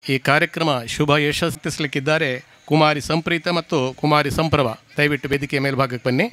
ಈ ಕಾರ್ಯಕ್ರಮ ಶುಭ ಯಶಸ್ವಿಸಲಿಕ್ಕಿದ್ದಾರೆ ಕುಮಾರಿ ಸಂಪ್ರೀತ ಮತ್ತು ಕುಮಾರಿ ಸಂಪ್ರಭ. ದಯವಿಟ್ಟು ವೇದಿಕೆಯ ಮೇಲ್ಭಾಗಕ್ಕೆ ಬನ್ನಿ.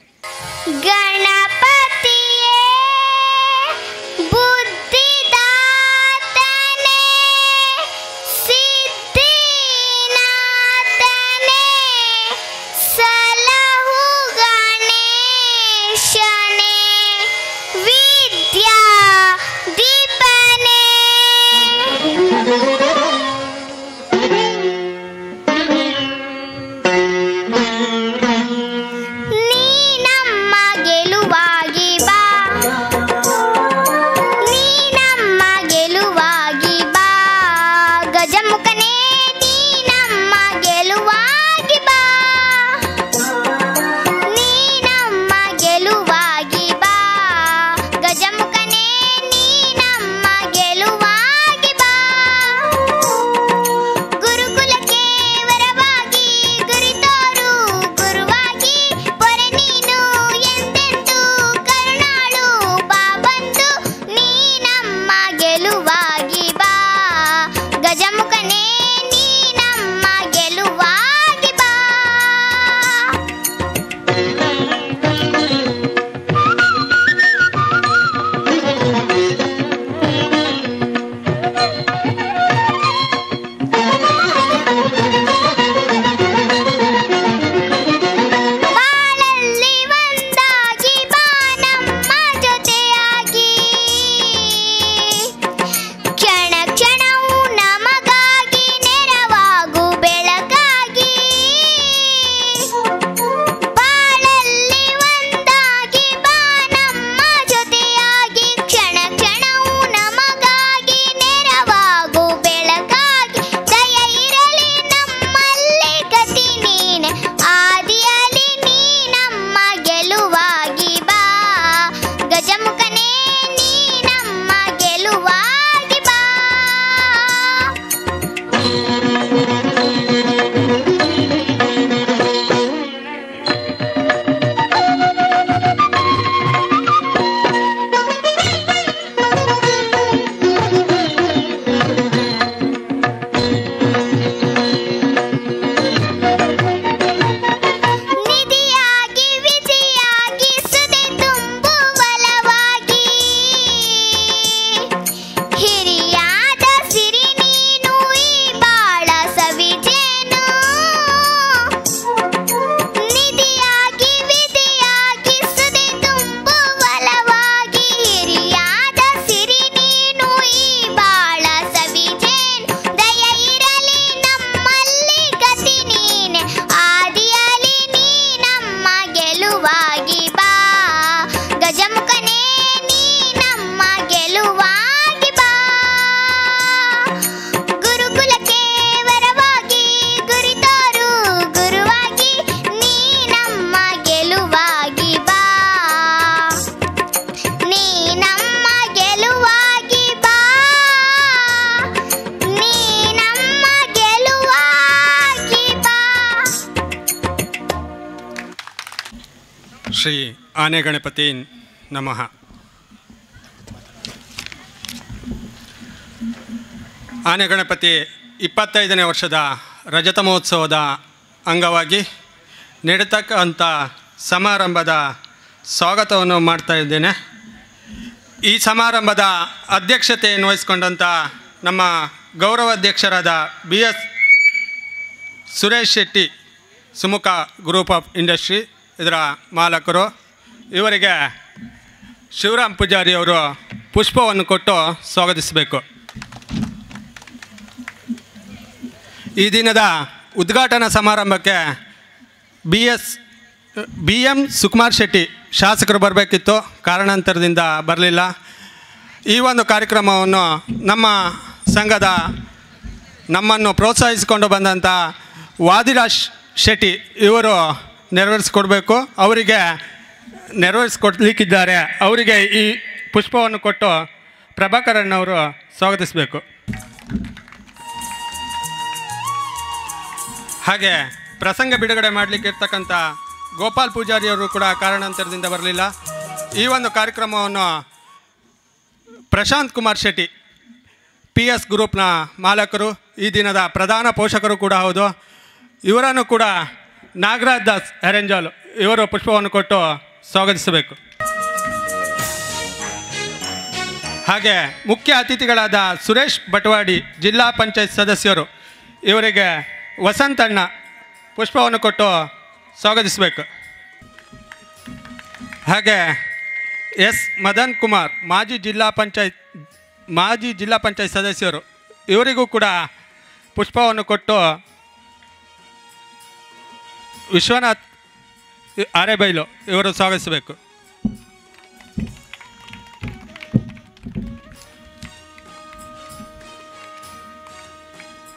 ಶ್ರೀ ಆನೆ ಗಣಪತಿ ನಮಃ. ಆನೆ ಗಣಪತಿ 25ನೇ ವರ್ಷದ ರಜತ ಮಹೋತ್ಸವದ ಅಂಗವಾಗಿ ನಡೆತಕ್ಕಂಥ ಸಮಾರಂಭದ ಸ್ವಾಗತವನ್ನು ಮಾಡ್ತಾ ಇದ್ದೇನೆ. ಈ ಸಮಾರಂಭದ ಅಧ್ಯಕ್ಷತೆಯನ್ನು ವಹಿಸಿಕೊಂಡಂಥ ನಮ್ಮ ಗೌರವಾಧ್ಯಕ್ಷರಾದ BS Suresh Shetty, Sumukha group of industry ಇದರ ಮಾಲಕರು, ಇವರಿಗೆ ಶಿವರಾಮ್ ಪೂಜಾರಿ ಅವರು ಪುಷ್ಪವನ್ನು ಕೊಟ್ಟು ಸ್ವಾಗತಿಸಬೇಕು. ಈ ದಿನದ ಉದ್ಘಾಟನಾ ಸಮಾರಂಭಕ್ಕೆ BM ಸುಕುಮಾರ್ ಶೆಟ್ಟಿ ಶಾಸಕರು ಬರಬೇಕಿತ್ತು, ಕಾರಣಾಂತರದಿಂದ ಬರಲಿಲ್ಲ. ಈ ಒಂದು ಕಾರ್ಯಕ್ರಮವನ್ನು ನಮ್ಮ ಸಂಘದ ನಮ್ಮನ್ನು ಪ್ರೋತ್ಸಾಹಿಸಿಕೊಂಡು ಬಂದಂಥ ವಾದಿರಾಜ್ ಶೆಟ್ಟಿ ಇವರು ನೆರವೇರಿಸ್ಕೊಡ್ಬೇಕು. ಅವರಿಗೆ ನೆರವೇರಿಸ್ಕೊಡ್ಲಿಕ್ಕಿದ್ದಾರೆ. ಅವರಿಗೆ ಈ ಪುಷ್ಪವನ್ನು ಕೊಟ್ಟು ಪ್ರಭಾಕರಣ್ಣವರು ಸ್ವಾಗತಿಸಬೇಕು. ಹಾಗೆ ಪ್ರಸಂಗ ಬಿಡುಗಡೆ ಮಾಡಲಿಕ್ಕೆ ಇರ್ತಕ್ಕಂಥ ಗೋಪಾಲ್ ಪೂಜಾರಿಯವರು ಕೂಡ ಕಾರಣಾಂತರದಿಂದ ಬರಲಿಲ್ಲ. ಈ ಒಂದು ಕಾರ್ಯಕ್ರಮವನ್ನು ಪ್ರಶಾಂತ್ ಕುಮಾರ್ ಶೆಟ್ಟಿ PS ಗ್ರೂಪ್ನ ಮಾಲಕರು, ಈ ದಿನದ ಪ್ರಧಾನ ಪೋಷಕರು ಕೂಡ ಹೌದು. ಇವರನ್ನು ಕೂಡ ನಾಗರಾಜ್ ದಾಸ್ ಹೆರೆಂಜಾಲು ಇವರು ಪುಷ್ಪವನ್ನು ಕೊಟ್ಟು ಸ್ವಾಗತಿಸಬೇಕು. ಹಾಗೆ ಮುಖ್ಯ ಅತಿಥಿಗಳಾದ ಸುರೇಶ್ ಬಟವಾಡಿ ಜಿಲ್ಲಾ ಪಂಚಾಯತ್ ಸದಸ್ಯರು, ಇವರಿಗೆ ವಸಂತಣ್ಣ ಪುಷ್ಪವನ್ನು ಕೊಟ್ಟು ಸ್ವಾಗತಿಸಬೇಕು. ಹಾಗೆ ಎಸ್ ಮದನ್ ಕುಮಾರ್ ಮಾಜಿ ಜಿಲ್ಲಾ ಪಂಚಾಯತ್ ಸದಸ್ಯರು, ಇವರಿಗೂ ಕೂಡ ಪುಷ್ಪವನ್ನು ಕೊಟ್ಟು ವಿಶ್ವನಾಥ್ ಆರೆಬೈಲು ಇವರು ಸ್ವಾಗತಿಸಬೇಕು.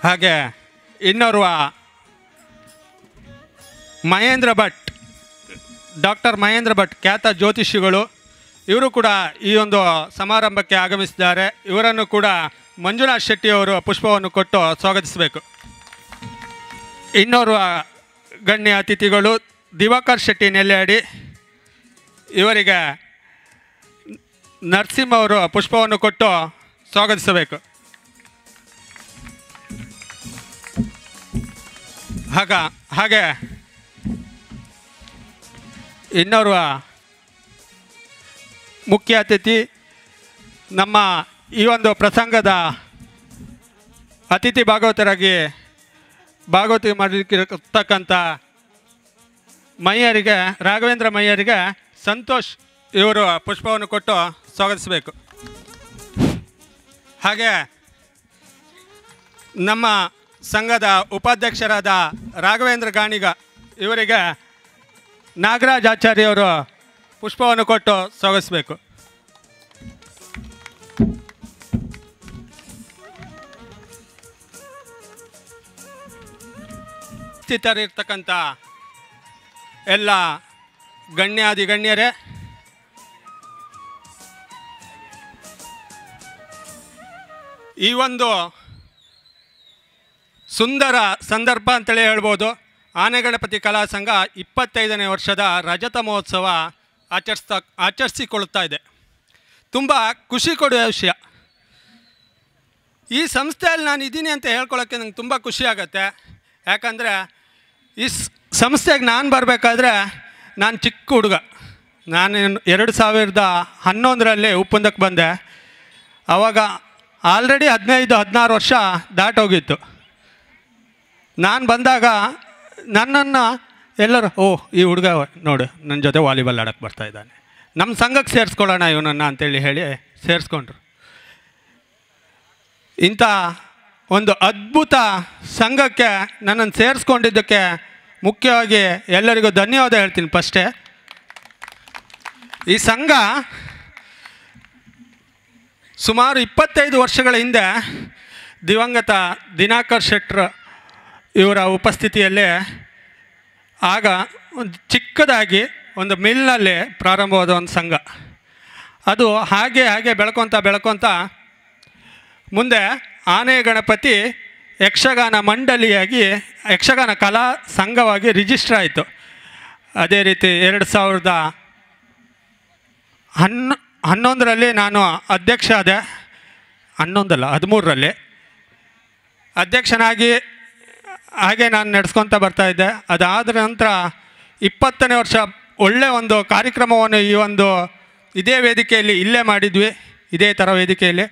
ಹಾಗೆ ಇನ್ನೋರ್ವ ಮಹೇಂದ್ರ ಭಟ್, ಡಾಕ್ಟರ್ ಮಹೇಂದ್ರ ಭಟ್ ಖ್ಯಾತ ಜ್ಯೋತಿಷಿಗಳು, ಇವರು ಕೂಡ ಈ ಒಂದು ಸಮಾರಂಭಕ್ಕೆ ಆಗಮಿಸಿದ್ದಾರೆ. ಇವರನ್ನು ಕೂಡ ಮಂಜುನಾಥ್ ಶೆಟ್ಟಿಯವರು ಪುಷ್ಪವನ್ನು ಕೊಟ್ಟು ಸ್ವಾಗತಿಸಬೇಕು. ಇನ್ನೋರ್ವ ಗಣ್ಯ ಅತಿಥಿಗಳು ದಿವಾಕರ್ ಶೆಟ್ಟಿ ನೆಲ್ಯಾಡಿ, ಇವರಿಗೆ ನರಸಿಂಹ ಅವರು ಪುಷ್ಪವನ್ನು ಕೊಟ್ಟು ಸ್ವಾಗತಿಸಬೇಕು. ಹಾಗೆ ಇನ್ನೋರ್ವ ಮುಖ್ಯ ಅತಿಥಿ, ನಮ್ಮ ಈ ಒಂದು ಪ್ರಸಂಗದ ಅತಿಥಿ ಭಾಗವತಿ ಮಾಡಲಿಕ್ಕಿರತಕ್ಕಂಥ ಮಯ್ಯರಿಗೆ, ರಾಘವೇಂದ್ರ ಮಯ್ಯರಿಗೆ ಸಂತೋಷ್ ಇವರು ಪುಷ್ಪವನ್ನು ಕೊಟ್ಟು ಸ್ವಾಗತಿಸಬೇಕು. ಹಾಗೆ ನಮ್ಮ ಸಂಘದ ಉಪಾಧ್ಯಕ್ಷರಾದ ರಾಘವೇಂದ್ರ ಗಾಣಿಗ ಇವರಿಗೆ ನಾಗರಾಜ್ ಆಚಾರ್ಯವರು ಪುಷ್ಪವನ್ನು ಕೊಟ್ಟು ಸ್ವಾಗತಿಸಬೇಕು. ಸ್ಥಿತರಿರ್ತಕ್ಕಂಥ ಎಲ್ಲ ಗಣ್ಯರೇ, ಈ ಒಂದು ಸುಂದರ ಸಂದರ್ಭ ಅಂತಲೇ ಹೇಳ್ಬೋದು. ಆನೆಗಣಪತಿ ಕಲಾ ಸಂಘ 25ನೇ ವರ್ಷದ ರಜತ ಮಹೋತ್ಸವ ಆಚರಿಸಿಕೊಳ್ಳುತ್ತಾ ಇದೆ. ತುಂಬ ಖುಷಿ ಕೊಡುವ ವಿಷಯ. ಈ ಸಂಸ್ಥೆಯಲ್ಲಿ ನಾನು ಇದ್ದೀನಿ ಅಂತ ಹೇಳ್ಕೊಳ್ಳೋಕ್ಕೆ ನಂಗೆ ತುಂಬ ಖುಷಿ ಆಗುತ್ತೆ. ಯಾಕಂದರೆ ಈ ಸಂಸ್ಥೆಗೆ ನಾನು ಬರಬೇಕಾದ್ರೆ ನಾನು ಚಿಕ್ಕ ಹುಡುಗ. ನಾನು 2011ರಲ್ಲಿ ಉಪ್ಪುಂದಕ್ಕೆ ಬಂದೆ. ಆವಾಗ ಆಲ್ರೆಡಿ 15-16 ವರ್ಷ ದಾಟೋಗಿತ್ತು. ನಾನು ಬಂದಾಗ ನನ್ನನ್ನು ಎಲ್ಲರೂ ಈ ಹುಡುಗ ನೋಡು ನನ್ನ ಜೊತೆ ವಾಲಿಬಾಲ್ ಆಡೋಕ್ಕೆ ಬರ್ತಾಯಿದ್ದಾನೆ, ನಮ್ಮ ಸಂಘಕ್ಕೆ ಸೇರಿಸ್ಕೊಳ್ಳೋಣ ಇವನನ್ನು ಅಂತೇಳಿ ಹೇಳಿ ಸೇರಿಸ್ಕೊಂಡ್ರು. ಇಂಥ ಒಂದು ಅದ್ಭುತ ಸಂಘಕ್ಕೆ ನನ್ನನ್ನು ಸೇರಿಸ್ಕೊಂಡಿದ್ದಕ್ಕೆ ಮುಖ್ಯವಾಗಿ ಎಲ್ಲರಿಗೂ ಧನ್ಯವಾದ ಹೇಳ್ತೀನಿ. ಫಸ್ಟೇ ಈ ಸಂಘ ಸುಮಾರು 25 ವರ್ಷಗಳ ಹಿಂದೆ ದಿವಂಗತ ದಿನಾಕರ್ ಶೆಟ್ಟರ್ ಇವರ ಉಪಸ್ಥಿತಿಯಲ್ಲಿ ಆಗ ಒಂದು ಚಿಕ್ಕದಾಗಿ ಒಂದು ಮಿಲ್ನಲ್ಲಿ ಪ್ರಾರಂಭವಾದ ಒಂದು ಸಂಘ. ಅದು ಹಾಗೆ ಬೆಳ್ಕೊತ ಮುಂದೆ ಆನೆ ಗಣಪತಿ ಯಕ್ಷಗಾನ ಮಂಡಳಿಯಾಗಿ ಯಕ್ಷಗಾನ ಕಲಾ ಸಂಘವಾಗಿ ರಿಜಿಸ್ಟರ್ ಆಯಿತು. ಅದೇ ರೀತಿ 2011ರಲ್ಲಿ ನಾನು ಅಧ್ಯಕ್ಷ ಆದೆ. 13ರಲ್ಲಿ ಅಧ್ಯಕ್ಷನಾಗಿ ಹಾಗೆ ನಾನು ನಡೆಸ್ಕೊತ ಬರ್ತಾಯಿದ್ದೆ. ಅದಾದ ನಂತರ 20ನೇ ವರ್ಷ ಒಳ್ಳೆಯ ಒಂದು ಕಾರ್ಯಕ್ರಮವನ್ನು ಇದೇ ವೇದಿಕೆಯಲ್ಲಿ ಇಲ್ಲೇ ಮಾಡಿದ್ವಿ, ಇದೇ ಥರ ವೇದಿಕೆಯಲ್ಲಿ.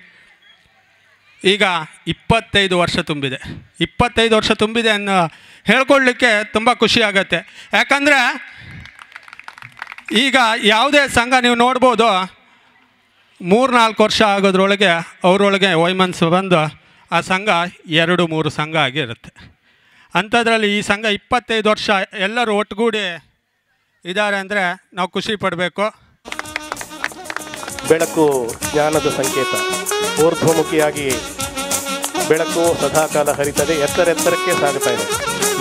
ಈಗ 25 ವರ್ಷ ತುಂಬಿದೆ. 25 ವರ್ಷ ತುಂಬಿದೆ ಅನ್ನೋ ಹೇಳ್ಕೊಳ್ಳಿಕ್ಕೆ ತುಂಬ ಖುಷಿ ಆಗುತ್ತೆ. ಯಾಕಂದರೆ ಈಗ ಯಾವುದೇ ಸಂಘ ನೀವು ನೋಡ್ಬೋದು, 3-4 ವರ್ಷ ಆಗೋದ್ರೊಳಗೆ ಅವರೊಳಗೆ ವೈಮನ್ಸ್ ಬಂದು ಆ ಸಂಘ 2-3 ಸಂಘ ಆಗಿರುತ್ತೆ. ಅಂಥದ್ರಲ್ಲಿ ಈ ಸಂಘ 25 ವರ್ಷ ಎಲ್ಲರೂ ಒಟ್ಟುಗೂಡಿ ಇದ್ದಾರೆ ಅಂದರೆ ನಾವು ಖುಷಿ ಪಡಬೇಕು. ಬೆಳಕು ಜ್ಞಾನದ ಸಂಕೇತ. ಊರ್ಧ್ವಮುಖಿಯಾಗಿ ಬೆಳಕು ಸದಾಕಾಲ ಹರಿತದೆ, ಎತ್ತರಕ್ಕೆ ಸಾಗುತ್ತಾ ಇದೆ.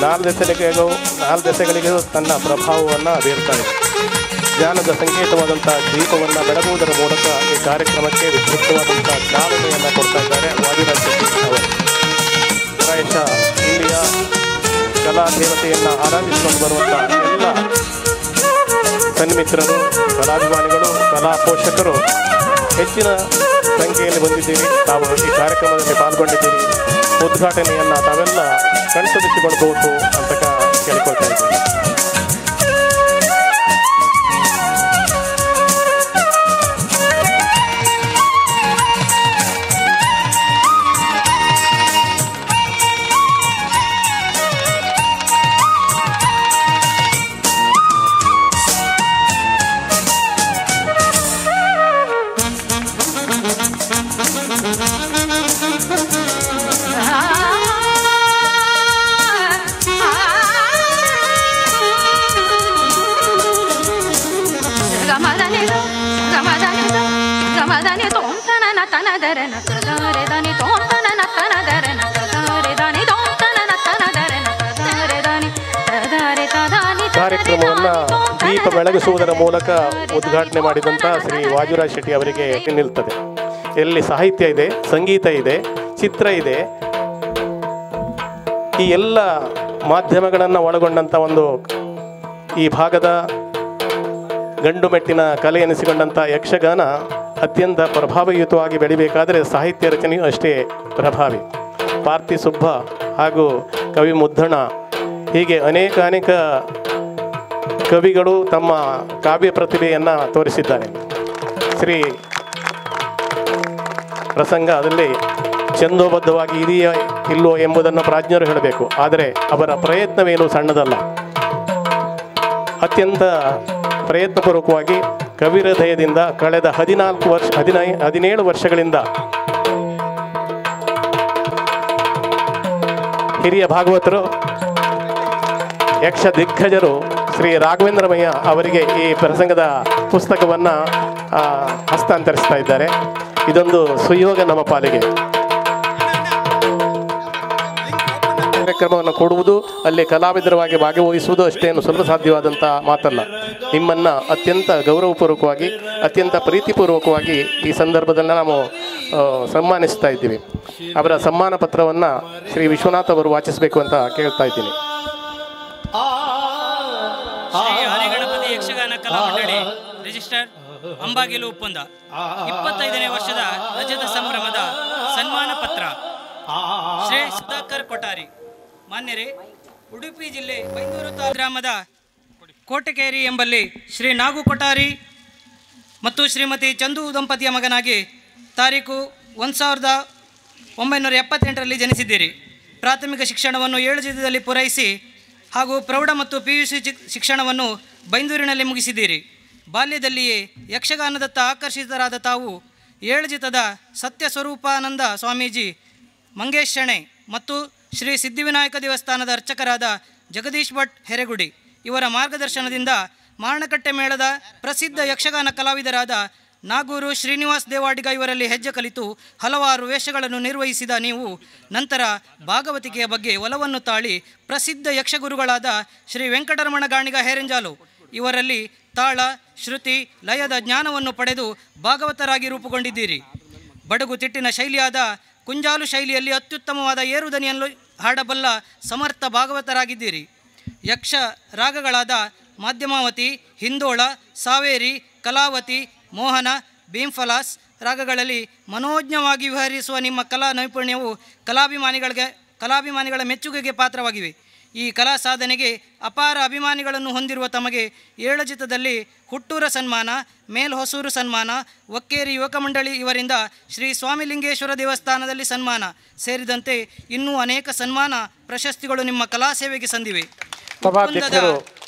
4 ದೆಸೆಗಳಿಗೂ ತನ್ನ ಪ್ರಭಾವವನ್ನು ಬೀರ್ತಾ ಇದೆ. ಜ್ಞಾನದ ಸಂಕೇತವಾದಂಥ ದೀಪವನ್ನು ಬೆಳಗುವುದರ ಮೂಲಕ ಈ ಕಾರ್ಯಕ್ರಮಕ್ಕೆ ವಿಸ್ತೃತವಾದಂಥ ಚಾಲನೆಯನ್ನು ಕೊಡ್ತಾ ಇದ್ದಾರೆ ವಾದಿರಾಜ್ ಶೆಟ್ಟಿ ಅವರು. ಪ್ರಾಯಶಃ ಇಲ್ಲಿಯ ಕಲಾ ದೇವತೆಯನ್ನು ಆರಾಧಿಸಿಕೊಂಡು ಬರುವಂಥ ಎಲ್ಲ ಸನ್ಮಿತ್ರರು, ಕಲಾಭಿಮಾನಿಗಳು, ಕಲಾ ಪೋಷಕರು ಹೆಚ್ಚಿನ ಸಂಖ್ಯೆಯಲ್ಲಿ ಬಂದಿದ್ದೀರಿ, ತಾವು ಈ ಕಾರ್ಯಕ್ರಮದಲ್ಲಿ ಪಾಲ್ಗೊಂಡಿದ್ದೀರಿ. ಉದ್ಘಾಟನೆಯನ್ನು ತಾವೆಲ್ಲ ಕಣ್ತುಂಬಿಸಿಕೊಳ್ಬಹುದು ಅಂತ ಕೇಳಿಕೊಳ್ತಾ ಇದ್ದೀನಿ. ಕಾರ್ಯಕ್ರಮವನ್ನು ದೀಪ ಬೆಳಗಿಸುವುದರ ಮೂಲಕ ಉದ್ಘಾಟನೆ ಮಾಡಿದಂಥ ಶ್ರೀ ವಾಜುರಾಜ್ ಶೆಟ್ಟಿ ಅವರಿಗೆ ನಿಲ್ತದೆ. ಎಲ್ಲಿ ಸಾಹಿತ್ಯ ಇದೆ, ಸಂಗೀತ ಇದೆ, ಚಿತ್ರ ಇದೆ, ಈ ಎಲ್ಲ ಮಾಧ್ಯಮಗಳನ್ನು ಒಳಗೊಂಡಂಥ ಒಂದು ಈ ಭಾಗದ ಗಂಡು ಮೆಟ್ಟಿನ ಕಲೆ ಎನಿಸಿಕೊಂಡಂಥ ಯಕ್ಷಗಾನ ಅತ್ಯಂತ ಪ್ರಭಾವಯುತವಾಗಿ ಬೆಳಿಬೇಕಾದರೆ ಸಾಹಿತ್ಯ ರಚನೆಯೂ ಅಷ್ಟೇ ಪ್ರಭಾವಿ. ಪಾರ್ತಿ ಸುಬ್ಬ ಹಾಗೂ ಕವಿ ಮುದ್ದಣ ಹೀಗೆ ಅನೇಕ ಕವಿಗಳು ತಮ್ಮ ಕಾವ್ಯ ಪ್ರತಿಭೆಯನ್ನು ತೋರಿಸಿದ್ದಾರೆ. ಶ್ರೀ ಪ್ರಸಂಗ ಅದರಲ್ಲಿ ಛಂದೋಬದ್ಧವಾಗಿ ಇದೆಯಾ ಇಲ್ಲೋ ಎಂಬುದನ್ನು ಪ್ರಾಜ್ಞರು ಹೇಳಬೇಕು. ಆದರೆ ಅವರ ಪ್ರಯತ್ನವೇನು ಸಣ್ಣದಲ್ಲ. ಅತ್ಯಂತ ಪ್ರಯತ್ನಪೂರ್ವಕವಾಗಿ ಕವಿ ಹೃದಯದಿಂದ ಕಳೆದ 17 ವರ್ಷಗಳಿಂದ ಹಿರಿಯ ಭಾಗವತರು, ಯಕ್ಷ ದಿಗ್ಗಜರು ಶ್ರೀ ರಾಘವೇಂದ್ರಮಯ್ಯ ಅವರಿಗೆ ಈ ಪ್ರಸಂಗದ ಪುಸ್ತಕವನ್ನು ಹಸ್ತಾಂತರಿಸ್ತಾ ಇದ್ದಾರೆ. ಇದೊಂದು ಸುಯೋಗ ನಮ್ಮ ಪಾಲಿಗೆ. ಕಾರ್ಯಕ್ರಮವನ್ನು ಕೊಡುವುದು, ಅಲ್ಲಿ ಕಲಾವಿದರವಾಗಿ ಭಾಗವಹಿಸುವುದು ಅಷ್ಟೇನು ಸುಲಭ ಸಾಧ್ಯವಾದಂಥ ಮಾತಲ್ಲ. ನಿಮ್ಮನ್ನು ಅತ್ಯಂತ ಗೌರವಪೂರ್ವಕವಾಗಿ, ಅತ್ಯಂತ ಪ್ರೀತಿಪೂರ್ವಕವಾಗಿ ಈ ಸಂದರ್ಭದಲ್ಲಿ ನಾವು ಸನ್ಮಾನಿಸ್ತಾ ಇದ್ದೀವಿ. ಅವರ ಸನ್ಮಾನ ಪತ್ರವನ್ನು ಶ್ರೀ ವಿಶ್ವನಾಥ್ ಅವರು ವಾಚಿಸಬೇಕು ಅಂತ ಕೇಳ್ತಾ ಇದ್ದೀನಿ. ಶ್ರೀ ಆನೆಗಣಪತಿ ಯಕ್ಷಗಾನ ಕಲಾ ಮಂಡಳಿ ರಿಜಿಸ್ಟರ್ ಅಂಬಾಗಿಲು ಒಪ್ಪಂದ 25ನೇ ವರ್ಷದ ರಜತ ಸಂಭ್ರಮದ ಸನ್ಮಾನ ಪತ್ರ. ಶ್ರೀ ಸುಧಾಕರ್ ಕೊಠಾರಿ. ಮಾನ್ಯರೇ, ಉಡುಪಿ ಜಿಲ್ಲೆ ಬೈಂದೂರು ಗ್ರಾಮದ ಕೋಟೆಕೇರಿ ಎಂಬಲ್ಲಿ ಶ್ರೀ ನಾಗು ಕೊಠಾರಿ ಮತ್ತು ಶ್ರೀಮತಿ ಚಂದು ದಂಪತಿಯ ಮಗನಾಗಿ ತಾರೀಕು 1978ರಲ್ಲಿ ಜನಿಸಿದ್ದೀರಿ. ಪ್ರಾಥಮಿಕ ಶಿಕ್ಷಣವನ್ನು 7 ಜಿಲ್ಲೆಯಲ್ಲಿ ಪೂರೈಸಿ ಹಾಗೂ ಪ್ರೌಢ ಮತ್ತು PUC ಶಿಕ್ಷಣವನ್ನು ಬೈಂದೂರಿನಲ್ಲಿ ಮುಗಿಸಿದ್ದೀರಿ. ಬಾಲ್ಯದಲ್ಲಿಯೇ ಯಕ್ಷಗಾನದತ್ತ ಆಕರ್ಷಿತರಾದ ತಾವು 7 ಜಿತದ ಸತ್ಯ ಸ್ವರೂಪಾನಂದ ಸ್ವಾಮೀಜಿ, ಮಂಗೇಶ್ ಶೆಣೆ ಮತ್ತು ಶ್ರೀ ಸಿದ್ಧಿವಿನಾಯಕ ದೇವಸ್ಥಾನದ ಅರ್ಚಕರಾದ ಜಗದೀಶ್ ಭಟ್ ಹೆರೆಗುಡಿ ಇವರ ಮಾರ್ಗದರ್ಶನದಿಂದ ಮಾರಣಕಟ್ಟೆ ಮೇಳದ ಪ್ರಸಿದ್ಧ ಯಕ್ಷಗಾನ ಕಲಾವಿದರಾದ ನಾಗೂರು ಶ್ರೀನಿವಾಸ್ ದೇವಾಡಿಗ ಇವರಲ್ಲಿ ಹೆಜ್ಜೆ ಕಲಿತು ಹಲವಾರು ವೇಷಗಳನ್ನು ನಿರ್ವಹಿಸಿದ ನೀವು ನಂತರ ಭಾಗವತಿಕೆಯ ಬಗ್ಗೆ ಒಲವನ್ನು ತಾಳಿ ಪ್ರಸಿದ್ಧ ಯಕ್ಷಗುರುಗಳಾದ ಶ್ರೀ ವೆಂಕಟರಮಣ ಗಾಣಿಗ ಹೇರೆಂಜಾಲು ಇವರಲ್ಲಿ ತಾಳ, ಶ್ರುತಿ, ಲಯದ ಜ್ಞಾನವನ್ನು ಪಡೆದು ಭಾಗವತರಾಗಿ ರೂಪುಗೊಂಡಿದ್ದೀರಿ. ಬಡಗು ತಿಟ್ಟಿನ ಶೈಲಿಯಾದ ಕುಂಜಾಲು ಶೈಲಿಯಲ್ಲಿ ಅತ್ಯುತ್ತಮವಾದ ಏರುದನಿಯನ್ನು ಹಾಡಬಲ್ಲ ಸಮರ್ಥ ಭಾಗವತರಾಗಿದ್ದೀರಿ. ಯಕ್ಷ ರಾಗಗಳಾದ ಮಾಧ್ಯಮಾವತಿ, ಹಿಂದೋಳ, ಸಾವೇರಿ, ಕಲಾವತಿ, ಮೋಹನ, ಭೀಂಫಲಾಸ್ ರಾಗಗಳಲ್ಲಿ ಮನೋಜ್ಞವಾಗಿ ವಿಹರಿಸುವ ನಿಮ್ಮ ಕಲಾ ನೈಪುಣ್ಯವು ಕಲಾಭಿಮಾನಿಗಳ ಮೆಚ್ಚುಗೆಗೆ ಪಾತ್ರವಾಗಿವೆ. ಈ ಕಲಾ ಸಾಧನೆಗೆ ಅಪಾರ ಅಭಿಮಾನಿಗಳನ್ನು ಹೊಂದಿರುವ ತಮಗೆ 7 ಜಿತದಲ್ಲಿ ಹುಟ್ಟೂರ ಸನ್ಮಾನ, ಮೇಲ್ಹೊಸೂರು ಸನ್ಮಾನ, ಒಕ್ಕೇರಿ ಯುವಕ ಮಂಡಳಿ ಇವರಿಂದ ಶ್ರೀ ಸ್ವಾಮಿಲಿಂಗೇಶ್ವರ ದೇವಸ್ಥಾನದಲ್ಲಿ ಸನ್ಮಾನ ಸೇರಿದಂತೆ ಇನ್ನೂ ಅನೇಕ ಸನ್ಮಾನ ಪ್ರಶಸ್ತಿಗಳು ನಿಮ್ಮ ಕಲಾ ಸೇವೆಗೆ ಸಂದಿವೆ.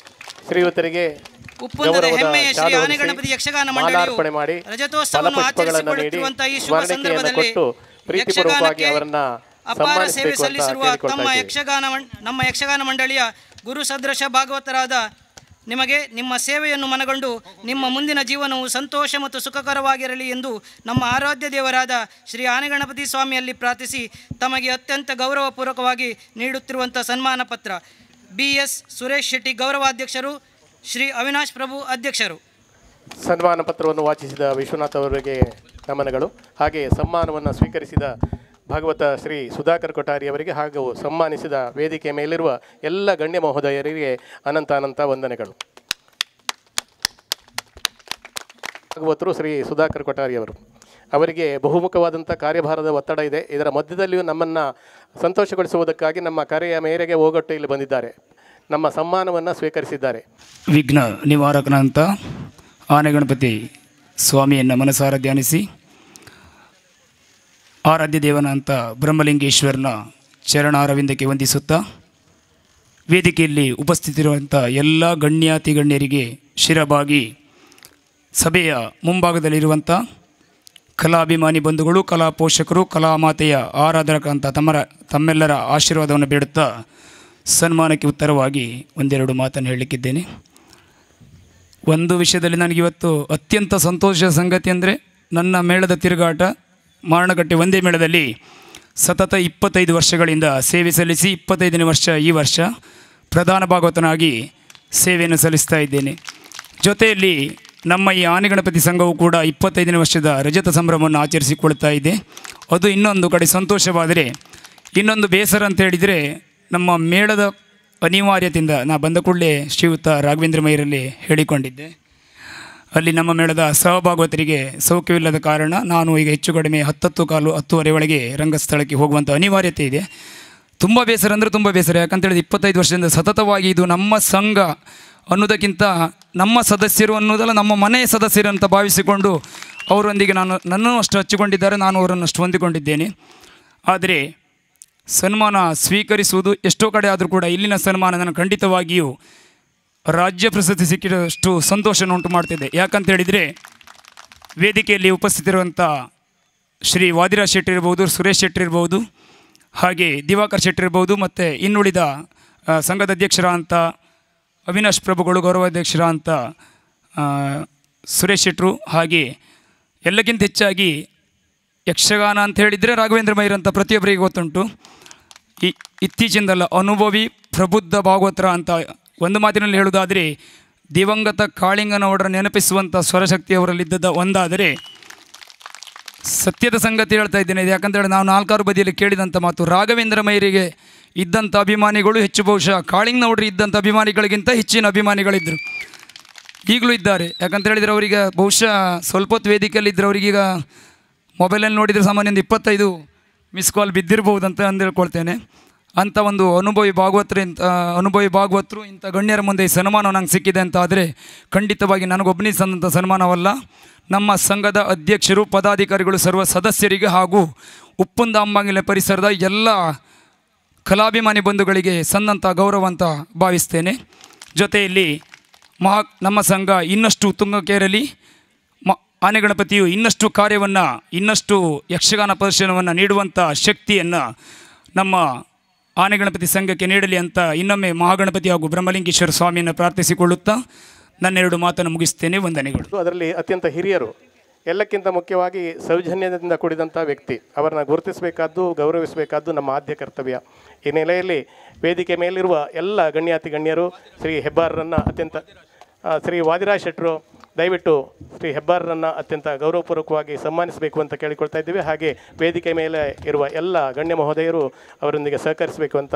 ಉಪ್ಪುಂದದ ಹೆಮ್ಮೆಯ ಶ್ರೀ ಆನೆಗಣಪತಿ ಯಕ್ಷಗಾನ ಮಂಡಳಿಯು ರಜತೋತ್ಸವವನ್ನು ಆಚರಿಸಿಕೊಳ್ಳುತ್ತಿರುವಂತಹ ಈ ಶುಭ ಸಂದರ್ಭದಲ್ಲಿ ಯಕ್ಷಗಾನಕ್ಕೆ ಅಪಾರ ಸೇವೆ ಸಲ್ಲಿಸಿರುವ ನಮ್ಮ ಯಕ್ಷಗಾನ ಮಂಡಳಿಯ ಗುರು ಸದೃಶ ಭಾಗವತರಾದ ನಿಮಗೆ ನಿಮ್ಮ ಸೇವೆಯನ್ನು ಮನಗೊಂಡು ನಿಮ್ಮ ಮುಂದಿನ ಜೀವನವು ಸಂತೋಷ ಮತ್ತು ಸುಖಕರವಾಗಿರಲಿ ಎಂದು ನಮ್ಮ ಆರಾಧ್ಯ ದೇವರಾದ ಶ್ರೀ ಆನೆಗಣಪತಿ ಸ್ವಾಮಿಯಲ್ಲಿ ಪ್ರಾರ್ಥಿಸಿ ತಮಗೆ ಅತ್ಯಂತ ಗೌರವಪೂರ್ವಕವಾಗಿ ನೀಡುತ್ತಿರುವಂಥ ಸನ್ಮಾನ ಪತ್ರ. BS ಸುರೇಶ್ ಶೆಟ್ಟಿ ಗೌರವಾಧ್ಯಕ್ಷರು, ಶ್ರೀ ಅವಿನಾಶ್ ಪ್ರಭು ಅಧ್ಯಕ್ಷರು. ಸನ್ಮಾನ ಪತ್ರವನ್ನು ವಾಚಿಸಿದ ವಿಶ್ವನಾಥ್ ಅವರಿಗೆ ನಮನಗಳು. ಹಾಗೆ ಸನ್ಮಾನವನ್ನು ಸ್ವೀಕರಿಸಿದ ಭಾಗವತ ಶ್ರೀ ಸುಧಾಕರ್ ಕೊಠಾರಿ ಅವರಿಗೆ ಹಾಗೂ ಸನ್ಮಾನಿಸಿದ ವೇದಿಕೆಯ ಮೇಲಿರುವ ಎಲ್ಲ ಗಣ್ಯ ಮಹೋದಯರಿಗೆ ಅನಂತ ವಂದನೆಗಳು. ಭಾಗವತರು ಶ್ರೀ ಸುಧಾಕರ್ ಕೊಠಾರಿ ಅವರು. ಅವರಿಗೆ ಬಹುಮುಖವಾದಂಥ ಕಾರ್ಯಭಾರದ ಒತ್ತಡ ಇದೆ. ಇದರ ಮಧ್ಯದಲ್ಲಿಯೂ ನಮ್ಮನ್ನು ಸಂತೋಷಗೊಳಿಸುವುದಕ್ಕಾಗಿ ನಮ್ಮ ಕರೆಯ ಮೇರೆಗೆ ಹೋಗೊಟ್ಟು ಇಲ್ಲಿ ಬಂದಿದ್ದಾರೆ. ನಮ್ಮ ಸಮ್ಮಾನವನ್ನು ಸ್ವೀಕರಿಸಿದ್ದಾರೆ. ವಿಘ್ನ ನಿವಾರಕನಂತ ಆನೆಗಣಪತಿ ಸ್ವಾಮಿಯನ್ನು ಮನಸಾರ ಧ್ಯಾನಿಸಿ ಆರಾಧ್ಯ ದೇವನಂತ ಬ್ರಹ್ಮಲಿಂಗೇಶ್ವರನ ಚರಣಾರವಿಂದಕ್ಕೆ ವಂದಿಸುತ್ತಾ ವೇದಿಕೆಯಲ್ಲಿ ಉಪಸ್ಥಿತಿರುವಂಥ ಎಲ್ಲ ಗಣ್ಯಾತಿ ಗಣ್ಯರಿಗೆ ಶಿರಬಾಗಿ ಸಭೆಯ ಮುಂಭಾಗದಲ್ಲಿರುವಂಥ ಕಲಾಭಿಮಾನಿ ಬಂಧುಗಳು, ಕಲಾ ಪೋಷಕರು, ಕಲಾಮಾತೆಯ ಆರಾಧಕ ಅಂತ ತಮ್ಮೆಲ್ಲರ ಆಶೀರ್ವಾದವನ್ನು ಬೇಡುತ್ತಾ ಸನ್ಮಾನಕ್ಕೆ ಉತ್ತರವಾಗಿ ಒಂದೆರಡು ಮಾತನ್ನು ಹೇಳಲಿಕ್ಕಿದ್ದೇನೆ. ಒಂದು ವಿಷಯದಲ್ಲಿ ನನಗಿವತ್ತು ಅತ್ಯಂತ ಸಂತೋಷದ ಸಂಗತಿ ಅಂದರೆ ನನ್ನ ಮೇಳದ ತಿರುಗಾಟ ಮಾರಣಗಟ್ಟೆ ಒಂದೇ ಮೇಳದಲ್ಲಿ ಸತತ 25 ವರ್ಷಗಳಿಂದ ಸೇವೆ ಸಲ್ಲಿಸಿ 25ನೇ ವರ್ಷ ಈ ವರ್ಷ ಪ್ರಧಾನ ಭಾಗವತನಾಗಿ ಸೇವೆಯನ್ನು ಸಲ್ಲಿಸ್ತಾ ಇದ್ದೇನೆ. ಜೊತೆಯಲ್ಲಿ ನಮ್ಮ ಈ ಆನೆಗಣಪತಿ ಸಂಘವು ಕೂಡ 25ನೇ ವರ್ಷದ ರಜತ ಸಂಭ್ರಮವನ್ನು ಆಚರಿಸಿಕೊಳ್ತಾ ಇದೆ. ಅದು ಇನ್ನೊಂದು ಕಡೆ ಸಂತೋಷವಾದರೆ, ಇನ್ನೊಂದು ಬೇಸರ ಅಂತ ಹೇಳಿದರೆ ನಮ್ಮ ಮೇಳದ ಅನಿವಾರ್ಯತೆಯಿಂದ ನಾ ಬಂದ ಕೂಡಲೇ ಶ್ರೀಯುತ ರಾಘವೇಂದ್ರ ಮೈರಲ್ಲಿ ಹೇಳಿಕೊಂಡಿದ್ದೆ. ಅಲ್ಲಿ ನಮ್ಮ ಮೇಳದ ಸಹಭಾಗವತರಿಗೆ ಸೌಖ್ಯವಿಲ್ಲದ ಕಾರಣ ನಾನು ಈಗ ಹೆಚ್ಚು ಕಡಿಮೆ 10:15 ಒಳಗೆ ರಂಗಸ್ಥಳಕ್ಕೆ ಹೋಗುವಂಥ ಅನಿವಾರ್ಯತೆ ಇದೆ. ತುಂಬ ಬೇಸರ ಅಂದರೆ ತುಂಬ ಬೇಸರ. ಯಾಕಂತೇಳಿದ್ರೆ 25 ವರ್ಷದಿಂದ ಸತತವಾಗಿ ಇದು ನಮ್ಮ ಸಂಘ ಅನ್ನೋದಕ್ಕಿಂತ ನಮ್ಮ ಸದಸ್ಯರು ಅನ್ನೋದಲ್ಲ, ನಮ್ಮ ಮನೆಯ ಸದಸ್ಯರು ಅಂತ ಭಾವಿಸಿಕೊಂಡು ಅವರೊಂದಿಗೆ ನನ್ನನ್ನು ಅಷ್ಟು ಹಚ್ಚಿಕೊಂಡಿದ್ದಾರೆ, ನಾನು ಅವರನ್ನು ಅಷ್ಟು ಹೊಂದಿಕೊಂಡಿದ್ದೇನೆ. ಆದರೆ ಸನ್ಮಾನ ಸ್ವೀಕರಿಸುವುದು ಎಷ್ಟೋ ಕಡೆ ಆದರೂ ಕೂಡ ಇಲ್ಲಿನ ಸನ್ಮಾನ ನನಗೆ ಖಂಡಿತವಾಗಿಯೂ ರಾಜ್ಯ ಪ್ರಶಸ್ತಿ ಸಿಕ್ಕಿರೋಷ್ಟು ಸಂತೋಷನ ಉಂಟು ಮಾಡ್ತಿದೆ. ಯಾಕಂತೇಳಿದರೆ ವೇದಿಕೆಯಲ್ಲಿ ಉಪಸ್ಥಿತಿರುವಂಥ ಶ್ರೀ ವಾದಿರಾಜ್ ಶೆಟ್ಟಿ ಇರ್ಬೋದು, ಸುರೇಶ್ ಶೆಟ್ಟಿ ಇರ್ಬೋದು, ಹಾಗೆ ದಿವಾಕರ್ ಶೆಟ್ಟಿ ಇರ್ಬೋದು, ಮತ್ತು ಇನ್ನುಳಿದ ಸಂಘದ ಅಧ್ಯಕ್ಷರ ಅಂತ ಅವಿನಾಶ್ ಪ್ರಭುಗಳು, ಗೌರವಾಧ್ಯಕ್ಷರ ಅಂತ ಸುರೇಶ್ ಶೆಟ್ಟರು, ಹಾಗೆ ಎಲ್ಲಕ್ಕಿಂತ ಹೆಚ್ಚಾಗಿ ಯಕ್ಷಗಾನ ಅಂತ ಹೇಳಿದರೆ ರಾಘವೇಂದ್ರ ಮೈರ್ ಅಂತ ಪ್ರತಿಯೊಬ್ಬರಿಗೆ ಗೊತ್ತುಂಟು. ಇತ್ತೀಚಿಂದಲ್ಲ ಅನುಭವಿ ಪ್ರಬುದ್ಧ ಭಾಗವತರ ಅಂತ ಒಂದು ಮಾತಿನಲ್ಲಿ ಹೇಳುವುದಾದರೆ ದಿವಂಗತ ಕಾಳಿಂಗನವರ ನೆನಪಿಸುವಂಥ ಸ್ವರಶಕ್ತಿ ಅವರಲ್ಲಿದ್ದದ ಒಂದಾದರೆ ಸತ್ಯದ ಸಂಗತಿ ಹೇಳ್ತಾ ಇದ್ದೇನೆ. ಯಾಕಂತೇಳಿ ನಾವು 4 ಬದಿಯಲ್ಲಿ ಕೇಳಿದಂಥ ಮಾತು, ರಾಘವೇಂದ್ರ ಮೈರಿಗೆ ಇದ್ದಂಥ ಅಭಿಮಾನಿಗಳು ಹೆಚ್ಚು, ಬಹುಶಃ ಕಾಳಿಂಗನವರಿಗೆ ಇದ್ದಂಥ ಅಭಿಮಾನಿಗಳಿಗಿಂತ ಹೆಚ್ಚಿನ ಅಭಿಮಾನಿಗಳಿದ್ದರು, ಈಗಲೂ ಇದ್ದಾರೆ. ಯಾಕಂತೇಳಿದರೆ ಅವರಿಗೆ ಬಹುಶಃ ಸ್ವಲ್ಪ ಹೊತ್ತು ವೇದಿಕೆಯಲ್ಲಿದ್ದರೆ ಅವರಿಗೀಗ ಮೊಬೈಲಲ್ಲಿ ನೋಡಿದರೆ ಸಾಮಾನ್ಯ 25 ಮಿಸ್ ಕಾಲ್ ಬಿದ್ದಿರ್ಬೋದು ಅಂತ ಅಂದೇಳ್ಕೊಳ್ತೇನೆ. ಅಂಥ ಒಂದು ಅನುಭವಿ ಭಾಗವತರು ಇಂಥ ಗಣ್ಯರ ಮುಂದೆ ಈ ಸನ್ಮಾನ ನಂಗೆ ಸಿಕ್ಕಿದೆ ಅಂತ ಆದರೆ ಖಂಡಿತವಾಗಿ ನನಗೊಬ್ಬನಿಗೆ ಸಂದಂಥ ಸನ್ಮಾನವಲ್ಲ, ನಮ್ಮ ಸಂಘದ ಅಧ್ಯಕ್ಷರು, ಪದಾಧಿಕಾರಿಗಳು, ಸರ್ವ ಸದಸ್ಯರಿಗೆ ಹಾಗೂ ಉಪ್ಪುಂದ ಅಂಬಾಗಿಲ ಪರಿಸರದ ಎಲ್ಲ ಕಲಾಭಿಮಾನಿ ಬಂಧುಗಳಿಗೆ ಸಂದಂಥ ಗೌರವ ಅಂತ ಭಾವಿಸ್ತೇನೆ. ಜೊತೆಯಲ್ಲಿ ನಮ್ಮ ಸಂಘ ಇನ್ನಷ್ಟು ತುಂಗಕ್ಕೇರಲಿ, ಆನೆಗಣಪತಿಯು ಇನ್ನಷ್ಟು ಕಾರ್ಯವನ್ನು, ಇನ್ನಷ್ಟು ಯಕ್ಷಗಾನ ಪ್ರದರ್ಶನವನ್ನು ನೀಡುವಂಥ ಶಕ್ತಿಯನ್ನು ನಮ್ಮ ಆನೆಗಣಪತಿ ಸಂಘಕ್ಕೆ ನೀಡಲಿ ಅಂತ ಇನ್ನೊಮ್ಮೆ ಮಹಾಗಣಪತಿ ಹಾಗೂ ಬ್ರಹ್ಮಲಿಂಗೇಶ್ವರ ಸ್ವಾಮಿಯನ್ನು ಪ್ರಾರ್ಥಿಸಿಕೊಳ್ಳುತ್ತಾ ನನ್ನೆರಡು ಮಾತನ್ನು ಮುಗಿಸ್ತೇನೆ. ವಂದನೆಗಳು. ಅದರಲ್ಲಿ ಅತ್ಯಂತ ಹಿರಿಯರು, ಎಲ್ಲಕ್ಕಿಂತ ಮುಖ್ಯವಾಗಿ ಸೌಜನ್ಯದಿಂದ ಕೂಡಿದಂಥ ವ್ಯಕ್ತಿ, ಅವರನ್ನು ಗುರುತಿಸಬೇಕಾದ್ದು, ಗೌರವಿಸಬೇಕಾದ್ದು ನಮ್ಮ ಆದ್ಯ ಕರ್ತವ್ಯ. ಈ ನೆಲೆಯಲ್ಲಿ ವೇದಿಕೆ ಮೇಲಿರುವ ಎಲ್ಲ ಗಣ್ಯಾತಿ ಗಣ್ಯರು ಶ್ರೀ ಹೆಬ್ಬಾರರನ್ನು ಶ್ರೀ ವಾದಿರಾಜ್ ಶೆಟ್ಟರು ದಯವಿಟ್ಟು ಶ್ರೀ ಹೆಬ್ಬಾರರನ್ನು ಅತ್ಯಂತ ಗೌರವಪೂರ್ವಕವಾಗಿ ಸನ್ಮಾನಿಸಬೇಕು ಅಂತ ಕೇಳಿಕೊಳ್ತಾ ಇದ್ದೀವಿ. ಹಾಗೆ ವೇದಿಕೆ ಮೇಲೆ ಇರುವ ಎಲ್ಲ ಗಣ್ಯ ಮಹೋದಯರು ಅವರೊಂದಿಗೆ ಸಹಕರಿಸಬೇಕು ಅಂತ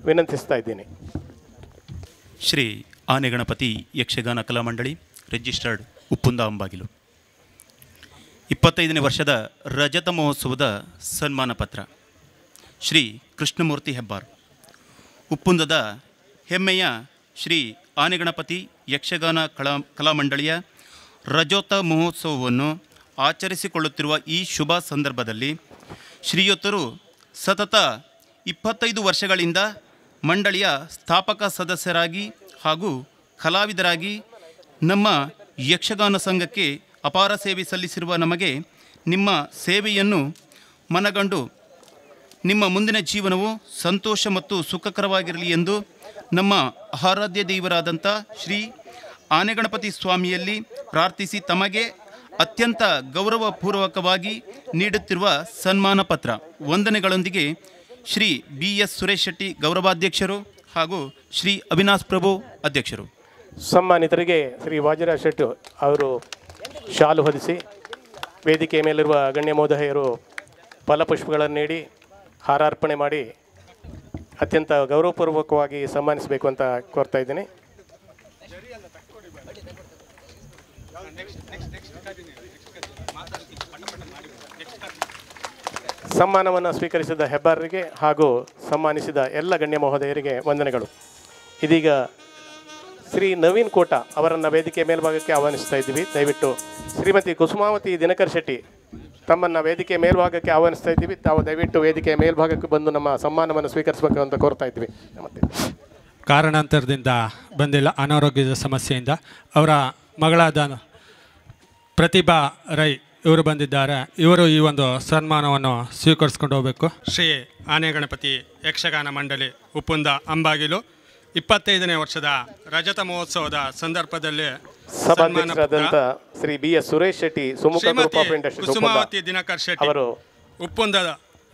ವಿನಂತಿಸ್ತಾ ಇದ್ದೀನಿ. ಶ್ರೀ ಆನೆಗಣಪತಿ ಯಕ್ಷಗಾನ ಕಲಾಮಂಡಳಿ ರಿಜಿಸ್ಟರ್ಡ್ ಉಪ್ಪುಂದ ಅಂಬಾಗಿಲು 25ನೇ ವರ್ಷದ ರಜತ ಮಹೋತ್ಸವದ ಸನ್ಮಾನ ಪತ್ರ. ಶ್ರೀ ಕೃಷ್ಣಮೂರ್ತಿ ಹೆಬ್ಬಾರ್, ಉಪ್ಪುಂದದ ಹೆಮ್ಮೆಯ ಶ್ರೀ ಆನೆಗಣಪತಿ ಯಕ್ಷಗಾನ ಕಲಾಮಂಡಳಿಯ ರಜೋತ ಮಹೋತ್ಸವವನ್ನು ಆಚರಿಸಿಕೊಳ್ಳುತ್ತಿರುವ ಈ ಶುಭ ಸಂದರ್ಭದಲ್ಲಿ ಶ್ರೀಯುತರು ಸತತ 25 ವರ್ಷಗಳಿಂದ ಮಂಡಳಿಯ ಸ್ಥಾಪಕ ಸದಸ್ಯರಾಗಿ ಹಾಗೂ ಕಲಾವಿದರಾಗಿ ನಮ್ಮ ಯಕ್ಷಗಾನ ಸಂಘಕ್ಕೆ ಅಪಾರ ಸೇವೆ ಸಲ್ಲಿಸಿರುವ ನಮಗೆ ನಿಮ್ಮ ಸೇವೆಯನ್ನು ಮನಗಂಡು ನಿಮ್ಮ ಮುಂದಿನ ಜೀವನವು ಸಂತೋಷ ಮತ್ತು ಸುಖಕರವಾಗಿರಲಿ ಎಂದು ನಮ್ಮ ಆರಾಧ್ಯ ದೇವರಾದಂಥ ಶ್ರೀ ಆನೆಗಣಪತಿ ಸ್ವಾಮಿಯಲ್ಲಿ ಪ್ರಾರ್ಥಿಸಿ ತಮಗೆ ಅತ್ಯಂತ ಗೌರವಪೂರ್ವಕವಾಗಿ ನೀಡುತ್ತಿರುವ ಸನ್ಮಾನ ಪತ್ರ ವಂದನೆಗಳೊಂದಿಗೆ ಶ್ರೀ BS ಸುರೇಶ್ ಶೆಟ್ಟಿ ಗೌರವಾಧ್ಯಕ್ಷರು ಹಾಗೂ ಶ್ರೀ ಅವಿನಾಶ್ ಪ್ರಭು ಅಧ್ಯಕ್ಷರು. ಸನ್ಮಾನಿತರಿಗೆ ಶ್ರೀ ವಾದಿರಾಜ್ ಶೆಟ್ಟಿ ಅವರು ಶಾಲು ಹೊದಿಸಿ ವೇದಿಕೆ ಮೇಲಿರುವ ಗಣ್ಯ ಮಹೋದಯರು ಫಲಪುಷ್ಪಗಳನ್ನು ನೀಡಿ ಹಾರಾರ್ಪಣೆ ಮಾಡಿ ಅತ್ಯಂತ ಗೌರವಪೂರ್ವಕವಾಗಿ ಸನ್ಮಾನಿಸಬೇಕು ಅಂತ ಕೋರ್ತಾ ಇದ್ದೀನಿ. ಸಮ್ಮಾನವನ್ನು ಸ್ವೀಕರಿಸಿದ ಹೆಬ್ಬಾರರಿಗೆ ಹಾಗೂ ಸನ್ಮಾನಿಸಿದ ಎಲ್ಲ ಗಣ್ಯ ಮಹೋದಯರಿಗೆ ವಂದನೆಗಳು. ಇದೀಗ ಶ್ರೀ ನವೀನ್ ಕೋಟ ಅವರನ್ನು ವೇದಿಕೆ ಮೇಲ್ಭಾಗಕ್ಕೆ ಆಹ್ವಾನಿಸ್ತಾ ಇದ್ದೀವಿ. ದಯವಿಟ್ಟು ಶ್ರೀಮತಿ ಕುಸುಮಾವತಿ ದಿನಕರ್ ಶೆಟ್ಟಿ ತಮ್ಮನ್ನು ವೇದಿಕೆ ಮೇಲ್ಭಾಗಕ್ಕೆ ಆಹ್ವಾನಿಸ್ತಾ ಇದ್ದೀವಿ. ತಾವು ದಯವಿಟ್ಟು ವೇದಿಕೆ ಮೇಲ್ಭಾಗಕ್ಕೆ ಬಂದು ನಮ್ಮ ಸಮ್ಮಾನವನ್ನು ಸ್ವೀಕರಿಸಬೇಕು ಅಂತ ಕೋರ್ತಾ ಇದ್ವಿ. ಮತ್ತೆ ಕಾರಣಾಂತರದಿಂದ ಬಂದಿಲ್ಲ, ಅನಾರೋಗ್ಯದ ಸಮಸ್ಯೆಯಿಂದ. ಅವರ ಮಗಳಾದ ಪ್ರತಿಭಾ ರೈ ಇವರು ಬಂದಿದ್ದಾರೆ. ಇವರು ಈ ಒಂದು ಸನ್ಮಾನವನ್ನು ಸ್ವೀಕರಿಸ್ಕೊಂಡು ಹೋಗಬೇಕು. ಶ್ರೀ ಆನೆಗಣಪತಿ ಯಕ್ಷಗಾನ ಮಂಡಳಿ ಉಪ್ಪುಂದ ಅಂಬಾಗಿಲು 25ನೇ ವರ್ಷದ ರಜತ ಮಹೋತ್ಸವದ ಸಂದರ್ಭದಲ್ಲಿ ಸಭಾಧ್ಯಕ್ಷರಾದಂಥ ಶ್ರೀ BS ಸುರೇಶ್ ಶೆಟ್ಟಿ, ಕುಸುಮಾವತಿ ದಿನಕರ್ ಶೆಟ್ಟಿ ಅವರು ಉಪ್ಪುಂದದ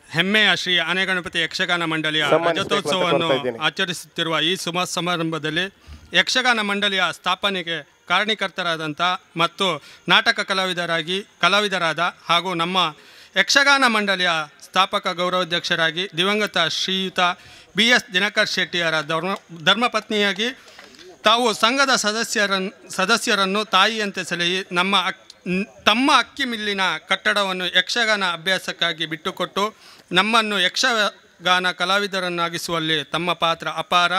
ಹೆಮ್ಮೆಯ ಶ್ರೀ ಆನೆಗಣಪತಿ ಯಕ್ಷಗಾನ ಮಂಡಳಿಯ ರಜತೋತ್ಸವವನ್ನು ಆಚರಿಸುತ್ತಿರುವ ಈ ಶುಭ ಸಮಾರಂಭದಲ್ಲಿ ಯಕ್ಷಗಾನ ಮಂಡಳಿಯ ಸ್ಥಾಪನೆಗೆ ಕಾರಣೀಕರ್ತರಾದಂಥ ಮತ್ತು ನಾಟಕ ಕಲಾವಿದರಾದ ಹಾಗೂ ನಮ್ಮ ಯಕ್ಷಗಾನ ಮಂಡಳಿಯ ಸ್ಥಾಪಕ ಗೌರವಾಧ್ಯಕ್ಷರಾಗಿ ದಿವಂಗತ ಶ್ರೀಯುತ BS ದಿನಕರ್ ಶೆಟ್ಟಿಯವರ ಧರ್ಮಪತ್ನಿಯಾಗಿ ತಾವು ಸಂಘದ ಸದಸ್ಯರನ್ನು ತಾಯಿಯಂತೆ ಸಲಹಿ ತಮ್ಮ ಅಕ್ಕಿ ಮಿಲ್ಲಿನ ಕಟ್ಟಡವನ್ನು ಯಕ್ಷಗಾನ ಅಭ್ಯಾಸಕ್ಕಾಗಿ ಬಿಟ್ಟುಕೊಟ್ಟು ನಮ್ಮನ್ನು ಯಕ್ಷಗಾನ ಕಲಾವಿದರನ್ನಾಗಿಸುವಲ್ಲಿ ತಮ್ಮ ಪಾತ್ರ ಅಪಾರ.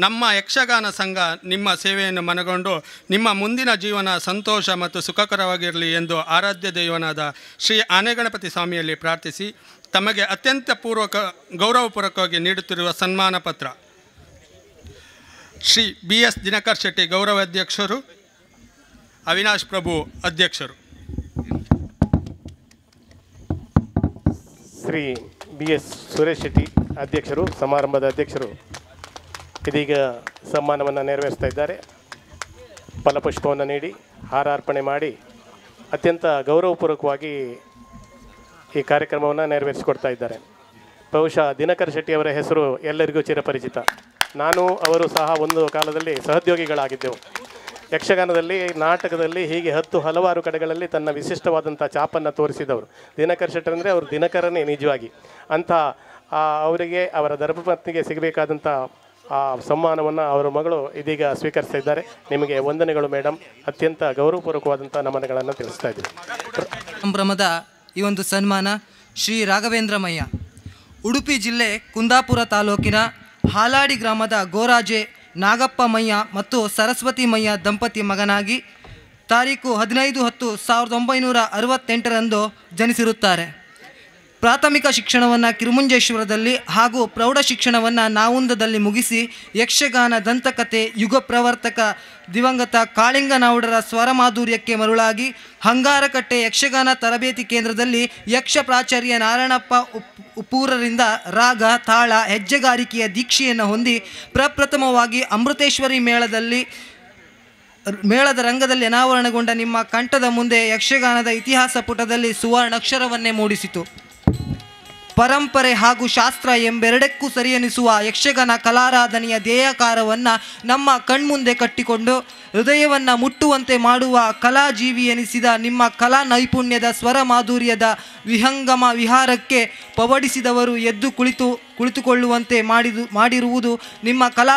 ನಮ್ಮ ಯಕ್ಷಗಾನ ಸಂಘ ನಿಮ್ಮ ಸೇವೆಯನ್ನು ಮನಗೊಂಡು ನಿಮ್ಮ ಮುಂದಿನ ಜೀವನ ಸಂತೋಷ ಮತ್ತು ಸುಖಕರವಾಗಿರಲಿ ಎಂದು ಆರಾಧ್ಯ ದೈವನಾದ ಶ್ರೀ ಆನೆಗಣಪತಿ ಸ್ವಾಮಿಯಲ್ಲಿ ಪ್ರಾರ್ಥಿಸಿ ತಮಗೆ ಅತ್ಯಂತ ಗೌರವಪೂರ್ವಕವಾಗಿ ನೀಡುತ್ತಿರುವ ಸನ್ಮಾನ ಪತ್ರ ಶ್ರೀ BS ದಿನಕರ್ ಶೆಟ್ಟಿ ಗೌರವಾಧ್ಯಕ್ಷರು, ಅವಿನಾಶ್ ಪ್ರಭು ಅಧ್ಯಕ್ಷರು. ಶ್ರೀ BS ಸುರೇಶ್ ಶೆಟ್ಟಿ ಅಧ್ಯಕ್ಷರು, ಸಮಾರಂಭದ ಅಧ್ಯಕ್ಷರು ಇದೀಗ ಸನ್ಮಾನವನ್ನು ನೆರವೇರಿಸ್ತಾ ಇದ್ದಾರೆ. ಫಲಪುಷ್ಪವನ್ನು ನೀಡಿ ಹಾರಾರ್ಪಣೆ ಮಾಡಿ ಅತ್ಯಂತ ಗೌರವಪೂರ್ವಕವಾಗಿ ಈ ಕಾರ್ಯಕ್ರಮವನ್ನು ನೆರವೇರಿಸಿಕೊಡ್ತಾ ಇದ್ದಾರೆ. ಬಹುಶಃ ದಿನಕರ್ ಶೆಟ್ಟಿಯವರ ಹೆಸರು ಎಲ್ಲರಿಗೂ ಚಿರಪರಿಚಿತ. ನಾನು ಅವರು ಸಹ ಒಂದು ಕಾಲದಲ್ಲಿ ಸಹೋದ್ಯೋಗಿಗಳಾಗಿದ್ದೆವು. ಯಕ್ಷಗಾನದಲ್ಲಿ, ನಾಟಕದಲ್ಲಿ ಹೀಗೆ ಹಲವಾರು ಕಡೆಗಳಲ್ಲಿ ತನ್ನ ವಿಶಿಷ್ಟವಾದಂಥ ಛಾಪನ್ನು ತೋರಿಸಿದವರು ದಿನಕರ್ ಶೆಟ್ಟರ್. ಅಂದರೆ ಅವರು ದಿನಕರನೇ ನಿಜವಾಗಿ. ಅಂಥ ಅವರಿಗೆ ಅವರ ಧರ್ಮಪತ್ನಿಗೆ ಸಿಗಬೇಕಾದಂಥ ಆ ಸನ್ಮಾನವನ್ನು ಅವರ ಮಗಳು ಇದೀಗ ಸ್ವೀಕರಿಸ್ತಾ ಇದ್ದಾರೆ. ನಿಮಗೆ ವಂದನೆಗಳು ಮೇಡಮ್. ಅತ್ಯಂತ ಗೌರವಪೂರ್ವಕವಾದಂಥ ನಮನಗಳನ್ನು ತಿಳಿಸ್ತಾ ಇದ್ದೀವಿ. ಸಂಭ್ರಮದ ಈ ಒಂದು ಸನ್ಮಾನ ಶ್ರೀ ರಾಘವೇಂದ್ರಮಯ್ಯ, ಉಡುಪಿ ಜಿಲ್ಲೆ ಕುಂದಾಪುರ ತಾಲೂಕಿನ ಹಾಲಾಡಿ ಗ್ರಾಮದ ಗೋರಾಜೆ ನಾಗಪ್ಪ ಮಯ್ಯ ಮತ್ತು ಸರಸ್ವತಿ ಮಯ್ಯ ದಂಪತಿ ಮಗನಾಗಿ ತಾರೀಕು 15/10/1968 ಜನಿಸಿರುತ್ತಾರೆ. ಪ್ರಾಥಮಿಕ ಶಿಕ್ಷಣವನ್ನು ಕಿರುಮುಂಜೇಶ್ವರದಲ್ಲಿ ಹಾಗೂ ಪ್ರೌಢ ಶಿಕ್ಷಣವನ್ನು ನಾವುಂದದಲ್ಲಿ ಮುಗಿಸಿ ಯಕ್ಷಗಾನ, ದಂತಕಥೆ, ಯುಗ ಪ್ರವರ್ತಕ ದಿವಂಗತ ಕಾಳಿಂಗನಾವುಡರ ಸ್ವರಮಾಧುರ್ಯಕ್ಕೆ ಮರುಳಾಗಿ ಹಂಗಾರಕಟ್ಟೆ ಯಕ್ಷಗಾನ ತರಬೇತಿ ಕೇಂದ್ರದಲ್ಲಿ ಯಕ್ಷ ಪ್ರಾಚಾರ್ಯ ನಾರಾಯಣಪ್ಪ ಉಪ್ಪೂರರಿಂದ ರಾಗ, ತಾಳ, ಹೆಜ್ಜೆಗಾರಿಕೆಯ ದೀಕ್ಷೆಯನ್ನು ಹೊಂದಿ ಪ್ರಪ್ರಥಮವಾಗಿ ಅಮೃತೇಶ್ವರಿ ಮೇಳದ ರಂಗದಲ್ಲಿ ಅನಾವರಣಗೊಂಡ ನಿಮ್ಮ ಕಂಠದ ಮುಂದೆ ಯಕ್ಷಗಾನದ ಇತಿಹಾಸ ಪುಟದಲ್ಲಿ ಸುವರ್ಣಾಕ್ಷರವನ್ನೇ ಮೂಡಿಸಿತು. ಪರಂಪರೆ ಹಾಗೂ ಶಾಸ್ತ್ರ ಎಂಬೆರಡಕ್ಕೂ ಸರಿಯನಿಸುವ ಯಕ್ಷಗಾನ ಕಲಾರಾಧನೆಯ ಧ್ಯೇಯಕಾರವನ್ನು ನಮ್ಮ ಕಣ್ಮುಂದೆ ಕಟ್ಟಿಕೊಂಡು ಹೃದಯವನ್ನು ಮುಟ್ಟುವಂತೆ ಮಾಡುವ ಕಲಾಜೀವಿ ಎನಿಸಿದ ನಿಮ್ಮ ಕಲಾ ನೈಪುಣ್ಯದ ಸ್ವರ ಮಾಧುರ್ಯದ ವಿಹಂಗಮ ವಿಹಾರಕ್ಕೆ ಪವಡಿಸಿದವರು ಎದ್ದು ಕುಳಿತುಕೊಳ್ಳುವಂತೆ ಮಾಡಿರುವುದು ನಿಮ್ಮ ಕಲಾ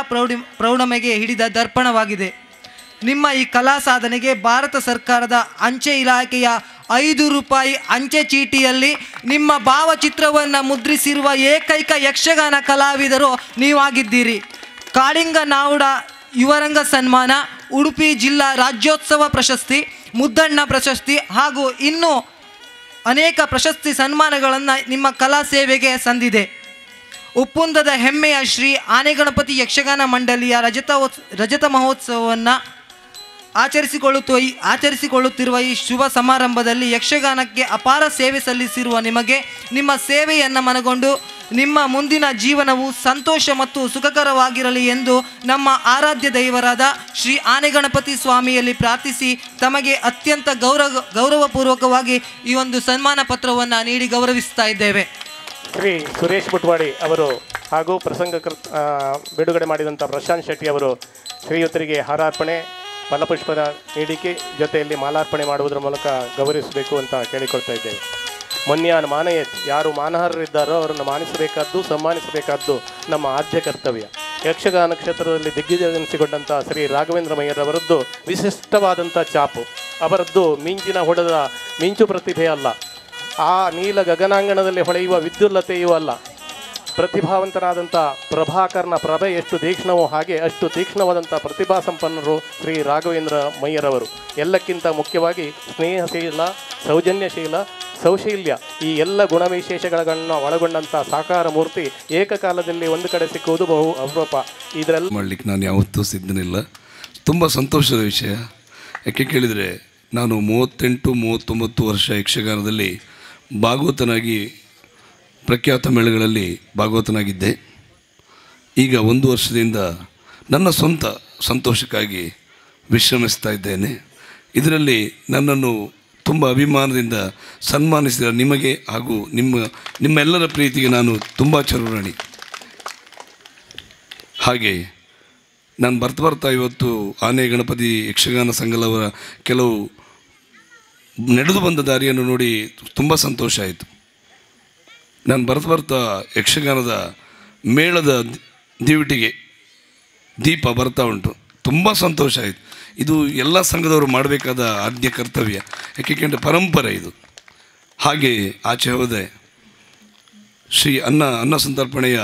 ಪ್ರೌಢಮೆಗೆ ಹಿಡಿದ ದರ್ಪಣವಾಗಿದೆ. ನಿಮ್ಮ ಈ ಕಲಾ ಸಾಧನೆಗೆ ಭಾರತ ಸರ್ಕಾರದ ಅಂಚೆ ಇಲಾಖೆಯ 5 ರೂಪಾಯಿ ಅಂಚೆ ಚೀಟಿಯಲ್ಲಿ ನಿಮ್ಮ ಭಾವಚಿತ್ರವನ್ನು ಮುದ್ರಿಸಿರುವ ಏಕೈಕ ಯಕ್ಷಗಾನ ಕಲಾವಿದರು ನೀವಾಗಿದ್ದೀರಿ. ಕಾಳಿಂಗನಾವುಡ ಯುವರಂಗ ಸನ್ಮಾನ, ಉಡುಪಿ ಜಿಲ್ಲಾ ರಾಜ್ಯೋತ್ಸವ ಪ್ರಶಸ್ತಿ, ಮುದ್ದಣ್ಣ ಪ್ರಶಸ್ತಿ ಹಾಗೂ ಇನ್ನೂ ಅನೇಕ ಪ್ರಶಸ್ತಿ ಸನ್ಮಾನಗಳನ್ನು ನಿಮ್ಮ ಕಲಾ ಸೇವೆಗೆ ಸಂದಿದೆ. ಉಪ್ಪುಂದದ ಹೆಮ್ಮೆಯ ಶ್ರೀ ಆನೆಗಣಪತಿ ಯಕ್ಷಗಾನ ಮಂಡಳಿಯ ರಜತ ಮಹೋತ್ಸವವನ್ನು ಆಚರಿಸಿಕೊಳ್ಳುತ್ತಿರುವ ಈ ಶುಭ ಸಮಾರಂಭದಲ್ಲಿ ಯಕ್ಷಗಾನಕ್ಕೆ ಅಪಾರ ಸೇವೆ ಸಲ್ಲಿಸಿರುವ ನಿಮಗೆ ನಿಮ್ಮ ಸೇವೆಯನ್ನು ಮನಗೊಂಡು ನಿಮ್ಮ ಮುಂದಿನ ಜೀವನವು ಸಂತೋಷ ಮತ್ತು ಸುಖಕರವಾಗಿರಲಿ ಎಂದು ನಮ್ಮ ಆರಾಧ್ಯ ದೈವರಾದ ಶ್ರೀ ಆನೆಗಣಪತಿ ಸ್ವಾಮಿಯಲ್ಲಿ ಪ್ರಾರ್ಥಿಸಿ ತಮಗೆ ಅತ್ಯಂತ ಗೌರವಪೂರ್ವಕವಾಗಿ ಈ ಒಂದು ಸನ್ಮಾನ ಪತ್ರವನ್ನು ನೀಡಿ ಗೌರವಿಸ್ತಾ ಇದ್ದೇವೆ. ಶ್ರೀ ಸುರೇಶ್ ಬುಟ್ವಾಡಿ ಅವರು ಹಾಗೂ ಬಿಡುಗಡೆ ಮಾಡಿದಂಥ ಪ್ರಶಾಂತ್ ಶೆಟ್ಟಿ ಅವರು ಶ್ರೀಯುತರಿಗೆ ಹಾರಾರ್ಪಣೆ, ಫಲಪುಷ್ಪದ ನೀಡಿಕೆ ಜೊತೆಯಲ್ಲಿ ಮಾಲಾರ್ಪಣೆ ಮಾಡುವುದರ ಮೂಲಕ ಗೌರವಿಸಬೇಕು ಅಂತ ಕೇಳಿಕೊಳ್ತಾ ಇದ್ದೇವೆ. ಮೊನ್ಯಾನ್ ಮಾನಯತ್, ಯಾರು ಮಾನಹರರಿದ್ದಾರೋ ಅವರನ್ನು ಮಾನಿಸಬೇಕಾದ್ದು, ಸನ್ಮಾನಿಸಬೇಕಾದ್ದು ನಮ್ಮ ಆದ್ಯ ಕರ್ತವ್ಯ. ಯಕ್ಷಗಾನ ಕ್ಷೇತ್ರದಲ್ಲಿ ದಿಗ್ವಿಜಯಗೊಳಿಸಿಕೊಂಡಂಥ ಶ್ರೀ ರಾಘವೇಂದ್ರ ಮಯ್ಯರವರದ್ದು ವಿಶಿಷ್ಟವಾದಂಥ ಛಾಪು. ಅವರದ್ದು ಮಿಂಚಿನ ಹೊಡೆದ ಮಿಂಚು ಪ್ರತಿಭೆ ಅಲ್ಲ, ಆ ನೀಲ ಗಗನಾಂಗಣದಲ್ಲಿ ಹೊಳೆಯುವ ವಿದ್ಯುಲ್ಲತೆಯೂ ಅಲ್ಲ. ಪ್ರತಿಭಾವಂತನಾದಂಥ ಪ್ರಭಾಕರ್ನ ಪ್ರಭೆ ಎಷ್ಟು ತೀಕ್ಷ್ಣವೋ ಹಾಗೆ ಅಷ್ಟು ತೀಕ್ಷ್ಣವಾದಂಥ ಪ್ರತಿಭಾ ಸಂಪನ್ನರು ಶ್ರೀ ರಾಘವೇಂದ್ರ ಮಯ್ಯರವರು. ಎಲ್ಲಕ್ಕಿಂತ ಮುಖ್ಯವಾಗಿ ಸ್ನೇಹಶೀಲ, ಸೌಜನ್ಯಶೀಲ, ಸೌಶೀಲ್ಯ ಈ ಎಲ್ಲ ಗುಣವಿಶೇಷಗಳನ್ನು ಒಳಗೊಂಡಂಥ ಸಾಕಾರ ಮೂರ್ತಿ ಏಕಕಾಲದಲ್ಲಿ ಒಂದು ಕಡೆ ಸಿಕ್ಕುವುದು ಬಹು ಅಪರೂಪ. ಇದರಲ್ಲಿ ಮಾಡಲಿಕ್ಕೆ ನಾನು ಯಾವತ್ತೂ ಸಿದ್ಧನಿಲ್ಲ. ತುಂಬ ಸಂತೋಷದ ವಿಷಯ. ಯಾಕೆ ಕೇಳಿದರೆ, ನಾನು 38-39 ವರ್ಷ ಯಕ್ಷಗಾನದಲ್ಲಿ ಭಾಗವತನಾಗಿ ಪ್ರಖ್ಯಾತ ಮೇಳಗಳಲ್ಲಿ ಭಾಗವತನಾಗಿದ್ದೆ. ಈಗ 1 ವರ್ಷದಿಂದ ನನ್ನ ಸ್ವಂತ ಸಂತೋಷಕ್ಕಾಗಿ ವಿಶ್ರಮಿಸ್ತಾ ಇದ್ದೇನೆ. ಇದರಲ್ಲಿ ನನ್ನನ್ನು ತುಂಬ ಅಭಿಮಾನದಿಂದ ಸನ್ಮಾನಿಸಿದ ನಿಮಗೆ ಹಾಗೂ ನಿಮ್ಮೆಲ್ಲರ ಪ್ರೀತಿಗೆ ನಾನು ತುಂಬ ಚಿರಋಣಿ. ಹಾಗೆ ನಾನು ಬರ್ತಾ ಇವತ್ತು ಆನೆ ಗಣಪತಿ ಯಕ್ಷಗಾನ ಸಂಘದವರ ಕೆಲವು ನಡೆದು ಬಂದ ದಾರಿಯನ್ನು ನೋಡಿ ತುಂಬ ಸಂತೋಷ ಆಯಿತು. ನಾನು ಬರ್ತಾ ಯಕ್ಷಗಾನದ ಮೇಳದ ದಿವಿಟಿಗೆ ದೀಪ ಬರ್ತಾ ಉಂಟು. ತುಂಬ ಸಂತೋಷ ಆಯಿತು. ಇದು ಎಲ್ಲ ಸಂಘದವರು ಮಾಡಬೇಕಾದ ಆದ್ಯ ಕರ್ತವ್ಯ. ಯಾಕೆಂದರೆ ಪರಂಪರೆ ಇದು. ಹಾಗೆ ಆಚೆ ಹೋದೆ, ಶ್ರೀ ಅನ್ನ ಸಂತರ್ಪಣೆಯ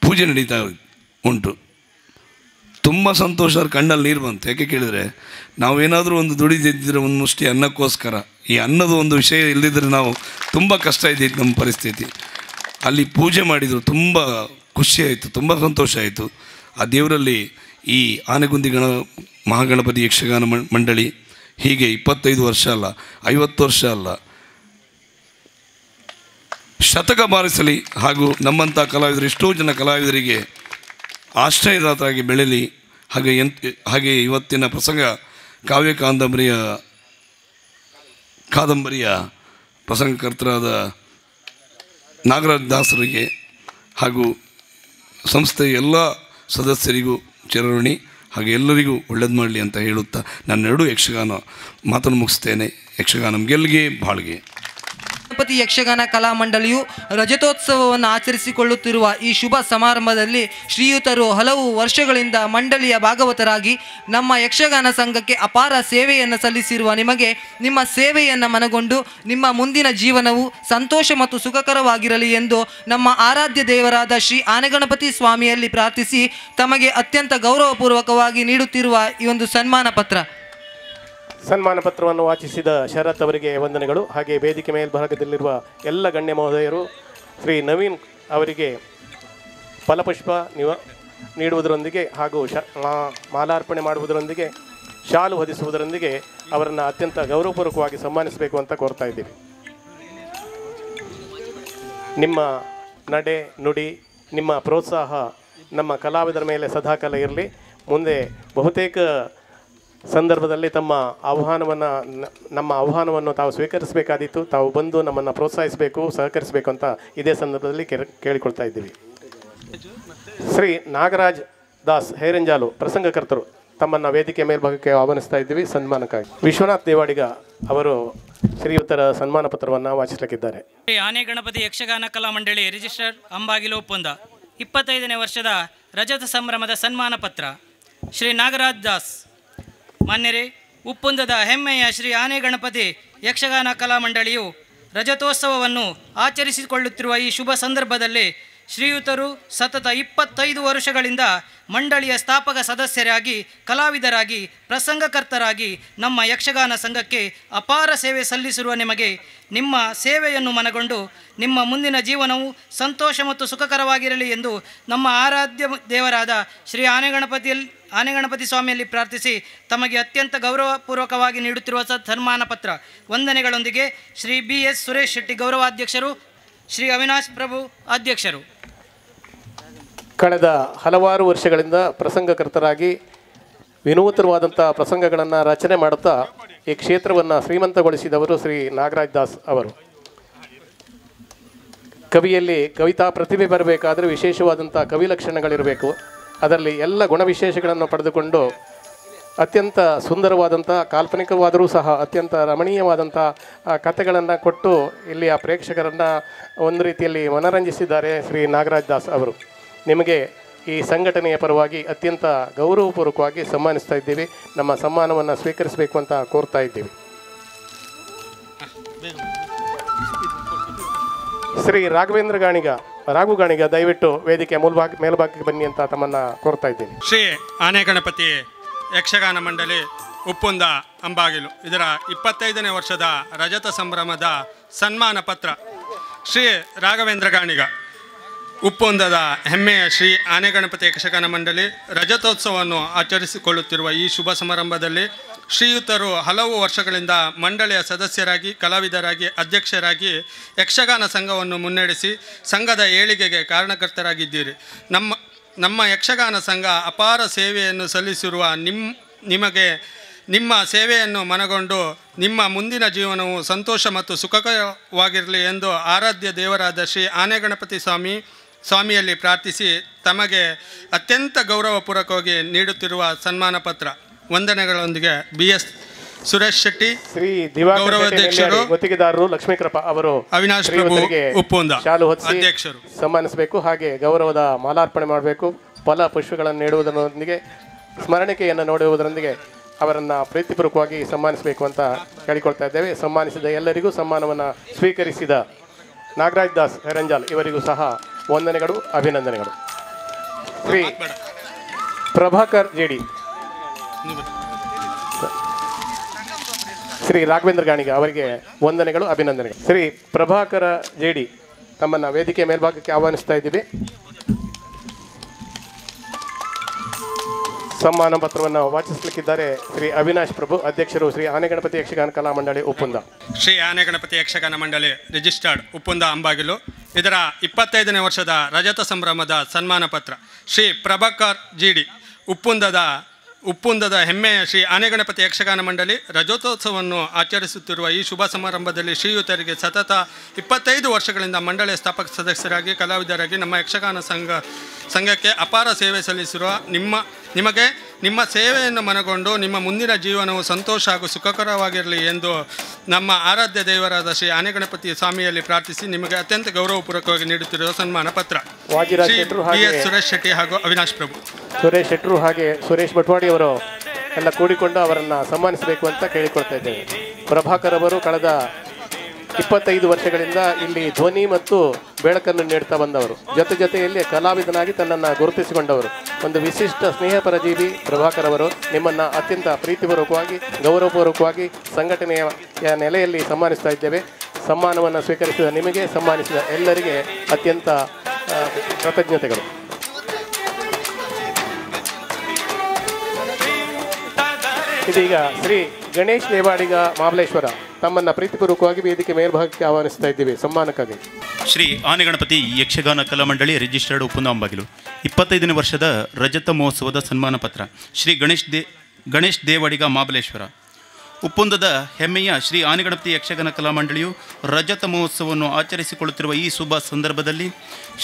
ಪೂಜೆ ನಡೀತಾ ಉಂಟು. ತುಂಬ ಸಂತೋಷ, ಕಣ್ಣಲ್ಲಿ ನೀರು ಬಂತು. ಯಾಕೆ ಕೇಳಿದರೆ, ನಾವೇನಾದರೂ ಒಂದು ದುಡಿದಿದ್ದರೆ ಒಂದು ಮುಷ್ಟಿ ಅನ್ನಕ್ಕೋಸ್ಕರ, ಈ ಅನ್ನದ ಒಂದು ವಿಷಯ ಇಲ್ಲದಿದ್ದರೆ ನಾವು ತುಂಬ ಕಷ್ಟ ಇದ್ದಿತ್ತು ನಮ್ಮ ಪರಿಸ್ಥಿತಿ. ಅಲ್ಲಿ ಪೂಜೆ ಮಾಡಿದರು, ತುಂಬ ಖುಷಿಯಾಯಿತು, ತುಂಬ ಸಂತೋಷ ಆಯಿತು. ಆ ದೇವರಲ್ಲಿ ಈ ಆನೆಗುಂದಿ ಮಹಾಗಣಪತಿ ಯಕ್ಷಗಾನ ಮಂಡಳಿ ಹೀಗೆ 25 ವರ್ಷ ಅಲ್ಲ, 50 ವರ್ಷ ಅಲ್ಲ, ಶತಕ ಬಾರಿಸಲಿ. ಹಾಗೂ ನಮ್ಮಂಥ ಕಲಾವಿದರು, ಎಷ್ಟೋ ಜನ ಕಲಾವಿದರಿಗೆ ಆಶ್ರಯದಾತರಾಗಿ ಬೆಳೆಯಲಿ. ಹಾಗೆ ಇವತ್ತಿನ ಪ್ರಸಂಗ ಕಾವ್ಯ ಕಾದಂಬರಿಯ ಪ್ರಸಂಗಕರ್ತರಾದ ನಾಗರಾಜ್ ದಾಸರಿಗೆ ಹಾಗೂ ಸಂಸ್ಥೆಯ ಎಲ್ಲ ಸದಸ್ಯರಿಗೂ ಚಿರಋಣಿ. ಹಾಗೆ ಎಲ್ಲರಿಗೂ ಒಳ್ಳೇದು ಮಾಡಲಿ ಅಂತ ಹೇಳುತ್ತಾ ನನ್ನೆರಡು ಯಕ್ಷಗಾನ ಮಾತನ್ನು ಮುಗಿಸ್ತೇನೆ. ಯಕ್ಷಗಾನಂ ಗೆಲ್ಗೆ ಬಾಳ್ಗೆ. ಗಣಪತಿ ಯಕ್ಷಗಾನ ಕಲಾ ಮಂಡಳಿಯು ರಜತೋತ್ಸವವನ್ನು ಆಚರಿಸಿಕೊಳ್ಳುತ್ತಿರುವ ಈ ಶುಭ ಸಮಾರಂಭದಲ್ಲಿ ಶ್ರೀಯುತರು ಹಲವು ವರ್ಷಗಳಿಂದ ಮಂಡಳಿಯ ಭಾಗವತರಾಗಿ ನಮ್ಮ ಯಕ್ಷಗಾನ ಸಂಘಕ್ಕೆ ಅಪಾರ ಸೇವೆಯನ್ನು ಸಲ್ಲಿಸಿರುವ ನಿಮಗೆ ನಿಮ್ಮ ಸೇವೆಯನ್ನು ಮನಗೊಂಡು ನಿಮ್ಮ ಮುಂದಿನ ಜೀವನವು ಸಂತೋಷ ಮತ್ತು ಸುಖಕರವಾಗಿರಲಿ ಎಂದು ನಮ್ಮ ಆರಾಧ್ಯ ದೇವರಾದ ಶ್ರೀ ಆನೆಗಣಪತಿ ಸ್ವಾಮಿಯಲ್ಲಿ ಪ್ರಾರ್ಥಿಸಿ ತಮಗೆ ಅತ್ಯಂತ ಗೌರವಪೂರ್ವಕವಾಗಿ ನೀಡುತ್ತಿರುವ ಈ ಒಂದು ಸನ್ಮಾನ ಪತ್ರವನ್ನು ವಾಚಿಸಿದ ಶರತ್ ಅವರಿಗೆ ವಂದನೆಗಳು. ಹಾಗೆ ವೇದಿಕೆ ಮೇಲ್ಭಾಗದಲ್ಲಿರುವ ಎಲ್ಲ ಗಣ್ಯ ಮಹೋದಯರು ಶ್ರೀ ನವೀನ್ ಅವರಿಗೆ ಫಲಪುಷ್ಪ ನೀಡುವುದರೊಂದಿಗೆ ಹಾಗೂ ಮಾಲಾರ್ಪಣೆ ಮಾಡುವುದರೊಂದಿಗೆ ಶಾಲು ಹೊದಿಸುವುದರೊಂದಿಗೆ ಅವರನ್ನು ಅತ್ಯಂತ ಗೌರವಪೂರ್ವಕವಾಗಿ ಸನ್ಮಾನಿಸಬೇಕು ಅಂತ ಕೋರ್ತಾ ಇದ್ದೀವಿ. ನಿಮ್ಮ ನಡೆ ನುಡಿ, ನಿಮ್ಮ ಪ್ರೋತ್ಸಾಹ ನಮ್ಮ ಕಲಾವಿದರ ಮೇಲೆ ಸದಾಕಾಲ ಇರಲಿ. ಮುಂದೆ ಬಹುತೇಕ ಸಂದರ್ಭದಲ್ಲಿ ನಮ್ಮ ಆಹ್ವಾನವನ್ನು ತಾವು ಸ್ವೀಕರಿಸಬೇಕಾದಿತ್ತು. ತಾವು ಬಂದು ನಮ್ಮನ್ನು ಪ್ರೋತ್ಸಾಹಿಸಬೇಕು, ಸಹಕರಿಸಬೇಕು ಅಂತ ಇದೇ ಸಂದರ್ಭದಲ್ಲಿ ಕೇಳಿಕೊಳ್ತಾ ಇದ್ದೀವಿ. ಶ್ರೀ ನಾಗರಾಜ್ ದಾಸ್ ಹೇರಂಜಾಲು ಪ್ರಸಂಗಕರ್ತರು ತಮ್ಮನ್ನು ವೇದಿಕೆ ಮೇಲ್ಭಾಗಕ್ಕೆ ಆಹ್ವಾನಿಸ್ತಾ ಇದ್ದೀವಿ ಸನ್ಮಾನಕ್ಕಾಗಿ. ವಿಶ್ವನಾಥ್ ದೇವಾಡಿಗ ಅವರು ಶ್ರೀಯುತರ ಸನ್ಮಾನ ಪತ್ರವನ್ನು ವಾಚಿಸಲಿಕ್ಕಿದ್ದಾರೆ. ಆನೆ ಗಣಪತಿ ಯಕ್ಷಗಾನ ಕಲಾ ಮಂಡಳಿ ರಿಜಿಸ್ಟರ್ ಅಂಬಾಗಿಲು ಒಪ್ಪಂದ 25ನೇ ವರ್ಷದ ರಜತ ಸಂಭ್ರಮದ ಸನ್ಮಾನ ಪತ್ರ. ಶ್ರೀ ನಾಗರಾಜ್ ದಾಸ್. ಮಾನ್ಯರೇ, ಉಪ್ಪುಂದದ ಹೆಮ್ಮೆಯ ಶ್ರೀ ಆನೆ ಗಣಪತಿ ಯಕ್ಷಗಾನ ಕಲಾ ಮಂಡಳಿಯು ರಜತೋತ್ಸವವನ್ನು ಆಚರಿಸಿಕೊಳ್ಳುತ್ತಿರುವ ಈ ಶುಭ ಸಂದರ್ಭದಲ್ಲಿ ಶ್ರೀಯುತರು ಸತತ 25 ವರ್ಷಗಳಿಂದ ಮಂಡಳಿಯ ಸ್ಥಾಪಕ ಸದಸ್ಯರಾಗಿ, ಕಲಾವಿದರಾಗಿ, ಪ್ರಸಂಗಕರ್ತರಾಗಿ ನಮ್ಮ ಯಕ್ಷಗಾನ ಸಂಘಕ್ಕೆ ಅಪಾರ ಸೇವೆ ಸಲ್ಲಿಸಿರುವ ನಿಮಗೆ ನಿಮ್ಮ ಸೇವೆಯನ್ನು ಮನಗೊಂಡು ನಿಮ್ಮ ಮುಂದಿನ ಜೀವನವು ಸಂತೋಷ ಮತ್ತು ಸುಖಕರವಾಗಿರಲಿ ಎಂದು ನಮ್ಮ ಆರಾಧ್ಯ ದೇವರಾದ ಶ್ರೀ ಆನೆಗಣಪತಿ ಸ್ವಾಮಿಯಲ್ಲಿ ಪ್ರಾರ್ಥಿಸಿ ತಮಗೆ ಅತ್ಯಂತ ಗೌರವಪೂರ್ವಕವಾಗಿ ನೀಡುತ್ತಿರುವ ಸನ್ಮಾನ ಪತ್ರ ವಂದನೆಗಳೊಂದಿಗೆ ಶ್ರೀ BS ಸುರೇಶ್ ಶೆಟ್ಟಿ ಗೌರವಾಧ್ಯಕ್ಷರು, ಶ್ರೀ ಅವಿನಾಶ್ ಪ್ರಭು ಅಧ್ಯಕ್ಷರು. ಕಳೆದ ಹಲವಾರು ವರ್ಷಗಳಿಂದ ಪ್ರಸಂಗಕರ್ತರಾಗಿ ವಿನೂತನವಾದಂಥ ಪ್ರಸಂಗಗಳನ್ನು ರಚನೆ ಮಾಡುತ್ತಾ ಈ ಕ್ಷೇತ್ರವನ್ನು ಶ್ರೀಮಂತಗೊಳಿಸಿದವರು ಶ್ರೀ ನಾಗರಾಜ್ ದಾಸ್ ಅವರು. ಕವಿಯಲ್ಲಿ ಕವಿತಾ ಪ್ರತಿಭೆ ಬರಬೇಕಾದರೆ ವಿಶೇಷವಾದಂಥ ಕವಿ ಲಕ್ಷಣಗಳಿರಬೇಕು. ಅದರಲ್ಲಿ ಎಲ್ಲ ಗುಣವಿಶೇಷಗಳನ್ನು ಪಡೆದುಕೊಂಡು ಅತ್ಯಂತ ಸುಂದರವಾದಂಥ, ಕಾಲ್ಪನಿಕವಾದರೂ ಸಹ ಅತ್ಯಂತ ರಮಣೀಯವಾದಂಥ ಕಥೆಗಳನ್ನು ಕೊಟ್ಟು ಇಲ್ಲಿಯ ಪ್ರೇಕ್ಷಕರನ್ನು ಒಂದು ರೀತಿಯಲ್ಲಿ ಮನರಂಜಿಸಿದ್ದಾರೆ ಶ್ರೀ ನಾಗರಾಜ್ ದಾಸ್ ಅವರು. ನಿಮಗೆ ಈ ಸಂಘಟನೆಯ ಪರವಾಗಿ ಅತ್ಯಂತ ಗೌರವಪೂರ್ವಕವಾಗಿ ಸನ್ಮಾನಿಸ್ತಾ ಇದ್ದೀವಿ. ನಮ್ಮ ಸನ್ಮಾನವನ್ನು ಸ್ವೀಕರಿಸಬೇಕು ಅಂತ ಕೋರ್ತಾ ಇದ್ದೀವಿ. ಶ್ರೀ ರಾಘವೇಂದ್ರ ರಾಘು ಗಾಣಿಗ ದಯವಿಟ್ಟು ವೇದಿಕೆ ಮೇಲ್ಭಾಗಕ್ಕೆ ಬನ್ನಿ ಅಂತ ತಮ್ಮನ್ನು ಕೋರ್ತಾ ಇದ್ದೀನಿ. ಶ್ರೀ ಆನೆ ಗಣಪತಿ ಯಕ್ಷಗಾನ ಮಂಡಳಿ ಉಪ್ಪುಂದ ಅಂಬಾಗಿಲು ಇದರ 25ನೇ ವರ್ಷದ ರಜತ ಸಂಭ್ರಮದ ಸನ್ಮಾನ ಪತ್ರ ಶ್ರೀ ರಾಘವೇಂದ್ರ ಗಾಣಿಗ ಉಪ್ಪುಂದದ ಹೆಮ್ಮೆಯ ಶ್ರೀ ಆನೆ ಗಣಪತಿ ಯಕ್ಷಗಾನ ಮಂಡಳಿ ರಜತೋತ್ಸವವನ್ನು ಆಚರಿಸಿಕೊಳ್ಳುತ್ತಿರುವ ಈ ಶುಭ ಸಮಾರಂಭದಲ್ಲಿ ಶ್ರೀಯುತರು ಹಲವು ವರ್ಷಗಳಿಂದ ಮಂಡಳಿಯ ಸದಸ್ಯರಾಗಿ, ಕಲಾವಿದರಾಗಿ, ಅಧ್ಯಕ್ಷರಾಗಿ ಯಕ್ಷಗಾನ ಸಂಘವನ್ನು ಮುನ್ನಡೆಸಿ ಸಂಘದ ಏಳಿಗೆಗೆ ಕಾರಣಕರ್ತರಾಗಿದ್ದೀರಿ. ನಮ್ಮ ಯಕ್ಷಗಾನ ಸಂಘ ಅಪಾರ ಸೇವೆಯನ್ನು ಸಲ್ಲಿಸಿರುವ ನಿಮಗೆ ನಿಮ್ಮ ಸೇವೆಯನ್ನು ಮನಗೊಂಡು ನಿಮ್ಮ ಮುಂದಿನ ಜೀವನವು ಸಂತೋಷ ಮತ್ತು ಸುಖಕರವಾಗಿರಲಿ ಎಂದು ಆರಾಧ್ಯ ದೇವರಾದ ಶ್ರೀ ಆನೆ ಗಣಪತಿ ಸ್ವಾಮಿಯಲ್ಲಿ ಪ್ರಾರ್ಥಿಸಿ ತಮಗೆ ಅತ್ಯಂತ ಗೌರವಪೂರ್ವಕವಾಗಿ ನೀಡುತ್ತಿರುವ ಸನ್ಮಾನ ಪತ್ರ ವಂದನೆಗಳೊಂದಿಗೆ BS ಸುರೇಶ್ ಶೆಟ್ಟಿ, ಶ್ರೀ ಗೌರವಾಧ್ಯಕ್ಷರು, ಗುತ್ತಿಗೆದಾರರು ಲಕ್ಷ್ಮೀಕೃಪ ಅವರು ಅವಿನಾಶ್ ಪ್ರಭು ಉಪ್ಪುಂದ ಶಾಲು ಹೊತ್ತಿಸಿ ಅಧ್ಯಕ್ಷರು ಸನ್ಮಾನಿಸಬೇಕು. ಹಾಗೆ ಗೌರವದ ಮಾಲಾರ್ಪಣೆ ಮಾಡಬೇಕು. ಫಲ ಪುಷ್ಪಗಳನ್ನು ನೀಡುವುದರೊಂದಿಗೆ ಸ್ಮರಣಿಕೆಯನ್ನು ನೋಡುವುದರೊಂದಿಗೆ ಅವರನ್ನು ಪ್ರೀತಿಪೂರ್ವಕವಾಗಿ ಸನ್ಮಾನಿಸಬೇಕು ಅಂತ ಕೇಳಿಕೊಳ್ತಾ ಇದ್ದೇವೆ. ಸನ್ಮಾನಿಸಿದ ಎಲ್ಲರಿಗೂ ಸನ್ಮಾನವನ್ನು ಸ್ವೀಕರಿಸಿದ ನಾಗರಾಜ್ ದಾಸ್ ಹೆರಂಜಾಲ್ ಇವರಿಗೂ ಸಹ ವಂದನೆಗಳು, ಅಭಿನಂದನೆಗಳು. ಶ್ರೀ ಪ್ರಭಾಕರ್ ಜೇಡಿ, ಶ್ರೀ ರಾಘವೇಂದ್ರ ಗಾಣಿಗ ಅವರಿಗೆ ವಂದನೆಗಳು, ಅಭಿನಂದನೆಗಳು. ಶ್ರೀ ಪ್ರಭಾಕರ ಜೇಡಿ ತಮ್ಮನ್ನು ವೇದಿಕೆ ಮೇಲ್ಭಾಗಕ್ಕೆ ಆಹ್ವಾನಿಸ್ತಾ ಇದ್ದೀವಿ. ಸನ್ಮಾನ ಪತ್ರವನ್ನು ವಾಚಿಸಲಿಕ್ಕಿದ್ದಾರೆ ಶ್ರೀ ಅವಿನಾಶ್ ಪ್ರಭು, ಅಧ್ಯಕ್ಷರು, ಶ್ರೀ ಆನೆ ಗಣಪತಿ ಯಕ್ಷಗಾನ ಕಲಾ ಮಂಡಳಿ ಉಪ್ಪುಂದ. ಶ್ರೀ ಆನೆ ಗಣಪತಿ ಯಕ್ಷಗಾನ ಮಂಡಳಿ ರಿಜಿಸ್ಟರ್ಡ್ ಉಪ್ಪುಂದ ಅಂಬಾಗಿಲು ಇದರ 25ನೇ ವರ್ಷದ ರಜತ ಸಂಭ್ರಮದ ಸನ್ಮಾನ ಪತ್ರ ಶ್ರೀ ಪ್ರಭಾಕರ್ ಜಿಡಿ ಉಪ್ಪುಂದದ ಹೆಮ್ಮೆಯ ಶ್ರೀ ಆನೆ ಗಣಪತಿ ಯಕ್ಷಗಾನ ಮಂಡಳಿ ರಜತೋತ್ಸವವನ್ನು ಆಚರಿಸುತ್ತಿರುವ ಈ ಶುಭ ಸಮಾರಂಭದಲ್ಲಿ ಶ್ರೀಯುತರಿಗೆ ಸತತ 25 ವರ್ಷಗಳಿಂದ ಮಂಡಳಿಯ ಸ್ಥಾಪಕ ಸದಸ್ಯರಾಗಿ, ಕಲಾವಿದರಾಗಿ ನಮ್ಮ ಯಕ್ಷಗಾನ ಸಂಘಕ್ಕೆ ಅಪಾರ ಸೇವೆ ಸಲ್ಲಿಸಿರುವ ನಿಮಗೆ ನಿಮ್ಮ ಸೇವೆಯನ್ನು ಮನಗೊಂಡು ನಿಮ್ಮ ಮುಂದಿನ ಜೀವನವು ಸಂತೋಷ ಹಾಗೂ ಸುಖಕರವಾಗಿರಲಿ ಎಂದು ನಮ್ಮ ಆರಾಧ್ಯ ದೇವರಾದ ಶ್ರೀ ಆನೆ ಗಣಪತಿ ಸ್ವಾಮಿಯಲ್ಲಿ ಪ್ರಾರ್ಥಿಸಿ ನಿಮಗೆ ಅತ್ಯಂತ ಗೌರವಪೂರ್ವಕವಾಗಿ ನೀಡುತ್ತಿರುವ ಸನ್ಮಾನ ಪತ್ರ BS ಸುರೇಶ್ ಶೆಟ್ಟಿ ಹಾಗೂ ಅವಿನಾಶ್ ಪ್ರಭು. ಸುರೇಶ್ ಶೆಟ್ಟರು ಹಾಗೆ ಸುರೇಶ್ ಬಟ್ವಾಡಿ ಅವರು ಎಲ್ಲ ಕೂಡಿಕೊಂಡು ಅವರನ್ನು ಸನ್ಮಾನಿಸಬೇಕು ಅಂತ ಕೇಳಿಕೊಳ್ತಾ ಇದ್ದೇವೆ. ಪ್ರಭಾಕರ್ ಅವರು ಕಳೆದ 25 ವರ್ಷಗಳಿಂದ ಇಲ್ಲಿ ಧ್ವನಿ ಮತ್ತು ಬೆಳಕನ್ನು ನೀಡ್ತಾ ಬಂದವರು, ಜೊತೆಯಲ್ಲಿ ಕಲಾವಿದನಾಗಿ ತನ್ನನ್ನು ಗುರುತಿಸಿಕೊಂಡವರು, ಒಂದು ವಿಶಿಷ್ಟ ಸ್ನೇಹಪರ ಜೀವಿ ಪ್ರಭಾಕರ್ ಅವರು. ನಿಮ್ಮನ್ನು ಅತ್ಯಂತ ಪ್ರೀತಿಪೂರ್ವಕವಾಗಿ, ಗೌರವಪೂರ್ವಕವಾಗಿ ಸಂಘಟನೆಯ ನೆಲೆಯಲ್ಲಿ ಸನ್ಮಾನಿಸ್ತಾ ಇದ್ದೇವೆ. ಸನ್ಮಾನವನ್ನು ಸ್ವೀಕರಿಸಿದ ನಿಮಗೆ, ಸನ್ಮಾನಿಸಿದ ಎಲ್ಲರಿಗೆ ಅತ್ಯಂತ ಕೃತಜ್ಞತೆಗಳು. ಇದೀಗ ಶ್ರೀ ಗಣೇಶ್ ದೇವಾಡಿಗ ಮಹಾಬಲೇಶ್ವರ ತಮ್ಮನ್ನು ಪ್ರೀತಿಪೂರ್ವಕವಾಗಿ ವೇದಿಕೆ ಮೇಲ್ಭಾಗಕ್ಕೆ ಆಹ್ವಾನಿಸ್ತಾ ಇದ್ದೀವಿ ಸನ್ಮಾನಕ್ಕಾಗಿ. ಶ್ರೀ ಆನೆ ಗಣಪತಿ ಯಕ್ಷಗಾನ ಕಲಾ ಮಂಡಳಿ ರಿಜಿಸ್ಟರ್ಡ್ ಉಪ್ಪುಂದ ಅಂಬಾಗಿಲು 25ನೇ ವರ್ಷದ ರಜತ ಮಹೋತ್ಸವದ ಸನ್ಮಾನ ಪತ್ರ ಶ್ರೀ ಗಣೇಶ್ ದೇವಾಡಿಗ ಮಹಾಬಲೇಶ್ವರ ಉಪ್ಪುಂದದ ಹೆಮ್ಮೆಯ ಶ್ರೀ ಆನೆ ಗಣಪತಿ ಯಕ್ಷಗಾನ ಕಲಾ ಮಂಡಳಿಯು ರಜತ ಮಹೋತ್ಸವವನ್ನು ಆಚರಿಸಿಕೊಳ್ಳುತ್ತಿರುವ ಈ ಶುಭ ಸಂದರ್ಭದಲ್ಲಿ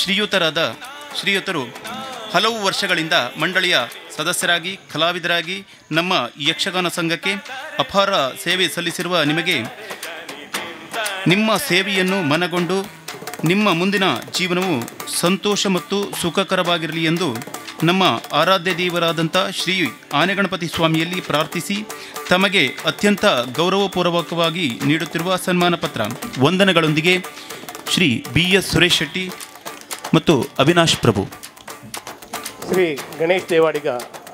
ಶ್ರೀಯುತರು ಹಲವು ವರ್ಷಗಳಿಂದ ಮಂಡಳಿಯ ಸದಸ್ಯರಾಗಿ, ಕಲಾವಿದರಾಗಿ ನಮ್ಮ ಯಕ್ಷಗಾನ ಸಂಘಕ್ಕೆ ಅಪಾರ ಸೇವೆ ಸಲ್ಲಿಸಿರುವ ನಿಮಗೆ ನಿಮ್ಮ ಸೇವೆಯನ್ನು ಮನಗೊಂಡು ನಿಮ್ಮ ಮುಂದಿನ ಜೀವನವು ಸಂತೋಷ ಮತ್ತು ಸುಖಕರವಾಗಿರಲಿ ಎಂದು ನಮ್ಮ ಆರಾಧ್ಯ ದೇವರಾದಂಥ ಶ್ರೀ ಆನೆ ಗಣಪತಿ ಸ್ವಾಮಿಯಲ್ಲಿ ಪ್ರಾರ್ಥಿಸಿ ತಮಗೆ ಅತ್ಯಂತ ಗೌರವಪೂರ್ವಕವಾಗಿ ನೀಡುತ್ತಿರುವ ಸನ್ಮಾನ ಪತ್ರ ವಂದನೆಗಳೊಂದಿಗೆ ಶ್ರೀ BS ಸುರೇಶ್ ಶೆಟ್ಟಿ ಮತ್ತು ಅವಿನಾಶ್ ಪ್ರಭು. ಶ್ರೀ ಗಣೇಶ್ ದೇವಾಡಿಗ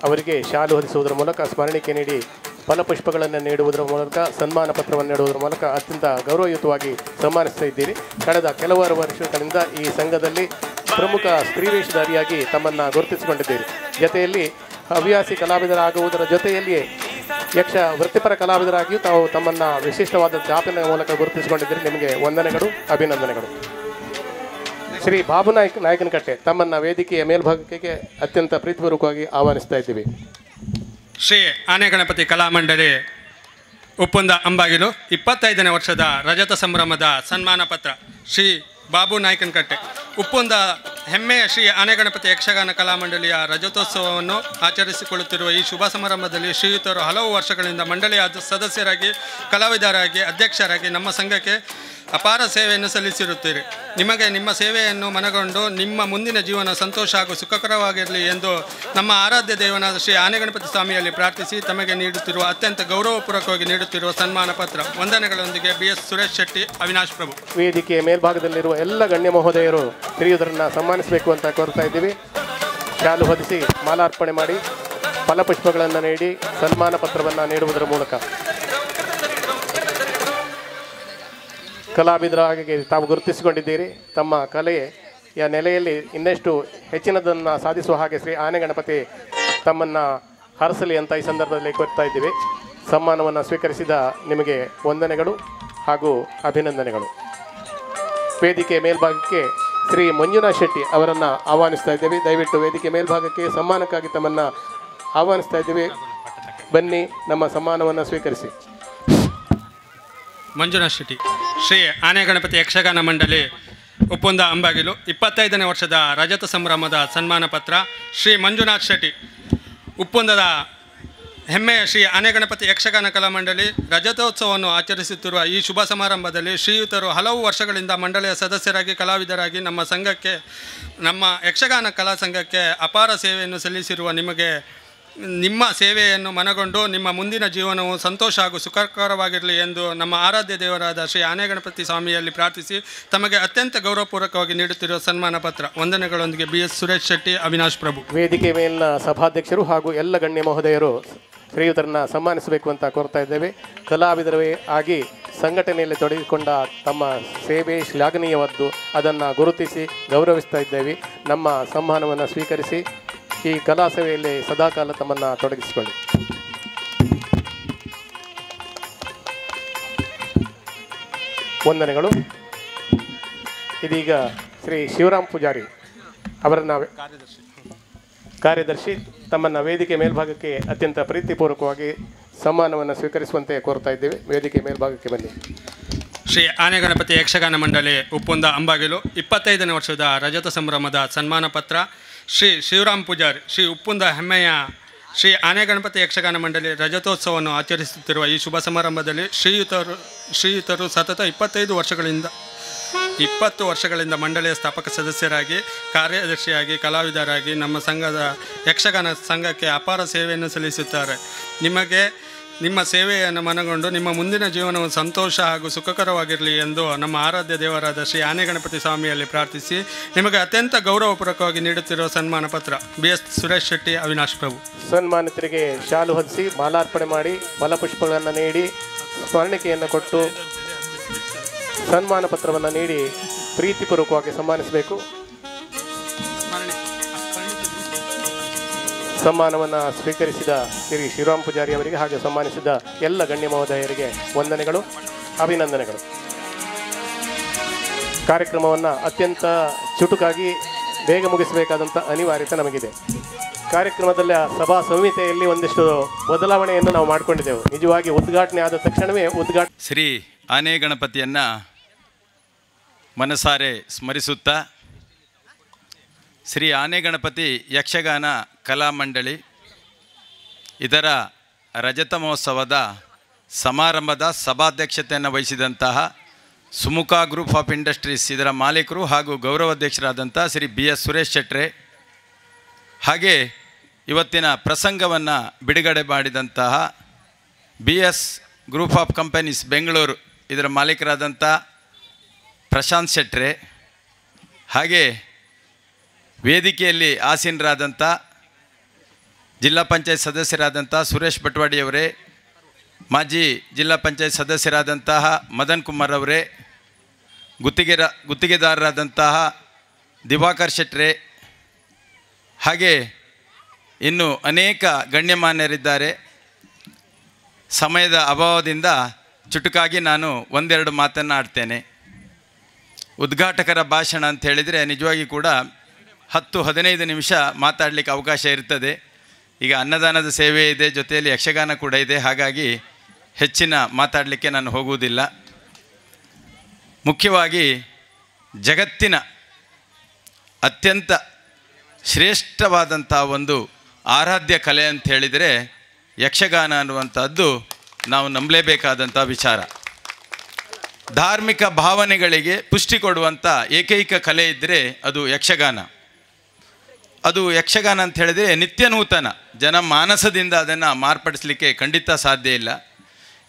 ಅವರಿಗೆ ಶಾಲು ಹೊದಿಸುವುದರ ಮೂಲಕ ಸ್ಮರಣಿಕೆ ನೀಡಿ ಫಲಪುಷ್ಪಗಳನ್ನು ನೀಡುವುದರ ಮೂಲಕ, ಸನ್ಮಾನ ಪತ್ರವನ್ನು ನೀಡುವುದರ ಮೂಲಕ ಅತ್ಯಂತ ಗೌರವಯುತವಾಗಿ ಸನ್ಮಾನಿಸ್ತಾ ಇದ್ದೀರಿ. ಕಳೆದ ಕೆಲವಾರು ವರ್ಷಗಳಿಂದ ಈ ಸಂಘದಲ್ಲಿ ಪ್ರಮುಖ ಸ್ತ್ರೀವೇಷಧಾರಿಯಾಗಿ ತಮ್ಮನ್ನು ಗುರುತಿಸಿಕೊಂಡಿದ್ದೀರಿ. ಜೊತೆಯಲ್ಲಿ ಹವ್ಯಾಸಿ ಕಲಾವಿದರಾಗುವುದರ ಜೊತೆಯಲ್ಲಿಯೇ ವೃತ್ತಿಪರ ಕಲಾವಿದರಾಗಿಯೂ ತಾವು ತಮ್ಮನ್ನು ವಿಶಿಷ್ಟವಾದ ಜಾಪಿನ ಮೂಲಕ ಗುರುತಿಸಿಕೊಂಡಿದ್ದೀರಿ. ನಿಮಗೆ ವಂದನೆಗಳು, ಅಭಿನಂದನೆಗಳು. ಶ್ರೀ ಬಾಬು ನಾಯಕನಕಟ್ಟೆ ತಮ್ಮನ್ನು ವೇದಿಕೆಯ ಮೇಲ್ಭಾಗಕ್ಕೆ ಅತ್ಯಂತ ಪ್ರೀತಿಪೂರ್ವಕವಾಗಿ ಆಹ್ವಾನಿಸ್ತಾ ಇದ್ದೀವಿ. ಶ್ರೀ ಆನೆ ಗಣಪತಿ ಕಲಾ ಮಂಡಳಿ ಉಪ್ಪುಂದ ಅಂಬಾಗಿಲು 25ನೇ ವರ್ಷದ ರಜತ ಸಂಭ್ರಮದ ಸನ್ಮಾನ ಪತ್ರ ಶ್ರೀ ಬಾಬು ನಾಯಕನಕಟ್ಟೆ ಉಪ್ಪುಂದ ಹೆಮ್ಮೆಯ ಶ್ರೀ ಆನೆ ಗಣಪತಿ ಯಕ್ಷಗಾನ ಕಲಾ ಮಂಡಳಿಯ ರಜತೋತ್ಸವವನ್ನು ಆಚರಿಸಿಕೊಳ್ಳುತ್ತಿರುವ ಈ ಶುಭ ಸಮಾರಂಭದಲ್ಲಿ ಶ್ರೀಯುತರು ಹಲವು ವರ್ಷಗಳಿಂದ ಮಂಡಳಿಯ ಸದಸ್ಯರಾಗಿ, ಕಲಾವಿದರಾಗಿ, ಅಧ್ಯಕ್ಷರಾಗಿ ನಮ್ಮ ಸಂಘಕ್ಕೆ ಅಪಾರ ಸೇವೆಯನ್ನು ಸಲ್ಲಿಸಿರುತ್ತೀರಿ. ನಿಮಗೆ ನಿಮ್ಮ ಸೇವೆಯನ್ನು ಮನಗೊಂಡು ನಿಮ್ಮ ಮುಂದಿನ ಜೀವನ ಸಂತೋಷ ಹಾಗೂ ಸುಖಕರವಾಗಿರಲಿ ಎಂದು ನಮ್ಮ ಆರಾಧ್ಯ ದೇವನಾದ ಶ್ರೀ ಆನೆಗಣಪತಿ ಸ್ವಾಮಿಯಲ್ಲಿ ಪ್ರಾರ್ಥಿಸಿ ತಮಗೆ ನೀಡುತ್ತಿರುವ ಅತ್ಯಂತ ಗೌರವಪೂರ್ವಕವಾಗಿ ನೀಡುತ್ತಿರುವ ಸನ್ಮಾನ ಪತ್ರ ವಂದನೆಗಳೊಂದಿಗೆ BS ಸುರೇಶ್ ಶೆಟ್ಟಿ, ಅವಿನಾಶ್ ಪ್ರಭು. ವೇದಿಕೆಯ ಮೇಲ್ಭಾಗದಲ್ಲಿರುವ ಎಲ್ಲ ಗಣ್ಯ ಮಹೋದಯರು ಹಿರಿಯುವುದರನ್ನು ಸನ್ಮಾನಿಸಬೇಕು ಅಂತ ಕೋರ್ತಾ ಇದ್ದೀವಿ. ಶಾಲು ಹೊದಿಸಿ ಮಾಲಾರ್ಪಣೆ ಮಾಡಿ ಫಲಪುಷ್ಪಗಳನ್ನು ನೀಡಿ ಸನ್ಮಾನ ಪತ್ರವನ್ನು ನೀಡುವುದರ ಮೂಲಕ ಕಲಾವಿದರಾಗಿ ತಾವು ಗುರುತಿಸಿಕೊಂಡಿದ್ದೀರಿ. ತಮ್ಮ ಕಲೆಯ ನೆಲೆಯಲ್ಲಿ ಇನ್ನಷ್ಟು ಹೆಚ್ಚಿನದನ್ನು ಸಾಧಿಸುವ ಹಾಗೆ ಶ್ರೀ ಆನೆಗಣಪತಿ ತಮ್ಮನ್ನು ಹರಸಲಿ ಅಂತ ಈ ಸಂದರ್ಭದಲ್ಲಿ ಕೋರ್ತಾ ಇದ್ದೀವಿ. ಸನ್ಮಾನವನ್ನು ಸ್ವೀಕರಿಸಿದ ನಿಮಗೆ ವಂದನೆಗಳು ಹಾಗೂ ಅಭಿನಂದನೆಗಳು. ವೇದಿಕೆ ಮೇಲ್ಭಾಗಕ್ಕೆ ಶ್ರೀ ಮಂಜುನಾಥ್ ಶೆಟ್ಟಿ ಅವರನ್ನು ಆಹ್ವಾನಿಸ್ತಾ ಇದ್ದೇವೆ. ದಯವಿಟ್ಟು ವೇದಿಕೆ ಮೇಲ್ಭಾಗಕ್ಕೆ ಸನ್ಮಾನಕ್ಕಾಗಿ ತಮ್ಮನ್ನು ಆಹ್ವಾನಿಸ್ತಾ ಇದ್ದೀವಿ. ಬನ್ನಿ, ನಮ್ಮ ಸನ್ಮಾನವನ್ನು ಸ್ವೀಕರಿಸಿ. ಮಂಜುನಾಥ್ ಶೆಟ್ಟಿ, ಶ್ರೀ ಆನೆಗಣಪತಿ ಯಕ್ಷಗಾನ ಮಂಡಳಿ ಉಪ್ಪುಂದ ಅಂಬಾಗಿಲು 25ನೇ ವರ್ಷದ ರಜತ ಸಂಭ್ರಮದ ಸನ್ಮಾನ ಪತ್ರ. ಶ್ರೀ ಮಂಜುನಾಥ್ ಶೆಟ್ಟಿ, ಉಪ್ಪುಂದದ ಹೆಮ್ಮೆಯ ಶ್ರೀ ಆನೆಗಣಪತಿ ಯಕ್ಷಗಾನ ಕಲಾ ಮಂಡಳಿ ರಜತೋತ್ಸವವನ್ನು ಆಚರಿಸುತ್ತಿರುವ ಈ ಶುಭ ಸಮಾರಂಭದಲ್ಲಿ ಶ್ರೀಯುತರು ಹಲವು ವರ್ಷಗಳಿಂದ ಮಂಡಳಿಯ ಸದಸ್ಯರಾಗಿ ಕಲಾವಿದರಾಗಿ ನಮ್ಮ ಸಂಘಕ್ಕೆ, ನಮ್ಮ ಯಕ್ಷಗಾನ ಕಲಾ ಸಂಘಕ್ಕೆ ಅಪಾರ ಸೇವೆಯನ್ನು ಸಲ್ಲಿಸಿರುವ ನಿಮಗೆ ನಿಮ್ಮ ಸೇವೆಯನ್ನು ಮನಗೊಂಡು ನಿಮ್ಮ ಮುಂದಿನ ಜೀವನವು ಸಂತೋಷ ಹಾಗೂ ಸುಖಕರವಾಗಿರಲಿ ಎಂದು ನಮ್ಮ ಆರಾಧ್ಯ ದೇವರಾದ ಶ್ರೀ ಆನೆಗಣಪತಿ ಸ್ವಾಮಿಯಲ್ಲಿ ಪ್ರಾರ್ಥಿಸಿ ತಮಗೆ ಅತ್ಯಂತ ಗೌರವಪೂರ್ವಕವಾಗಿ ನೀಡುತ್ತಿರುವ ಸನ್ಮಾನ ಪತ್ರ ವಂದನೆಗಳೊಂದಿಗೆ BS ಸುರೇಶ್ ಶೆಟ್ಟಿ, ಅವಿನಾಶ್ ಪ್ರಭು. ವೇದಿಕೆ ಮೇಲಿನ ಸಭಾಧ್ಯಕ್ಷರು ಹಾಗೂ ಎಲ್ಲ ಗಣ್ಯ ಮಹೋದಯರು ಶ್ರೀಯುತರನ್ನು ಸನ್ಮಾನಿಸಬೇಕು ಅಂತ ಕೋರ್ತಾ ಇದ್ದೇವೆ. ಕಲಾವಿದರೇ ಆಗಿ ಸಂಘಟನೆಯಲ್ಲಿ ತೊಡಗಿಕೊಂಡ ತಮ್ಮ ಸೇವೆ ಶ್ಲಾಘನೀಯವಾದ್ದು, ಅದನ್ನು ಗುರುತಿಸಿ ಗೌರವಿಸ್ತಾ ಇದ್ದೇವೆ. ನಮ್ಮ ಸನ್ಮಾನವನ್ನು ಸ್ವೀಕರಿಸಿ ಈ ಕಲಾ ಸೇವೆಯಲ್ಲಿ ಸದಾಕಾಲ ತಮ್ಮನ್ನು ತೊಡಗಿಸಿಕೊಳ್ಳಿ. ವಂದನೆಗಳು. ಇದೀಗ ಶ್ರೀ ಶಿವರಾಮ್ ಪೂಜಾರಿ ಅವರನ್ನು ಕಾರ್ಯದರ್ಶಿ ತಮ್ಮನ್ನು ವೇದಿಕೆ ಮೇಲ್ಭಾಗಕ್ಕೆ ಅತ್ಯಂತ ಪ್ರೀತಿಪೂರ್ವಕವಾಗಿ ಸನ್ಮಾನವನ್ನು ಸ್ವೀಕರಿಸುವಂತೆ ಕೋರ್ತಾ ಇದ್ದೇವೆ. ವೇದಿಕೆ ಮೇಲ್ಭಾಗಕ್ಕೆ ಬನ್ನಿ. ಶ್ರೀ ಆನೆಗಣಪತಿ ಯಕ್ಷಗಾನ ಮಂಡಳಿ ಉಪ್ಪುಂದ ಅಂಬಾಗಿಲು 25ನೇ ವರ್ಷದ ರಜತ ಸಂಭ್ರಮದ ಸನ್ಮಾನ ಪತ್ರ. ಶ್ರೀ ಶಿವರಾಮ್ ಪೂಜಾರಿ, ಶ್ರೀ ಉಪ್ಪುಂದ ಹೆಮ್ಮೆಯ ಶ್ರೀ ಆನೆಗಣಪತಿ ಯಕ್ಷಗಾನ ಮಂಡಳಿ ರಜತೋತ್ಸವವನ್ನು ಆಚರಿಸುತ್ತಿರುವ ಈ ಶುಭ ಸಮಾರಂಭದಲ್ಲಿ ಶ್ರೀಯುತರು ಸತತ 20 ವರ್ಷಗಳಿಂದ ಮಂಡಳಿಯ ಸ್ಥಾಪಕ ಸದಸ್ಯರಾಗಿ, ಕಾರ್ಯದರ್ಶಿಯಾಗಿ, ಕಲಾವಿದರಾಗಿ ನಮ್ಮ ಸಂಘದ ಯಕ್ಷಗಾನ ಸಂಘಕ್ಕೆ ಅಪಾರ ಸೇವೆಯನ್ನು ಸಲ್ಲಿಸುತ್ತಾರೆ. ನಿಮಗೆ ನಿಮ್ಮ ಸೇವೆಯನ್ನು ಮನಗೊಂಡು ನಿಮ್ಮ ಮುಂದಿನ ಜೀವನವು ಸಂತೋಷ ಹಾಗೂ ಸುಖಕರವಾಗಿರಲಿ ಎಂದು ನಮ್ಮ ಆರಾಧ್ಯ ದೇವರಾದ ಶ್ರೀ ಆನೆಗಣಪತಿ ಸ್ವಾಮಿಯಲ್ಲಿ ಪ್ರಾರ್ಥಿಸಿ ನಿಮಗೆ ಅತ್ಯಂತ ಗೌರವಪೂರ್ವಕವಾಗಿ ನೀಡುತ್ತಿರುವ ಸನ್ಮಾನ ಪತ್ರ. BS ಸುರೇಶ್ ಶೆಟ್ಟಿ, ಅವಿನಾಶ್ ಪ್ರಭು. ಸನ್ಮಾನಿತರಿಗೆ ಶಾಲು ಹೊದಿಸಿ ಮಾಲಾರ್ಪಣೆ ಮಾಡಿ ಫಲಪುಷ್ಪಗಳನ್ನು ನೀಡಿ ಸ್ಮರಣಿಕೆಯನ್ನು ಕೊಟ್ಟು ಸನ್ಮಾನ ಪತ್ರವನ್ನು ನೀಡಿ ಪ್ರೀತಿಪೂರ್ವಕವಾಗಿ ಸನ್ಮಾನಿಸಬೇಕು. ಸನ್ಮಾನವನ್ನು ಸ್ವೀಕರಿಸಿದ ಶ್ರೀ ಶಿವರಾಮ್ ಪೂಜಾರಿ ಅವರಿಗೆ ಹಾಗೆ ಸನ್ಮಾನಿಸಿದ ಎಲ್ಲ ಗಣ್ಯ ಮಹೋದಯರಿಗೆ ವಂದನೆಗಳು, ಅಭಿನಂದನೆಗಳು. ಕಾರ್ಯಕ್ರಮವನ್ನು ಅತ್ಯಂತ ಚುಟುಕಾಗಿ ಬೇಗ ಮುಗಿಸಬೇಕಾದಂಥ ಅನಿವಾರ್ಯತೆ ನಮಗಿದೆ. ಕಾರ್ಯಕ್ರಮದಲ್ಲಿ ಸಭಾ ಸಂಹಿತೆಯಲ್ಲಿ ಒಂದಿಷ್ಟು ಬದಲಾವಣೆಯನ್ನು ನಾವು ಮಾಡಿಕೊಂಡಿದ್ದೆವು. ನಿಜವಾಗಿ ಉದ್ಘಾಟನೆ ಆದ ತಕ್ಷಣವೇ ಶ್ರೀ ಆನೆ ಗಣಪತಿಯನ್ನು ಮನಸಾರೆ ಸ್ಮರಿಸುತ್ತಾ ಶ್ರೀ ಆನೆ ಗಣಪತಿ ಯಕ್ಷಗಾನ ಕಲಾ ಮಂಡಳಿ ಇದರ ರಜತ ಮಹೋತ್ಸವದ ಸಮಾರಂಭದ ಸಭಾಧ್ಯಕ್ಷತೆಯನ್ನು ವಹಿಸಿದಂತಹ ಸುಮುಖ ಗ್ರೂಪ್ ಆಫ್ ಇಂಡಸ್ಟ್ರೀಸ್ ಇದರ ಮಾಲೀಕರು ಹಾಗೂ ಗೌರವಾಧ್ಯಕ್ಷರಾದಂಥ ಶ್ರೀ BS ಸುರೇಶ್ ಶೆಟ್ರೆ, ಹಾಗೆ ಇವತ್ತಿನ ಪ್ರಸಂಗವನ್ನು ಬಿಡುಗಡೆ ಮಾಡಿದಂತಹ BS group of companies Bengaluru ಇದರ ಮಾಲೀಕರಾದಂಥ ಪ್ರಶಾಂತ್ ಶೆಟ್ರೆ, ಹಾಗೆ ವೇದಿಕೆಯಲ್ಲಿ ಆಸೀನರಾದಂಥ ಜಿಲ್ಲಾ ಪಂಚಾಯತ್ ಸದಸ್ಯರಾದಂಥ ಸುರೇಶ್ ಬಟ್ವಾಡಿಯವರೇ, ಮಾಜಿ ಜಿಲ್ಲಾ ಪಂಚಾಯತ್ ಸದಸ್ಯರಾದಂತಹ ಮದನ್ ಕುಮಾರ್ ಅವರೇ, ಗುತ್ತಿಗೆದಾರರಾದಂತಹ ದಿವಾಕರ್ ಶೆಟ್ರೆ, ಹಾಗೆ ಇನ್ನು ಅನೇಕ ಗಣ್ಯಮಾನ್ಯರಿದ್ದಾರೆ. ಸಮಯದ ಅಭಾವದಿಂದ ಚುಟುಕಾಗಿ ನಾನು ಒಂದೆರಡು ಮಾತನ್ನು ಆಡ್ತೇನೆ. ಉದ್ಘಾಟಕರ ಭಾಷಣ ಅಂತ ಹೇಳಿದರೆ ನಿಜವಾಗಿ ಕೂಡ 10-15 ನಿಮಿಷ ಮಾತಾಡಲಿಕ್ಕೆ ಅವಕಾಶ ಇರ್ತದೆ. ಈಗ ಅನ್ನದಾನದ ಸೇವೆ ಇದೆ, ಜೊತೆಯಲ್ಲಿ ಯಕ್ಷಗಾನ ಕೂಡ ಇದೆ, ಹಾಗಾಗಿ ಹೆಚ್ಚಿನ ಮಾತಾಡಲಿಕ್ಕೆ ನಾನು ಹೋಗುವುದಿಲ್ಲ. ಮುಖ್ಯವಾಗಿ ಜಗತ್ತಿನ ಅತ್ಯಂತ ಶ್ರೇಷ್ಠವಾದಂಥ ಒಂದು ಆರಾಧ್ಯ ಕಲೆ ಅಂತ ಹೇಳಿದರೆ ಯಕ್ಷಗಾನ ಅನ್ನುವಂಥದ್ದು ನಾವು ನಂಬಲೇಬೇಕಾದಂಥ ವಿಚಾರ. ಧಾರ್ಮಿಕ ಭಾವನೆಗಳಿಗೆ ಪುಷ್ಟಿ ಕೊಡುವಂಥ ಏಕೈಕ ಕಲೆ ಇದ್ದರೆ ಅದು ಯಕ್ಷಗಾನ. ಅದು ಯಕ್ಷಗಾನ ಅಂತ ಹೇಳಿದರೆ ನಿತ್ಯ ನೂತನ, ಜನಮಾನಸದಿಂದ ಅದನ್ನು ಮಾರ್ಪಡಿಸಲಿಕ್ಕೆ ಖಂಡಿತ ಸಾಧ್ಯ ಇಲ್ಲ.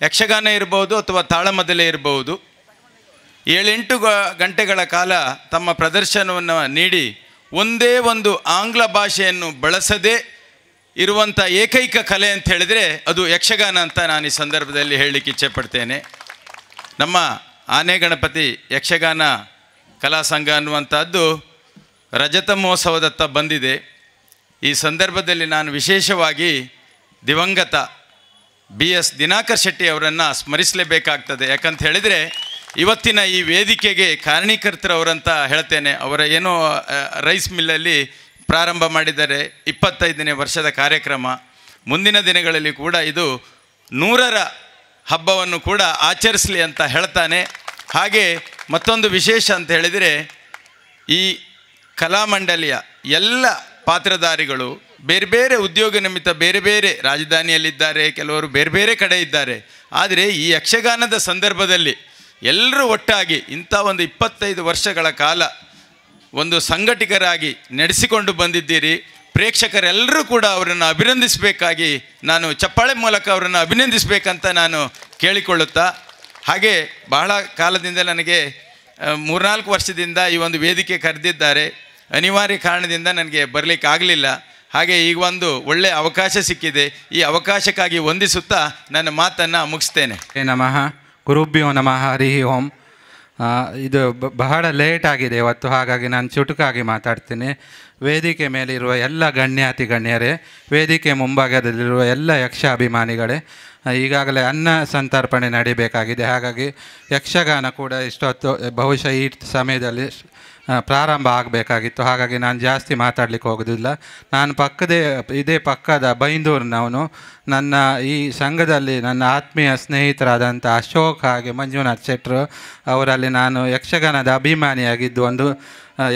ಯಕ್ಷಗಾನ ಇರ್ಬೋದು ಅಥವಾ ತಾಳಮದ್ದಲೆ ಇರ್ಬೋದು, 7-8 ಗಂಟೆಗಳ ಕಾಲ ತಮ್ಮ ಪ್ರದರ್ಶನವನ್ನು ನೀಡಿ ಒಂದೇ ಒಂದು ಆಂಗ್ಲ ಭಾಷೆಯನ್ನು ಬಳಸದೇ ಇರುವಂಥ ಏಕೈಕ ಕಲೆ ಅಂತ ಹೇಳಿದರೆ ಅದು ಯಕ್ಷಗಾನ ಅಂತ ನಾನು ಈ ಸಂದರ್ಭದಲ್ಲಿ ಹೇಳಲಿಕ್ಕೆ ಇಚ್ಛೆಪಡ್ತೇನೆ. ನಮ್ಮ ಆನೆ ಗಣಪತಿ ಯಕ್ಷಗಾನ ಕಲಾ ಸಂಘ ಅನ್ನುವಂಥದ್ದು ರಜತ ಮಹೋತ್ಸವದತ್ತ ಬಂದಿದೆ. ಈ ಸಂದರ್ಭದಲ್ಲಿ ನಾನು ವಿಶೇಷವಾಗಿ ದಿವಂಗತ BS ದಿನಾಕರ್ ಶೆಟ್ಟಿ ಅವರನ್ನು ಸ್ಮರಿಸಲೇಬೇಕಾಗ್ತದೆ. ಯಾಕಂತ ಹೇಳಿದರೆ ಇವತ್ತಿನ ಈ ವೇದಿಕೆಗೆ ಕಾರಣೀಕರ್ತರವರಂತ ಹೇಳ್ತೇನೆ. ಅವರ ಏನೋ ರೈಸ್ ಮಿಲ್ಲಲ್ಲಿ ಪ್ರಾರಂಭ ಮಾಡಿದ್ದಾರೆ, 25ನೇ ವರ್ಷದ ಕಾರ್ಯಕ್ರಮ. ಮುಂದಿನ ದಿನಗಳಲ್ಲಿ ಕೂಡ ಇದು 100ರ ಹಬ್ಬವನ್ನು ಕೂಡ ಆಚರಿಸಲಿ ಅಂತ ಹೇಳ್ತಾನೆ. ಹಾಗೆ ಮತ್ತೊಂದು ವಿಶೇಷ ಅಂತ ಹೇಳಿದರೆ, ಈ ಕಲಾಮಂಡಲಿಯ ಎಲ್ಲ ಪಾತ್ರಧಾರಿಗಳು ಬೇರೆ ಬೇರೆ ಉದ್ಯೋಗ ನಿಮಿತ್ತ ಬೇರೆ ಬೇರೆ ರಾಜಧಾನಿಯಲ್ಲಿದ್ದಾರೆ, ಕೆಲವರು ಬೇರೆ ಬೇರೆ ಕಡೆ ಇದ್ದಾರೆ. ಆದರೆ ಈ ಯಕ್ಷಗಾನದ ಸಂದರ್ಭದಲ್ಲಿ ಎಲ್ಲರೂ ಒಟ್ಟಾಗಿ ಇಂಥ ಒಂದು 25 ವರ್ಷಗಳ ಕಾಲ ಒಂದು ಸಂಘಟಕರಾಗಿ ನಡೆಸಿಕೊಂಡು ಬಂದಿದ್ದೀರಿ. ಪ್ರೇಕ್ಷಕರೆಲ್ಲರೂ ಕೂಡ ಅವರನ್ನು ಅಭಿನಂದಿಸಬೇಕಾಗಿ ನಾನು ಚಪ್ಪಾಳೆ ಮೂಲಕ ಅವರನ್ನು ಅಭಿನಂದಿಸಬೇಕಂತ ನಾನು ಕೇಳಿಕೊಳ್ಳುತ್ತಾ, ಹಾಗೆ ಬಹಳ ಕಾಲದಿಂದ ನನಗೆ 3-4 ವರ್ಷದಿಂದ ಈ ಒಂದು ವೇದಿಕೆ ಕರೆದಿದ್ದಾರೆ. ಅನಿವಾರ್ಯ ಕಾರಣದಿಂದ ನನಗೆ ಬರಲಿಕ್ಕೆ ಆಗಲಿಲ್ಲ. ಹಾಗೆ ಈಗ ಒಂದು ಒಳ್ಳೆಯ ಅವಕಾಶ ಸಿಕ್ಕಿದೆ. ಈ ಅವಕಾಶಕ್ಕಾಗಿ ವಂದಿಸುತ್ತಾ ನನ್ನ ಮಾತನ್ನು ಮುಗಿಸ್ತೇನೆ. ನಮಃ ಗುರುಭ್ಯೋ ನಮಃ ಹರಿ ಓಂ. ಇದು ಬಹಳ ಲೇಟ್ ಆಗಿದೆ ಇವತ್ತು, ಹಾಗಾಗಿ ನಾನು ಚುಟುಕಾಗಿ ಮಾತಾಡ್ತೀನಿ. ವೇದಿಕೆ ಮೇಲಿರುವ ಎಲ್ಲ ಗಣ್ಯಾತಿ ಗಣ್ಯರೇ, ವೇದಿಕೆ ಮುಂಭಾಗದಲ್ಲಿರುವ ಎಲ್ಲ ಯಕ್ಷ ಅಭಿಮಾನಿಗಳೇ, ಈಗಾಗಲೇ ಅನ್ನ ಸಂತರ್ಪಣೆ ನಡೀಬೇಕಾಗಿದೆ. ಹಾಗಾಗಿ ಯಕ್ಷಗಾನ ಕೂಡ ಇಷ್ಟೊತ್ತು ಬಹುಶಃ ಈ ಸಮಯದಲ್ಲಿ ಪ್ರಾರಂಭ ಆಗಬೇಕಾಗಿತ್ತು. ಹಾಗಾಗಿ ನಾನು ಜಾಸ್ತಿ ಮಾತಾಡಲಿಕ್ಕೆ ಹೋಗೋದಿಲ್ಲ. ನಾನು ಇದೇ ಪಕ್ಕದ ಬೈಂದೂರಿನವನು. ನನ್ನ ಈ ಸಂಘದಲ್ಲಿ ನನ್ನ ಆತ್ಮೀಯ ಸ್ನೇಹಿತರಾದಂಥ ಅಶೋಕ್ ಹಾಗೆ ಮಂಜುನಾಥ್ ಶೆಟ್ಟರು ಅವರಲ್ಲಿ ನಾನು ಯಕ್ಷಗಾನದ ಅಭಿಮಾನಿಯಾಗಿದ್ದು, ಒಂದು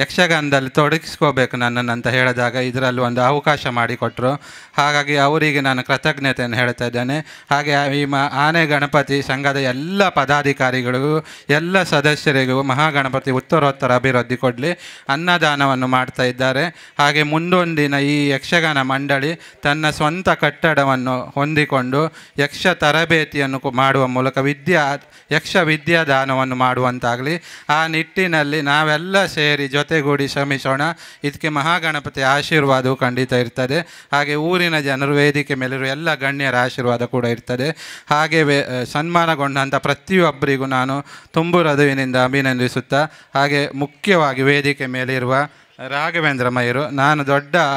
ಯಕ್ಷಗಾನದಲ್ಲಿ ತೊಡಗಿಸ್ಕೋಬೇಕು ನನ್ನನ್ನು ಅಂತ ಹೇಳಿದಾಗ ಇದರಲ್ಲಿ ಒಂದು ಅವಕಾಶ ಮಾಡಿಕೊಟ್ರು. ಹಾಗಾಗಿ ಅವರಿಗೆ ನಾನು ಕೃತಜ್ಞತೆಯನ್ನು ಹೇಳ್ತಾ ಇದ್ದೇನೆ. ಹಾಗೆ ಈ ಆನೆ ಗಣಪತಿ ಸಂಘದ ಎಲ್ಲ ಪದಾಧಿಕಾರಿಗಳಿಗೂ ಎಲ್ಲ ಸದಸ್ಯರಿಗೂ ಮಹಾಗಣಪತಿ ಉತ್ತರೋತ್ತರ ಅಭಿವೃದ್ಧಿ ಕೊಡಲಿ. ಅನ್ನದಾನವನ್ನು ಮಾಡ್ತಾ ಇದ್ದಾರೆ. ಹಾಗೆ ಮುಂದೊಂದಿನ ಈ ಯಕ್ಷಗಾನ ಮಂಡಳಿ ತನ್ನ ಸ್ವಂತ ಕಟ್ಟಡವನ್ನು ಹೊಂದಿಕೊಂಡು ಯಕ್ಷ ತರಬೇತಿಯನ್ನು ಮಾಡುವ ಮೂಲಕ ಯಕ್ಷ ವಿದ್ಯಾದಾನವನ್ನು ಮಾಡುವಂತಾಗಲಿ. ಆ ನಿಟ್ಟಿನಲ್ಲಿ ನಾವೆಲ್ಲ ಸೇರಿ ಜೊತೆಗೂಡಿ ಶ್ರಮಿಸೋಣ. ಇದಕ್ಕೆ ಮಹಾಗಣಪತಿ ಆಶೀರ್ವಾದವು ಖಂಡಿತ ಇರ್ತದೆ. ಹಾಗೆ ಊರಿನ ಜನರು, ವೇದಿಕೆ ಮೇಲಿರುವ ಎಲ್ಲ ಗಣ್ಯರ ಆಶೀರ್ವಾದ ಕೂಡ ಇರ್ತದೆ. ಹಾಗೆ ಸನ್ಮಾನಗೊಂಡಂಥ ಪ್ರತಿಯೊಬ್ಬರಿಗೂ ನಾನು ತುಂಬು ಹೃದಯದಿಂದ ಅಭಿನಂದಿಸುತ್ತಾ, ಹಾಗೆ ಮುಖ್ಯವಾಗಿ ವೇದಿಕೆ ಮೇಲಿರುವ ರಾಘವೇಂದ್ರ ಮೈರು, ನಾನು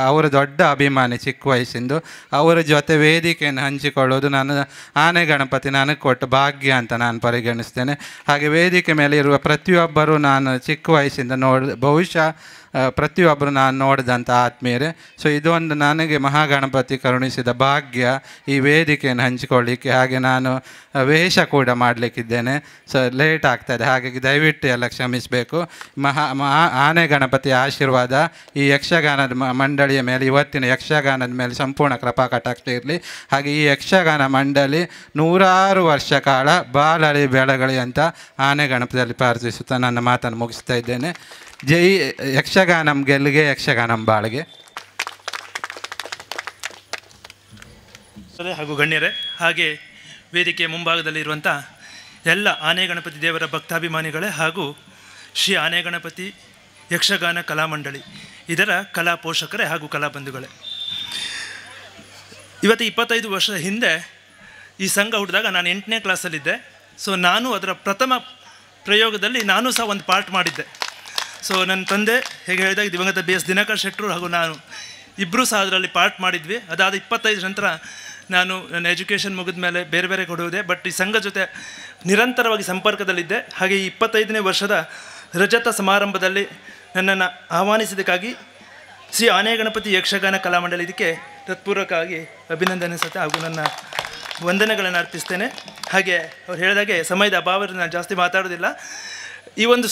ಅವರ ದೊಡ್ಡ ಅಭಿಮಾನಿ ಚಿಕ್ಕ ವಯಸ್ಸಿಂದು. ಅವರ ಜೊತೆ ವೇದಿಕೆಯನ್ನು ಹಂಚಿಕೊಳ್ಳೋದು ನಾನು ಆನೆ ಗಣಪತಿ ನನಗೆ ಕೊಟ್ಟ ಭಾಗ್ಯ ಅಂತ ನಾನು ಪರಿಗಣಿಸ್ತೇನೆ. ಹಾಗೆ ವೇದಿಕೆ ಮೇಲೆ ಇರುವ ಪ್ರತಿಯೊಬ್ಬರು ನಾನು ಚಿಕ್ಕ ವಯಸ್ಸಿಂದ ಬಹುಶಃ ಪ್ರತಿಯೊಬ್ಬರು ನಾನು ನೋಡಿದಂಥ ಆತ್ಮೀಯರೇ. ಸೊ ಇದೊಂದು ನನಗೆ ಮಹಾಗಣಪತಿ ಕರುಣಿಸಿದ ಭಾಗ್ಯ ಈ ವೇದಿಕೆಯನ್ನು ಹಂಚಿಕೊಳ್ಳಿಕ್ಕೆ. ಹಾಗೆ ನಾನು ವೇಷ ಕೂಡ ಮಾಡಲಿಕ್ಕಿದ್ದೇನೆ. ಸೊ ಲೇಟ್ ಆಗ್ತದೆ, ಹಾಗಾಗಿ ದಯವಿಟ್ಟು ಎಲ್ಲ ಕ್ಷಮಿಸಬೇಕು. ಆನೆ ಗಣಪತಿ ಆಶೀರ್ವಾದ ಈ ಯಕ್ಷಗಾನದ ಮಂಡಳಿಯ ಮೇಲೆ, ಇವತ್ತಿನ ಯಕ್ಷಗಾನದ ಮೇಲೆ ಸಂಪೂರ್ಣ ಕೃಪಾ ಕಟಾಕ್ಷ ಇರಲಿ. ಹಾಗೆ ಈ ಯಕ್ಷಗಾನ ಮಂಡಳಿ 100 ವರ್ಷ ಕಾಲ ಬಾಳಲಿ ಬೆಳಗಲಿ ಅಂತ ಆನೆ ಗಣಪತಿಯಲ್ಲಿ ಪ್ರಾರ್ಥಿಸುತ್ತಾ ನನ್ನ ಮಾತನ್ನು ಮುಗಿಸ್ತಾ ಇದ್ದೇನೆ. ಜೈ ಯಕ್ಷಗಾನಂ ಗೆಲ್ಲಿಗೆ, ಯಕ್ಷಗಾನಂ ಬಾಳಿಗೆ. ಹಾಗೂ ಗಣ್ಯರೇ, ಹಾಗೆ ವೇದಿಕೆಯ ಮುಂಭಾಗದಲ್ಲಿರುವಂಥ ಎಲ್ಲ ಆನೆ ಗಣಪತಿ ದೇವರ ಭಕ್ತಾಭಿಮಾನಿಗಳೇ ಹಾಗೂ ಶ್ರೀ ಆನೆ ಗಣಪತಿ ಯಕ್ಷಗಾನ ಕಲಾಮಂಡಳಿ ಇದರ ಕಲಾ ಪೋಷಕರೇ ಹಾಗೂ ಕಲಾಬಂಧುಗಳೇ, ಇವತ್ತು 25 ವರ್ಷದ ಹಿಂದೆ ಈ ಸಂಘ ಹುಟ್ಟಿದಾಗ ನಾನು 8ನೇ ಕ್ಲಾಸಲ್ಲಿದ್ದೆ. ಸೊ ನಾನು ಅದರ ಪ್ರಥಮ ಪ್ರಯೋಗದಲ್ಲಿ ನಾನು ಸಹ ಒಂದು ಪಾರ್ಟ್ ಮಾಡಿದ್ದೆ. ಸೊ ನನ್ನ ತಂದೆ ಹೇಗೆ ಹೇಳಿದಾಗ ದಿವಂಗತ BS ದಿನಕರ್ ಶೆಟ್ಟರು ಹಾಗೂ ನಾನು ಇಬ್ಬರೂ ಸಹ ಅದರಲ್ಲಿ ಪಾರ್ಟ್ ಮಾಡಿದ್ವಿ. ಅದಾದ 25 ನಂತರ ನಾನು ನನ್ನ ಎಜುಕೇಷನ್ ಮುಗಿದ ಮೇಲೆ ಬೇರೆ ಬೇರೆ ಕೊಡುವುದೇ, ಬಟ್ ಈ ಸಂಘ ಜೊತೆ ನಿರಂತರವಾಗಿ ಸಂಪರ್ಕದಲ್ಲಿದ್ದೆ. ಹಾಗೆ ಈ 25ನೇ ವರ್ಷದ ರಜತ ಸಮಾರಂಭದಲ್ಲಿ ನನ್ನನ್ನು ಆಹ್ವಾನಿಸಿದ್ದಕ್ಕಾಗಿ ಶ್ರೀ ಆನೆ ಗಣಪತಿ ಯಕ್ಷಗಾನ ಕಲಾಮಂಡಳಿ ಇದಕ್ಕೆ ತತ್ಪೂರ್ವಕವಾಗಿ ಅಭಿನಂದನೆ ಸಹಿತ ಹಾಗೂ ನನ್ನ ವಂದನೆಗಳನ್ನು ಅರ್ಪಿಸ್ತೇನೆ. ಹಾಗೆ ಅವ್ರು ಹೇಳಿದಾಗೆ ಸಮಯದ ಅಭಾವದಲ್ಲಿ ನಾನು ಜಾಸ್ತಿ ಮಾತಾಡೋದಿಲ್ಲ. ಈ ಒಂದು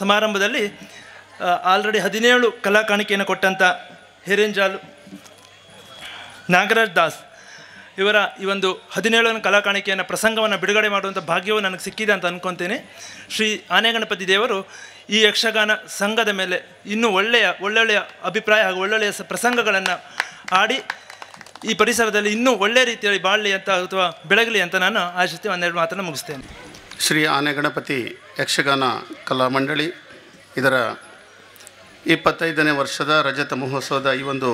ಸಮಾರಂಭದಲ್ಲಿ ಆಲ್ರೆಡಿ 17 ಕಲಾ ಕಾಣಿಕೆಯನ್ನು ಕೊಟ್ಟಂಥ ಹಿರೇಂಜಾಲು ನಾಗರಾಜ್ ದಾಸ್ ಇವರ ಈ ಒಂದು 17ನೇ ಕಲಾಕಾಣಿಕೆಯನ್ನು ಪ್ರಸಂಗವನ್ನು ಬಿಡುಗಡೆ ಮಾಡುವಂಥ ಭಾಗ್ಯವು ನನಗೆ ಸಿಕ್ಕಿದೆ ಅಂತ ಅಂದ್ಕೊತೀನಿ. ಶ್ರೀ ಆನೆಗಣಪತಿ ದೇವರು ಈ ಯಕ್ಷಗಾನ ಸಂಘದ ಮೇಲೆ ಇನ್ನೂ ಒಳ್ಳೊಳ್ಳೆಯ ಅಭಿಪ್ರಾಯ ಹಾಗೂ ಒಳ್ಳೊಳ್ಳೆಯ ಪ್ರಸಂಗಗಳನ್ನು ಆಡಿ ಈ ಪರಿಸರದಲ್ಲಿ ಇನ್ನೂ ಒಳ್ಳೆಯ ರೀತಿಯಲ್ಲಿ ಬಾಳಲಿ ಅಂತ ಅಥವಾ ಬೆಳಗಲಿ ಅಂತ ನಾನು ಆಶಿಸ್ತೀನಿ. ಒಂದೆರಡು ಮಾತನ್ನು ಮುಗಿಸ್ತೇನೆ. ಶ್ರೀ ಆನೆಗಣಪತಿ ಯಕ್ಷಗಾನ ಕಲಾಮಂಡಳಿ ಇದರ 25ನೇ ವರ್ಷದ ರಜತ ಮಹೋತ್ಸವದ ಈ ಒಂದು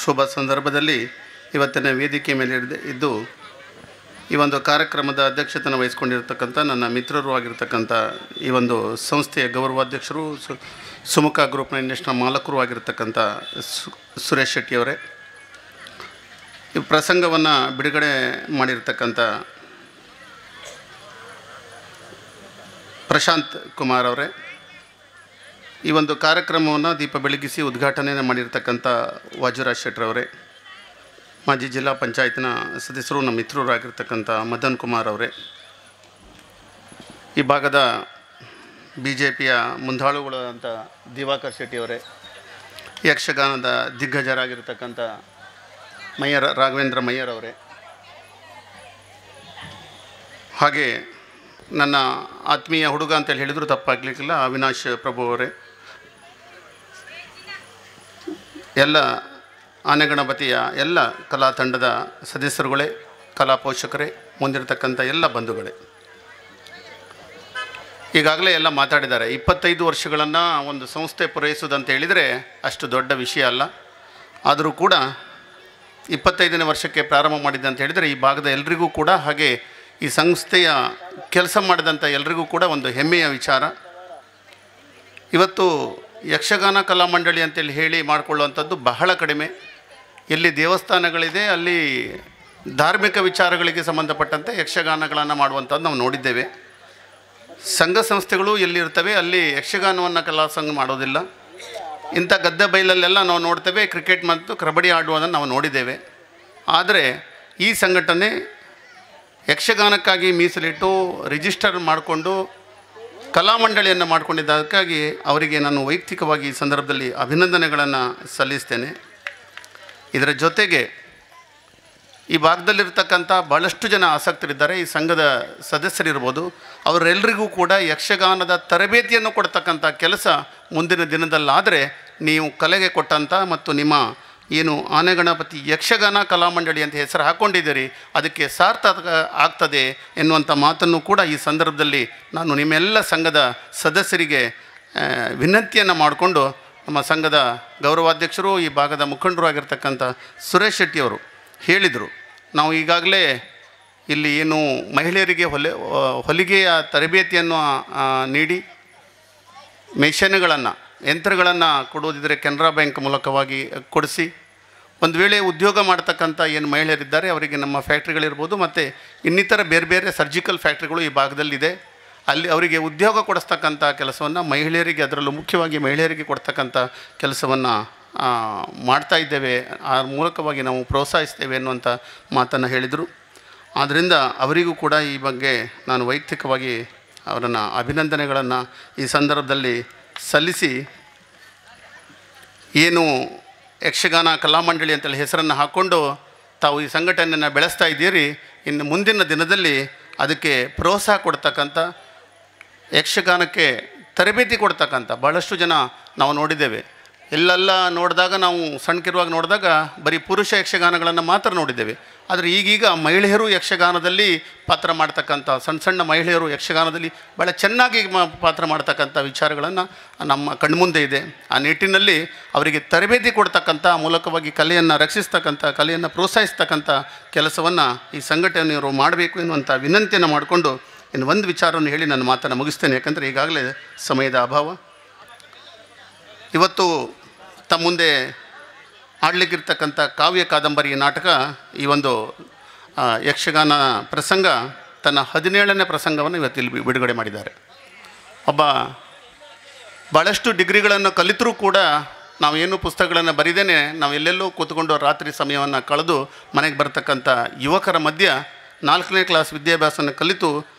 ಶುಭ ಸಂದರ್ಭದಲ್ಲಿ ಇವತ್ತಿನ ವೇದಿಕೆ ಮೇಲೆ ಇದ್ದು ಈ ಒಂದು ಕಾರ್ಯಕ್ರಮದ ಅಧ್ಯಕ್ಷತೆಯನ್ನು ವಹಿಸ್ಕೊಂಡಿರ್ತಕ್ಕಂಥ ನನ್ನ ಮಿತ್ರರು ಆಗಿರ್ತಕ್ಕಂಥ ಈ ಒಂದು ಸಂಸ್ಥೆಯ ಗೌರವಾಧ್ಯಕ್ಷರು ಸುಮುಖ ಗ್ರೂಪ್ನ ಇಂಡಸ್ಟ್ರಿಯ ಮಾಲಕರು ಆಗಿರ್ತಕ್ಕಂಥ ಸುರೇಶ್ ಶೆಟ್ಟಿಯವರೇ, ಈ ಪ್ರಸಂಗವನ್ನು ಬಿಡುಗಡೆ ಮಾಡಿರ್ತಕ್ಕಂಥ ಪ್ರಶಾಂತ್ ಕುಮಾರ್ ಅವರೇ, ಈ ಒಂದು ಕಾರ್ಯಕ್ರಮವನ್ನು ದೀಪ ಬೆಳಗಿಸಿ ಉದ್ಘಾಟನೆಯನ್ನು ಮಾಡಿರ್ತಕ್ಕಂಥ ವಾಜುರಾಜ್ ಶೆಟ್ಟರವರೇ, ಮಾಜಿ ಜಿಲ್ಲಾ ಪಂಚಾಯತ್ನ ಸದಸ್ಯರು ನಮ್ಮ ಮಿತ್ರರಾಗಿರ್ತಕ್ಕಂಥ ಮದನ್ ಕುಮಾರ್ ಅವರೇ, ಈ ಭಾಗದ BJPಯ ಮುಂದಾಳುಗಳು ಅಂತ ದಿವಾಕರ್ ಶೆಟ್ಟಿಯವರೇ, ಯಕ್ಷಗಾನದ ದಿಗ್ಗಜರಾಗಿರ್ತಕ್ಕಂಥ ರಾಘವೇಂದ್ರ ಮಯ್ಯರ್ ಅವರೇ, ಹಾಗೆ ನನ್ನ ಆತ್ಮೀಯ ಹುಡುಗ ಅಂತೇಳಿ ಹೇಳಿದರೂ ತಪ್ಪಾಗಲಿಕ್ಕಿಲ್ಲ ಅವಿನಾಶ್ ಪ್ರಭು ಅವರೇ, ಎಲ್ಲ ಆನೆಗಣಪತಿಯ ಎಲ್ಲ ಕಲಾ ತಂಡದ ಸದಸ್ಯರುಗಳೇ, ಕಲಾ ಪೋಷಕರೇ, ಮುಂದಿರತಕ್ಕಂಥ ಎಲ್ಲ ಬಂಧುಗಳೇ, ಈಗಾಗಲೇ ಎಲ್ಲ ಮಾತಾಡಿದ್ದಾರೆ. 25 ವರ್ಷಗಳನ್ನು ಒಂದು ಸಂಸ್ಥೆ ಪೂರೈಸೋದಂತ ಹೇಳಿದರೆ ಅಷ್ಟು ದೊಡ್ಡ ವಿಷಯ ಅಲ್ಲ. ಆದರೂ ಕೂಡ 25ನೇ ವರ್ಷಕ್ಕೆ ಪ್ರಾರಂಭ ಮಾಡಿದ್ದೆ ಅಂತ ಹೇಳಿದರೆ ಈ ಭಾಗದ ಎಲ್ರಿಗೂ ಕೂಡ, ಹಾಗೆ ಈ ಸಂಸ್ಥೆಯ ಕೆಲಸ ಮಾಡಿದಂಥ ಎಲ್ರಿಗೂ ಕೂಡ ಒಂದು ಹೆಮ್ಮೆಯ ವಿಚಾರ. ಇವತ್ತು ಯಕ್ಷಗಾನ ಕಲಾಮಂಡಳಿ ಅಂತೇಳಿ ಹೇಳಿ ಮಾಡಿಕೊಳ್ಳುವಂಥದ್ದು ಬಹಳ ಕಡಿಮೆ. ಎಲ್ಲಿ ದೇವಸ್ಥಾನಗಳಿದೆ ಅಲ್ಲಿ ಧಾರ್ಮಿಕ ವಿಚಾರಗಳಿಗೆ ಸಂಬಂಧಪಟ್ಟಂತೆ ಯಕ್ಷಗಾನಗಳನ್ನು ಮಾಡುವಂಥದ್ದು ನಾವು ನೋಡಿದ್ದೇವೆ. ಸಂಘ ಸಂಸ್ಥೆಗಳು ಎಲ್ಲಿರ್ತವೆ ಅಲ್ಲಿ ಯಕ್ಷಗಾನವನ್ನು ಕಲಾ ಸಂಘ ಮಾಡೋದಿಲ್ಲ. ಇಂಥ ಗದ್ದೆ ಬೈಲಲ್ಲೆಲ್ಲ ನಾವು ನೋಡ್ತೇವೆ ಕ್ರಿಕೆಟ್ ಮತ್ತು ಕಬಡ್ಡಿ ಆಡುವುದನ್ನು ನಾವು ನೋಡಿದ್ದೇವೆ. ಆದರೆ ಈ ಸಂಘಟನೆ ಯಕ್ಷಗಾನಕ್ಕಾಗಿ ಮೀಸಲಿಟ್ಟು ರಿಜಿಸ್ಟರ್ ಮಾಡಿಕೊಂಡು ಕಲಾಮಂಡಳಿಯನ್ನು ಮಾಡಿಕೊಂಡಿದ್ದಕ್ಕಾಗಿ ಅವರಿಗೆ ನಾನು ವೈಯಕ್ತಿಕವಾಗಿ ಈ ಸಂದರ್ಭದಲ್ಲಿ ಅಭಿನಂದನೆಗಳನ್ನು ಸಲ್ಲಿಸ್ತೇನೆ. ಇದರ ಜೊತೆಗೆ ಈ ಭಾಗದಲ್ಲಿರ್ತಕ್ಕಂಥ ಭಾಳಷ್ಟು ಜನ ಆಸಕ್ತರಿದ್ದಾರೆ. ಈ ಸಂಘದ ಸದಸ್ಯರಿರ್ಬೋದು, ಅವರೆಲ್ಲರಿಗೂ ಕೂಡ ಯಕ್ಷಗಾನದ ತರಬೇತಿಯನ್ನು ಕೊಡ್ತಕ್ಕಂಥ ಕೆಲಸ ಮುಂದಿನ ದಿನದಲ್ಲಾದರೆ ನೀವು ಕಲೆಗೆ ಕೊಟ್ಟಂಥ ಮತ್ತು ನಿಮ್ಮ ಏನು ಆನೆಗಣಪತಿ ಯಕ್ಷಗಾನ ಕಲಾಮಂಡಳಿ ಅಂತ ಹೆಸರು ಹಾಕ್ಕೊಂಡಿದ್ದೀರಿ ಅದಕ್ಕೆ ಸಾರ್ಥಕ ಆಗ್ತದೆ ಎನ್ನುವಂಥ ಮಾತನ್ನು ಕೂಡ ಈ ಸಂದರ್ಭದಲ್ಲಿ ನಾನು ನಿಮ್ಮೆಲ್ಲ ಸಂಘದ ಸದಸ್ಯರಿಗೆ ವಿನಂತಿಯನ್ನು ಮಾಡಿಕೊಂಡು, ನಮ್ಮ ಸಂಘದ ಗೌರವಾಧ್ಯಕ್ಷರು ಈ ಭಾಗದ ಮುಖಂಡರು ಆಗಿರ್ತಕ್ಕಂಥ ಸುರೇಶ್ ಶೆಟ್ಟಿಯವರು ಹೇಳಿದರು, ನಾವು ಈಗಾಗಲೇ ಇಲ್ಲಿ ಏನು ಮಹಿಳೆಯರಿಗೆ ಹೊಲಿಗೆಯ ತರಬೇತಿಯನ್ನು ನೀಡಿ ಮೆಷಿನ್ಗಳನ್ನು ಯಂತ್ರಗಳನ್ನು ಕೊಡುವುದಿದ್ದರೆ ಕೆನರಾ ಬ್ಯಾಂಕ್ ಮೂಲಕವಾಗಿ ಕೊಡಿಸಿ, ಒಂದು ವೇಳೆ ಉದ್ಯೋಗ ಮಾಡ್ತಕ್ಕಂಥ ಏನು ಮಹಿಳೆಯರಿದ್ದಾರೆ ಅವರಿಗೆ ನಮ್ಮ ಫ್ಯಾಕ್ಟ್ರಿಗಳಿರ್ಬೋದು ಮತ್ತು ಇನ್ನಿತರ ಬೇರೆ ಬೇರೆ ಸರ್ಜಿಕಲ್ ಫ್ಯಾಕ್ಟ್ರಿಗಳು ಈ ಭಾಗದಲ್ಲಿದೆ, ಅಲ್ಲಿ ಅವರಿಗೆ ಉದ್ಯೋಗ ಕೊಡಿಸ್ತಕ್ಕಂಥ ಕೆಲಸವನ್ನು ಮಹಿಳೆಯರಿಗೆ, ಅದರಲ್ಲೂ ಮುಖ್ಯವಾಗಿ ಮಹಿಳೆಯರಿಗೆ ಕೊಡ್ತಕ್ಕಂಥ ಕೆಲಸವನ್ನು ಮಾಡ್ತಾ ಇದ್ದೇವೆ, ಆ ಮೂಲಕವಾಗಿ ನಾವು ಪ್ರೋತ್ಸಾಹಿಸ್ತೇವೆ ಅನ್ನುವಂಥ ಮಾತನ್ನು ಹೇಳಿದರು. ಆದ್ದರಿಂದ ಅವರಿಗೂ ಕೂಡ ಈ ಬಗ್ಗೆ ನಾನು ವೈಯಕ್ತಿಕವಾಗಿ ಅವರನ್ನು ಅಭಿನಂದನೆಗಳನ್ನು ಈ ಸಂದರ್ಭದಲ್ಲಿ ಸಲ್ಲಿಸಿ, ಏನು ಯಕ್ಷಗಾನ ಕಲಾಮಂಡಳಿ ಅಂತೇಳಿ ಹೆಸರನ್ನು ಹಾಕ್ಕೊಂಡು ತಾವು ಈ ಸಂಘಟನೆಯನ್ನು ಬೆಳೆಸ್ತಾ ಇದ್ದೀರಿ, ಇನ್ನು ಮುಂದಿನ ದಿನದಲ್ಲಿ ಅದಕ್ಕೆ ಪ್ರೋತ್ಸಾಹ ಕೊಡ್ತಕ್ಕಂಥ, ಯಕ್ಷಗಾನಕ್ಕೆ ತರಬೇತಿ ಕೊಡ್ತಕ್ಕಂಥ ಭಾಳಷ್ಟು ಜನ ನಾವು ನೋಡಿದ್ದೇವೆ. ಎಲ್ಲೆಲ್ಲ ನೋಡಿದಾಗ ನಾವು ಸಣ್ಣಕಿರುವಾಗ ನೋಡಿದಾಗ ಬರೀ ಪುರುಷ ಯಕ್ಷಗಾನಗಳನ್ನು ಮಾತ್ರ ನೋಡಿದ್ದೇವೆ. ಆದರೆ ಈಗೀಗ ಮಹಿಳೆಯರು ಯಕ್ಷಗಾನದಲ್ಲಿ ಪಾತ್ರ ಮಾಡ್ತಕ್ಕಂಥ, ಸಣ್ಣ ಸಣ್ಣ ಮಹಿಳೆಯರು ಯಕ್ಷಗಾನದಲ್ಲಿ ಭಾಳ ಚೆನ್ನಾಗಿ ಪಾತ್ರ ಮಾಡ್ತಕ್ಕಂಥ ವಿಚಾರಗಳನ್ನು ನಮ್ಮ ಕಣ್ಮುಂದೆ ಇದೆ. ಆ ನಿಟ್ಟಿನಲ್ಲಿ ಅವರಿಗೆ ತರಬೇತಿ ಕೊಡ್ತಕ್ಕಂಥ ಮೂಲಕವಾಗಿ ಕಲೆಯನ್ನು ರಕ್ಷಿಸ್ತಕ್ಕಂಥ, ಕಲೆಯನ್ನು ಪ್ರೋತ್ಸಾಹಿಸ್ತಕ್ಕಂಥ ಕೆಲಸವನ್ನು ಈ ಸಂಘಟನೆಯವರು ಮಾಡಬೇಕು ಎನ್ನುವಂಥ ವಿನಂತಿಯನ್ನು ಮಾಡಿಕೊಂಡು ಇನ್ನು ಒಂದು ವಿಚಾರವನ್ನು ಹೇಳಿ ನನ್ನ ಮಾತನ್ನು ಮುಗಿಸ್ತೇನೆ. ಯಾಕಂದರೆ ಈಗಾಗಲೇ ಸಮಯದ ಅಭಾವ. ಇವತ್ತು ತಮ್ಮ ಮುಂದೆ ಆಡಲಿಕ್ಕಿರ್ತಕ್ಕಂಥ ಕಾವ್ಯ ಕಾದಂಬರಿ ನಾಟಕ ಈ ಒಂದು ಯಕ್ಷಗಾನ ಪ್ರಸಂಗ ತನ್ನ 17ನೇ ಪ್ರಸಂಗವನ್ನು ಇವತ್ತಿಲ್ಲಿ ಬಿಡುಗಡೆ ಮಾಡಿದ್ದಾರೆ. ಒಬ್ಬ ಭಾಳಷ್ಟು ಡಿಗ್ರಿಗಳನ್ನು ಕಲಿತರೂ ಕೂಡ ನಾವೇನು ಪುಸ್ತಕಗಳನ್ನು ಬರೀದೇನೆ ನಾವು ಎಲ್ಲೆಲ್ಲೂ ಕೂತ್ಕೊಂಡು ರಾತ್ರಿ ಸಮಯವನ್ನು ಕಳೆದು ಮನೆಗೆ ಬರ್ತಕ್ಕಂಥ ಯುವಕರ ಮಧ್ಯೆ 4ನೇ ಕ್ಲಾಸ್ ವಿದ್ಯಾಭ್ಯಾಸನ ಕಲಿತು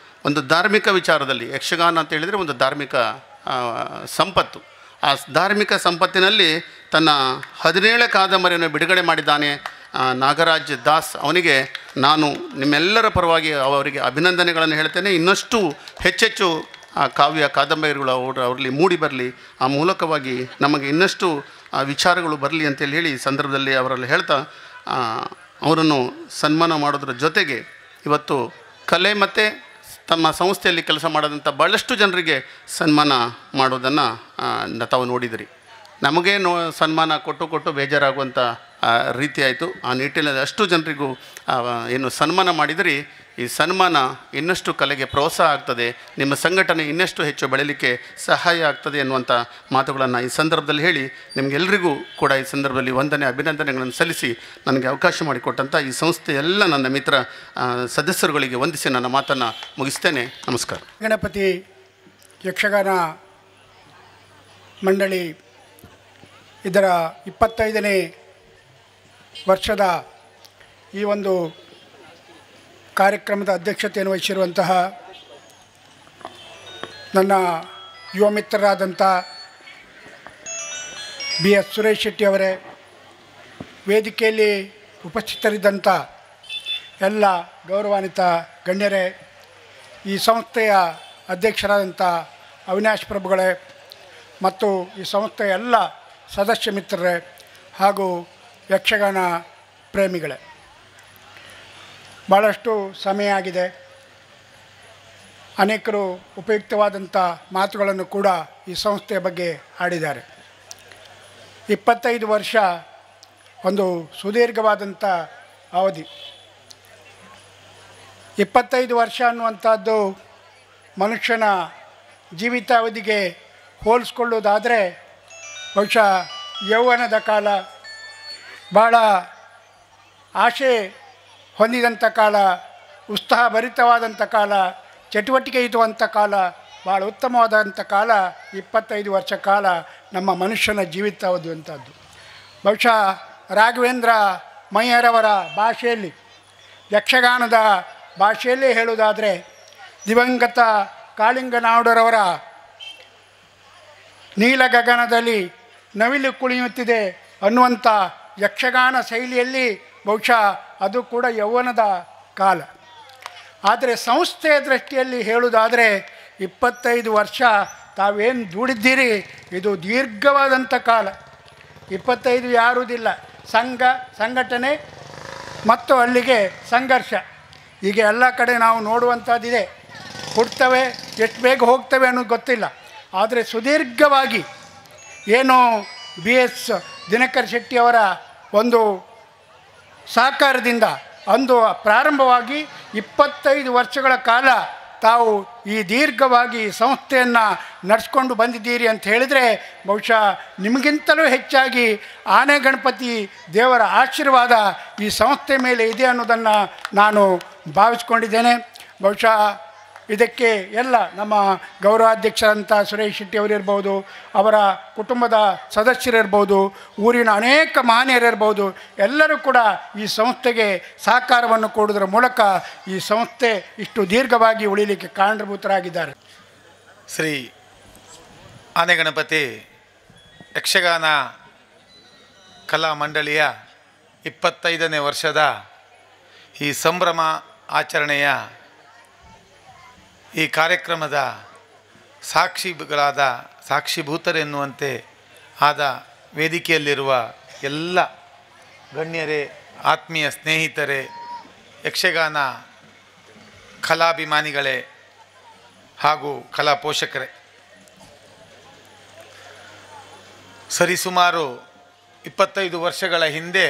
ಒಂದು ಧಾರ್ಮಿಕ ವಿಚಾರದಲ್ಲಿ, ಯಕ್ಷಗಾನ ಅಂತ ಹೇಳಿದರೆ ಒಂದು ಧಾರ್ಮಿಕ ಸಂಪತ್ತು, ಆ ಧಾರ್ಮಿಕ ಸಂಪತ್ತಿನಲ್ಲಿ ತನ್ನ 17 ಕಾದಂಬರಿಯನ್ನು ಬಿಡುಗಡೆ ಮಾಡಿದ್ದಾನೆ ನಾಗರಾಜ್ ದಾಸ್ ಅವನಿಗೆ ನಾನು ನಿಮ್ಮೆಲ್ಲರ ಪರವಾಗಿ ಅವರಿಗೆ ಅಭಿನಂದನೆಗಳನ್ನು ಹೇಳ್ತೇನೆ. ಇನ್ನಷ್ಟು ಹೆಚ್ಚೆಚ್ಚು ಕಾವ್ಯ ಕಾದಂಬರಿಗಳು ಅವರಲ್ಲಿ ಮೂಡಿ ಬರಲಿ, ಆ ಮೂಲಕವಾಗಿ ನಮಗೆ ಇನ್ನಷ್ಟು ವಿಚಾರಗಳು ಬರಲಿ ಅಂತೇಳಿ ಹೇಳಿ ಈ ಸಂದರ್ಭದಲ್ಲಿ ಅವರಲ್ಲಿ ಹೇಳ್ತಾ ಅವರನ್ನು ಸನ್ಮಾನ ಮಾಡೋದ್ರ ಜೊತೆಗೆ ಇವತ್ತು ಕಲೆ ಮತ್ತು ತಮ್ಮ ಸಂಸ್ಥೆಯಲ್ಲಿ ಕೆಲಸ ಮಾಡೋದಂಥ ಭಾಳಷ್ಟು ಜನರಿಗೆ ಸನ್ಮಾನ ಮಾಡೋದನ್ನು ತಾವು ನೋಡಿದಿರಿ. ನಮಗೆ ಸನ್ಮಾನ ಕೊಟ್ಟು ಬೇಜಾರಾಗುವಂಥ ರೀತಿ ಆಯಿತು. ಆ ನಿಟ್ಟಿನಲ್ಲಿ ಅಷ್ಟು ಜನರಿಗೂ ಏನು ಸನ್ಮಾನ ಮಾಡಿದಿರಿ, ಈ ಸನ್ಮಾನ ಇನ್ನಷ್ಟು ಕಲೆಗೆ ಪ್ರೋತ್ಸಾಹ ಆಗ್ತದೆ, ನಿಮ್ಮ ಸಂಘಟನೆ ಇನ್ನಷ್ಟು ಹೆಚ್ಚು ಬೆಳೀಲಿಕ್ಕೆ ಸಹಾಯ ಆಗ್ತದೆ ಎನ್ನುವಂಥ ಮಾತುಗಳನ್ನು ಈ ಸಂದರ್ಭದಲ್ಲಿ ಹೇಳಿ ನಿಮಗೆಲ್ಲರಿಗೂ ಕೂಡ ಈ ಸಂದರ್ಭದಲ್ಲಿ ಅಭಿನಂದನೆಗಳನ್ನು ಸಲ್ಲಿಸಿ ನನಗೆ ಅವಕಾಶ ಮಾಡಿಕೊಟ್ಟಂಥ ಈ ಸಂಸ್ಥೆ ಎಲ್ಲ ನನ್ನ ಮಿತ್ರ ಸದಸ್ಯರುಗಳಿಗೆ ವಂದಿಸಿ ನನ್ನ ಮಾತನ್ನು ಮುಗಿಸ್ತೇನೆ. ನಮಸ್ಕಾರ. ಗಣಪತಿ ಯಕ್ಷಗಾನ ಮಂಡಳಿ ಇದರ 25ನೇ ವರ್ಷದ ಈ ಒಂದು ಕಾರ್ಯಕ್ರಮದ ಅಧ್ಯಕ್ಷತೆಯನ್ನು ವಹಿಸಿರುವಂತಹ ನನ್ನ ಯುವ ಮಿತ್ರರಾದಂಥ BS ಸುರೇಶ್ ಶೆಟ್ಟಿ ಅವರೇ, ವೇದಿಕೆಯಲ್ಲಿ ಉಪಸ್ಥಿತರಿದ್ದಂಥ ಎಲ್ಲ ಗೌರವಾನ್ವಿತ ಗಣ್ಯರೇ, ಈ ಸಂಸ್ಥೆಯ ಅಧ್ಯಕ್ಷರಾದಂಥ ಅವಿನಾಶ್ ಪ್ರಭುಗಳೇ ಮತ್ತು ಈ ಸಂಸ್ಥೆಯ ಎಲ್ಲ ಸದಸ್ಯ ಮಿತ್ರರೇ ಹಾಗೂ ಯಕ್ಷಗಾನ ಪ್ರೇಮಿಗಳೇ, ಭಾಳಷ್ಟು ಸಮಯ ಆಗಿದೆ. ಅನೇಕರು ಉಪಯುಕ್ತವಾದಂಥ ಮಾತುಗಳನ್ನು ಕೂಡ ಈ ಸಂಸ್ಥೆಯ ಬಗ್ಗೆ ಆಡಿದ್ದಾರೆ. 25 ವರ್ಷ ಒಂದು ಸುದೀರ್ಘವಾದಂಥ ಅವಧಿ. 25 ವರ್ಷ ಅನ್ನುವಂಥದ್ದು ಮನುಷ್ಯನ ಜೀವಿತಾವಧಿಗೆ ಹೋಲಿಸ್ಕೊಳ್ಳೋದಾದರೆ ಬಹುಶಃ ಯೌವನದ ಕಾಲ, ಭಾಳ ಆಶೆ ಹೊಂದಿದಂಥ ಕಾಲ, ಉತ್ಸಾಹಭರಿತವಾದಂಥ ಕಾಲ, ಚಟುವಟಿಕೆ ಇರುವಂಥ ಕಾಲ, ಭಾಳ ಉತ್ತಮವಾದಂಥ ಕಾಲ 25 ವರ್ಷ ಕಾಲ ನಮ್ಮ ಮನುಷ್ಯನ ಜೀವಿತಾವಧಿ ಅಂಥದ್ದು. ಬಹುಶಃ ರಾಘವೇಂದ್ರ ಮಯ್ಯರವರ ಭಾಷೆಯಲ್ಲಿ, ಯಕ್ಷಗಾನದ ಭಾಷೆಯಲ್ಲೇ ಹೇಳುವುದಾದರೆ, ದಿವಂಗತ ಕಾಳಿಂಗನಾಡರವರ ನೀಲ ಗಗನದಲ್ಲಿ ನವಿಲು ಕುಣಿಯುತ್ತಿದೆ ಅನ್ನುವಂಥ ಯಕ್ಷಗಾನ ಶೈಲಿಯಲ್ಲಿ ಬಹುಶಃ ಅದು ಕೂಡ ಯೌವನದ ಕಾಲ. ಆದರೆ ಸಂಸ್ಥೆಯ ದೃಷ್ಟಿಯಲ್ಲಿ ಹೇಳುವುದಾದರೆ 25 ವರ್ಷ ತಾವೇನು ದುಡಿದ್ದೀರಿ ಇದು ದೀರ್ಘವಾದಂಥ ಕಾಲ. 25 ಯಾರುವುದಿಲ್ಲ, ಸಂಘಟನೆ ಮತ್ತು ಅಲ್ಲಿಗೆ ಸಂಘರ್ಷ, ಹೀಗೆ ಎಲ್ಲ ಕಡೆ ನಾವು ನೋಡುವಂಥದ್ದಿದೆ. ಹುಡ್ತವೆ, ಎಷ್ಟು ಬೇಗ ಹೋಗ್ತವೆ ಅನ್ನೋದು ಗೊತ್ತಿಲ್ಲ. ಆದರೆ ಸುದೀರ್ಘವಾಗಿ ಏನು BS ದಿನಕರ್ ಶೆಟ್ಟಿಯವರ ಒಂದು ಸಹಕಾರದಿಂದ ಅಂದು ಪ್ರಾರಂಭವಾಗಿ 25 ವರ್ಷಗಳ ಕಾಲ ತಾವು ಈ ದೀರ್ಘವಾಗಿ ಸಂಸ್ಥೆಯನ್ನು ನಡೆಸ್ಕೊಂಡು ಬಂದಿದ್ದೀರಿ ಅಂತ ಹೇಳಿದರೆ ಬಹುಶಃ ನಿಮಗಿಂತಲೂ ಹೆಚ್ಚಾಗಿ ಆನೆ ಗಣಪತಿ ದೇವರ ಆಶೀರ್ವಾದ ಈ ಸಂಸ್ಥೆ ಮೇಲೆ ಇದೆ ಅನ್ನೋದನ್ನು ನಾನು ಭಾವಿಸ್ಕೊಂಡಿದ್ದೇನೆ. ಬಹುಶಃ ಇದಕ್ಕೆ ಎಲ್ಲ ನಮ್ಮ ಗೌರವಾಧ್ಯಕ್ಷರಂಥ ಸುರೇಶ್ ಶೆಟ್ಟಿ ಅವರಿರ್ಬೋದು, ಅವರ ಕುಟುಂಬದ ಸದಸ್ಯರಿರ್ಬೋದು, ಊರಿನ ಅನೇಕ ಮಹನೀಯರಿರ್ಬೋದು, ಎಲ್ಲರೂ ಕೂಡ ಈ ಸಂಸ್ಥೆಗೆ ಸಹಕಾರವನ್ನು ಕೊಡುವುದರ ಮೂಲಕ ಈ ಸಂಸ್ಥೆ ಇಷ್ಟು ದೀರ್ಘವಾಗಿ ಉಳಿಲಿಕ್ಕೆ ಕಾರಣಭೂತರಾಗಿದ್ದಾರೆ. ಶ್ರೀ ಆನೆಗಣಪತಿ ಯಕ್ಷಗಾನ ಕಲಾ ಮಂಡಳಿಯ 25ನೇ ವರ್ಷದ ಈ ಸಂಭ್ರಮ ಆಚರಣೆಯ ಈ ಕಾರ್ಯಕ್ರಮದ ಸಾಕ್ಷಿಭೂತರೆನ್ನುವಂತೆ ಆದ ವೇದಿಕೆಯಲ್ಲಿರುವ ಎಲ್ಲ ಗಣ್ಯರೇ, ಆತ್ಮೀಯ ಸ್ನೇಹಿತರೇ, ಯಕ್ಷಗಾನ ಕಲಾಭಿಮಾನಿಗಳೇ ಹಾಗೂ ಕಲಾ ಪೋಷಕರೇ, ಸರಿಸುಮಾರು 25 ವರ್ಷಗಳ ಹಿಂದೆ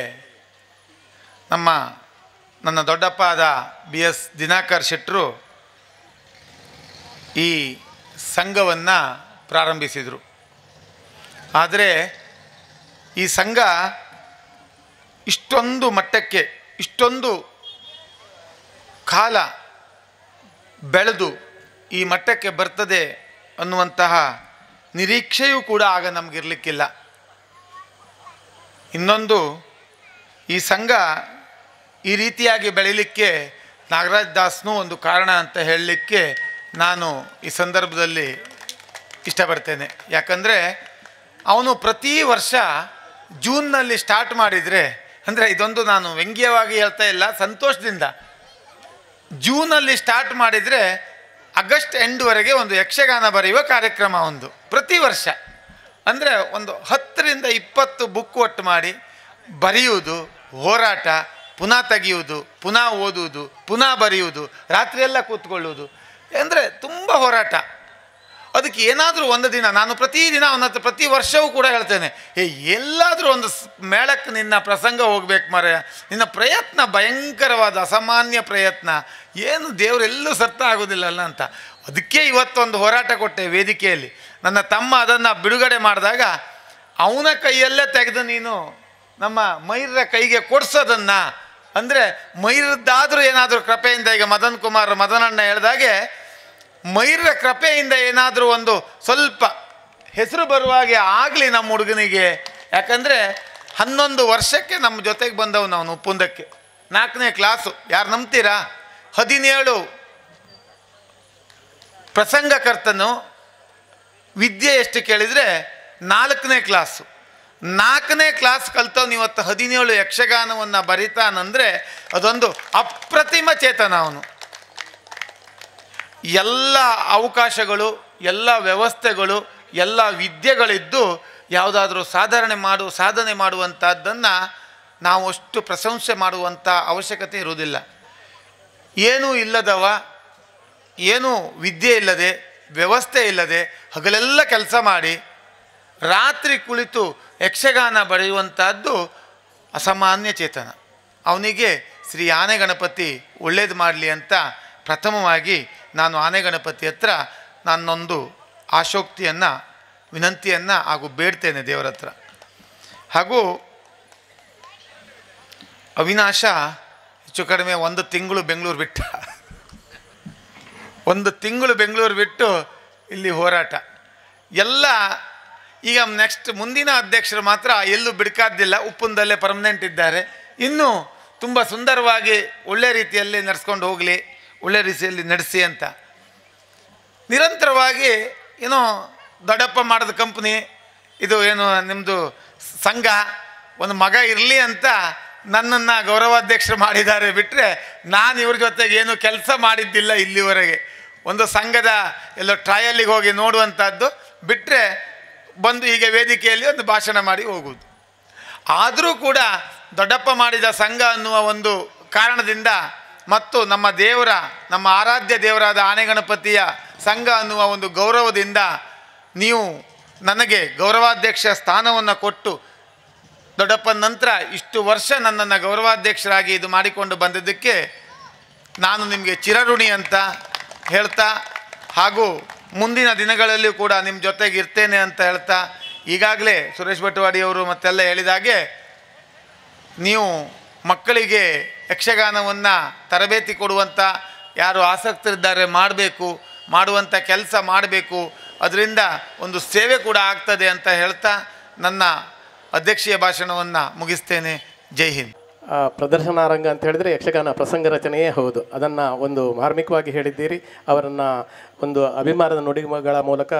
ನನ್ನ ದೊಡ್ಡಪ್ಪ ಆದ BS ದಿನಕರ್ ಶೆಟ್ಟರು ಈ ಸಂಘವನ್ನು ಪ್ರಾರಂಭಿಸಿದರು. ಆದರೆ ಈ ಸಂಘ ಇಷ್ಟೊಂದು ಮಟ್ಟಕ್ಕೆ, ಇಷ್ಟೊಂದು ಕಾಲ ಬೆಳೆದು ಈ ಮಟ್ಟಕ್ಕೆ ಬರ್ತದೆ ಅನ್ನುವಂತಹ ನಿರೀಕ್ಷೆಯೂ ಕೂಡ ಆಗ ನಮಗಿರಲಿಕ್ಕಿಲ್ಲ. ಇನ್ನೊಂದು, ಈ ಸಂಘ ಈ ರೀತಿಯಾಗಿ ಬೆಳೀಲಿಕ್ಕೆ ನಾಗರಾಜ್ ದಾಸ್ನೂ ಒಂದು ಕಾರಣ ಅಂತ ಹೇಳಲಿಕ್ಕೆ ನಾನು ಈ ಸಂದರ್ಭದಲ್ಲಿ ಇಷ್ಟಪಡ್ತೇನೆ. ಯಾಕಂದರೆ ಅವನು ಪ್ರತಿ ವರ್ಷ ಜೂನ್ನಲ್ಲಿ ಸ್ಟಾರ್ಟ್ ಮಾಡಿದರೆ ಅಂದರೆ ಇದೊಂದು ನಾನು ವ್ಯಂಗ್ಯವಾಗಿ ಹೇಳ್ತಾ ಇಲ್ಲ, ಸಂತೋಷದಿಂದ. ಜೂನಲ್ಲಿ ಸ್ಟಾರ್ಟ್ ಮಾಡಿದರೆ ಆಗಸ್ಟ್ ಎಂಡ್ವರೆಗೆ ಒಂದು ಯಕ್ಷಗಾನ ಬರೆಯುವ ಕಾರ್ಯಕ್ರಮ ಒಂದು ಪ್ರತಿ ವರ್ಷ. ಅಂದರೆ ಒಂದು 10ರಿಂದ 20 ಬುಕ್ ಒಟ್ಟು ಮಾಡಿ ಬರೆಯುವುದು, ಹೋರಾಟ, ಪುನಃ ತೆಗೆಯುವುದು, ಪುನಃ ಓದುವುದು, ಪುನಃ ಬರೆಯುವುದು, ರಾತ್ರಿಯೆಲ್ಲ ಕೂತ್ಕೊಳ್ಳುವುದು, ಅಂದರೆ ತುಂಬ ಹೋರಾಟ. ಅದಕ್ಕೆ ಏನಾದರೂ ಒಂದು ದಿನ ನಾನು ಪ್ರತಿದಿನ ಅವನ ಹತ್ರ ಪ್ರತಿ ವರ್ಷವೂ ಕೂಡ ಹೇಳ್ತೇನೆ, ಎಲ್ಲಾದರೂ ಒಂದು ಮೇಳಕ್ಕೆ ನಿನ್ನ ಪ್ರಸಂಗ ಹೋಗ್ಬೇಕು ಮಾರಾಯ, ನಿನ್ನ ಪ್ರಯತ್ನ ಭಯಂಕರವಾದ ಅಸಾಮಾನ್ಯ ಪ್ರಯತ್ನ, ಏನು ದೇವರೆಲ್ಲೂ ಸತ್ತ ಆಗೋದಿಲ್ಲಲ್ಲ ಅಂತ. ಅದಕ್ಕೆ ಇವತ್ತೊಂದು ಹೋರಾಟ ಕೊಟ್ಟೆ ವೇದಿಕೆಯಲ್ಲಿ. ನನ್ನ ತಮ್ಮ ಅದನ್ನು ಬಿಡುಗಡೆ ಮಾಡಿದಾಗ ಅವನ ಕೈಯಲ್ಲೇ ತೆಗೆದು ನೀನು ನಮ್ಮ ಮೈರರ ಕೈಗೆ ಕೊಡ್ಸೋದನ್ನು, ಅಂದರೆ ಮೈರದ್ದಾದರೂ ಏನಾದರೂ ಕೃಪೆಯಿಂದ, ಈಗ ಮದನ್ ಕುಮಾರ್ ಮದನಣ್ಣ ಹೇಳಿದಾಗೆ ಮೈರರ ಕೃಪೆಯಿಂದ ಏನಾದರೂ ಒಂದು ಸ್ವಲ್ಪ ಹೆಸರು ಬರುವಾಗೆ ಆಗಲಿ ನಮ್ಮ ಹುಡುಗನಿಗೆ. ಯಾಕಂದರೆ 11 ವರ್ಷಕ್ಕೆ ನಮ್ಮ ಜೊತೆಗೆ ಬಂದವನು ಅವನು ಉಪ್ಪುಂದಕ್ಕೆ, 4ನೇ ಕ್ಲಾಸು. ಯಾರು ನಂಬ್ತೀರಾ? 17 ಪ್ರಸಂಗಕರ್ತನು, ವಿದ್ಯೆ ಎಷ್ಟು ಕೇಳಿದರೆ 4ನೇ ಕ್ಲಾಸು. 4ನೇ ಕ್ಲಾಸ್ ಕಲ್ತವನು ಇವತ್ತು 17 ಯಕ್ಷಗಾನವನ್ನು ಬರಿತಾನಂದರೆ ಅದೊಂದು ಅಪ್ರತಿಮ ಚೇತನ. ಅವನು ಎಲ್ಲ ಅವಕಾಶಗಳು, ಎಲ್ಲ ವ್ಯವಸ್ಥೆಗಳು, ಎಲ್ಲ ವಿದ್ಯೆಗಳಿದ್ದು ಯಾವುದಾದ್ರೂ ಸಾಧನೆ ಮಾಡುವಂಥದ್ದನ್ನು ನಾವು ಅಷ್ಟು ಪ್ರಶಂಸೆ ಮಾಡುವಂಥ ಅವಶ್ಯಕತೆ ಇರುವುದಿಲ್ಲ. ಏನೂ ಇಲ್ಲದವ, ಏನೂ ವಿದ್ಯೆ ಇಲ್ಲದೆ, ವ್ಯವಸ್ಥೆ ಇಲ್ಲದೆ ಹಗಲೆಲ್ಲ ಕೆಲಸ ಮಾಡಿ ರಾತ್ರಿ ಕುಳಿತು ಯಕ್ಷಗಾನ ಬರೆಯುವಂಥದ್ದು ಅಸಾಮಾನ್ಯ ಚೇತನ. ಅವನಿಗೆ ಶ್ರೀ ಆನೆ ಗಣಪತಿ ಒಳ್ಳೇದು ಮಾಡಲಿ ಅಂತ ಪ್ರಥಮವಾಗಿ ನಾನು ಆನೆ ಗಣಪತಿ ಹತ್ರ ನನ್ನೊಂದು ಆಶೋಕ್ತಿಯನ್ನು, ವಿನಂತಿಯನ್ನು ಹಾಗೂ ಬೇಡ್ತೇನೆ ದೇವರ ಹತ್ರ. ಹಾಗೂ ಅವಿನಾಶ ಹೆಚ್ಚು ಕಡಿಮೆ 1 ತಿಂಗಳು ಬೆಂಗಳೂರು ಬಿಟ್ಟ, 1 ತಿಂಗಳು ಬೆಂಗಳೂರು ಬಿಟ್ಟು ಇಲ್ಲಿ ಹೋರಾಟ ಎಲ್ಲ. ಈಗ ನೆಕ್ಸ್ಟ್ ಮುಂದಿನ ಅಧ್ಯಕ್ಷರು ಮಾತ್ರ ಎಲ್ಲೂ ಬಿಡ್ಕಾದ್ದಿಲ್ಲ, ಉಪ್ಪುಂದಲ್ಲೇ ಪರ್ಮನೆಂಟ್ ಇದ್ದಾರೆ. ಇನ್ನೂ ತುಂಬ ಸುಂದರವಾಗಿ ಒಳ್ಳೆ ರೀತಿಯಲ್ಲಿ ನಡೆಸ್ಕೊಂಡು ಹೋಗಲಿ, ಒಳ್ಳೆ ರೀತಿಯಲ್ಲಿ ನಡೆಸಿ ಅಂತ ನಿರಂತರವಾಗಿ. ಏನೋ ದೊಡ್ಡಪ್ಪ ಮಾಡಿದ ಕಂಪ್ನಿ ಇದು, ಏನು ನಿಮ್ಮದು ಸಂಘ, ಒಂದು ಮಗ ಇರಲಿ ಅಂತ ನನ್ನನ್ನು ಗೌರವಾಧ್ಯಕ್ಷರು ಮಾಡಿದ್ದಾರೆ. ಬಿಟ್ಟರೆ ನಾನು ಇವ್ರ ಜೊತೆಗೆ ಏನು ಕೆಲಸ ಮಾಡಿದ್ದಿಲ್ಲ ಇಲ್ಲಿವರೆಗೆ. ಒಂದು ಸಂಘದ ಎಲ್ಲೋ ಟ್ರಯಲ್ಲಿಗೆ ಹೋಗಿ ನೋಡುವಂಥದ್ದು ಬಿಟ್ಟರೆ ಬಂದು ಹೀಗೆ ವೇದಿಕೆಯಲ್ಲಿ ಒಂದು ಭಾಷಣ ಮಾಡಿ ಹೋಗುವುದು. ಆದರೂ ಕೂಡ ದೊಡ್ಡಪ್ಪ ಮಾಡಿದ ಸಂಘ ಅನ್ನುವ ಒಂದು ಕಾರಣದಿಂದ ಮತ್ತು ನಮ್ಮ ಆರಾಧ್ಯ ದೇವರಾದ ಆನೆ ಗಣಪತಿಯ ಸಂಘ ಅನ್ನುವ ಒಂದು ಗೌರವದಿಂದ ನೀವು ನನಗೆ ಗೌರವಾಧ್ಯಕ್ಷ ಸ್ಥಾನವನ್ನು ಕೊಟ್ಟು ದೊಡ್ಡಪ್ಪನ ನಂತರ ಇಷ್ಟು ವರ್ಷ ನನ್ನನ್ನು ಗೌರವಾಧ್ಯಕ್ಷರಾಗಿ ಇದು ಮಾಡಿಕೊಂಡು ಬಂದಿದ್ದಕ್ಕೆ ನಾನು ನಿಮಗೆ ಚಿರಋಣಿ ಅಂತ ಹೇಳ್ತಾ, ಹಾಗೂ ಮುಂದಿನ ದಿನಗಳಲ್ಲಿ ಕೂಡ ನಿಮ್ಮ ಜೊತೆಗೆ ಇರ್ತೇನೆ ಅಂತ ಹೇಳ್ತಾ, ಈಗಾಗಲೇ ಸುರೇಶ್ ಭಟ್ವಾಡಿಯವರು ಮತ್ತೆಲ್ಲ ಹೇಳಿದಾಗೆ ನೀವು ಮಕ್ಕಳಿಗೆ ಯಕ್ಷಗಾನವನ್ನು ತರಬೇತಿ ಕೊಡುವಂಥ ಯಾರು ಆಸಕ್ತರಿದ್ದಾರೆ ಮಾಡುವಂಥ ಕೆಲಸ ಮಾಡಬೇಕು, ಅದರಿಂದ ಒಂದು ಸೇವೆ ಕೂಡ ಆಗ್ತದೆ ಅಂತ ಹೇಳ್ತಾ ನನ್ನ ಅಧ್ಯಕ್ಷೀಯ ಭಾಷಣವನ್ನು ಮುಗಿಸ್ತೇನೆ. ಜೈ ಹಿಂದ್. ಪ್ರದರ್ಶನಾರಂಗ ಅಂತ ಹೇಳಿದರೆ ಯಕ್ಷಗಾನ ಪ್ರಸಂಗ ರಚನೆಯೇ ಹೌದು. ಅದನ್ನು ಒಂದು ಮಾರ್ಮಿಕವಾಗಿ ಹೇಳಿದ್ದೀರಿ. ಅವರನ್ನು ಒಂದು ಅಭಿಮಾನದ ನುಡಿಗಳ ಮೂಲಕ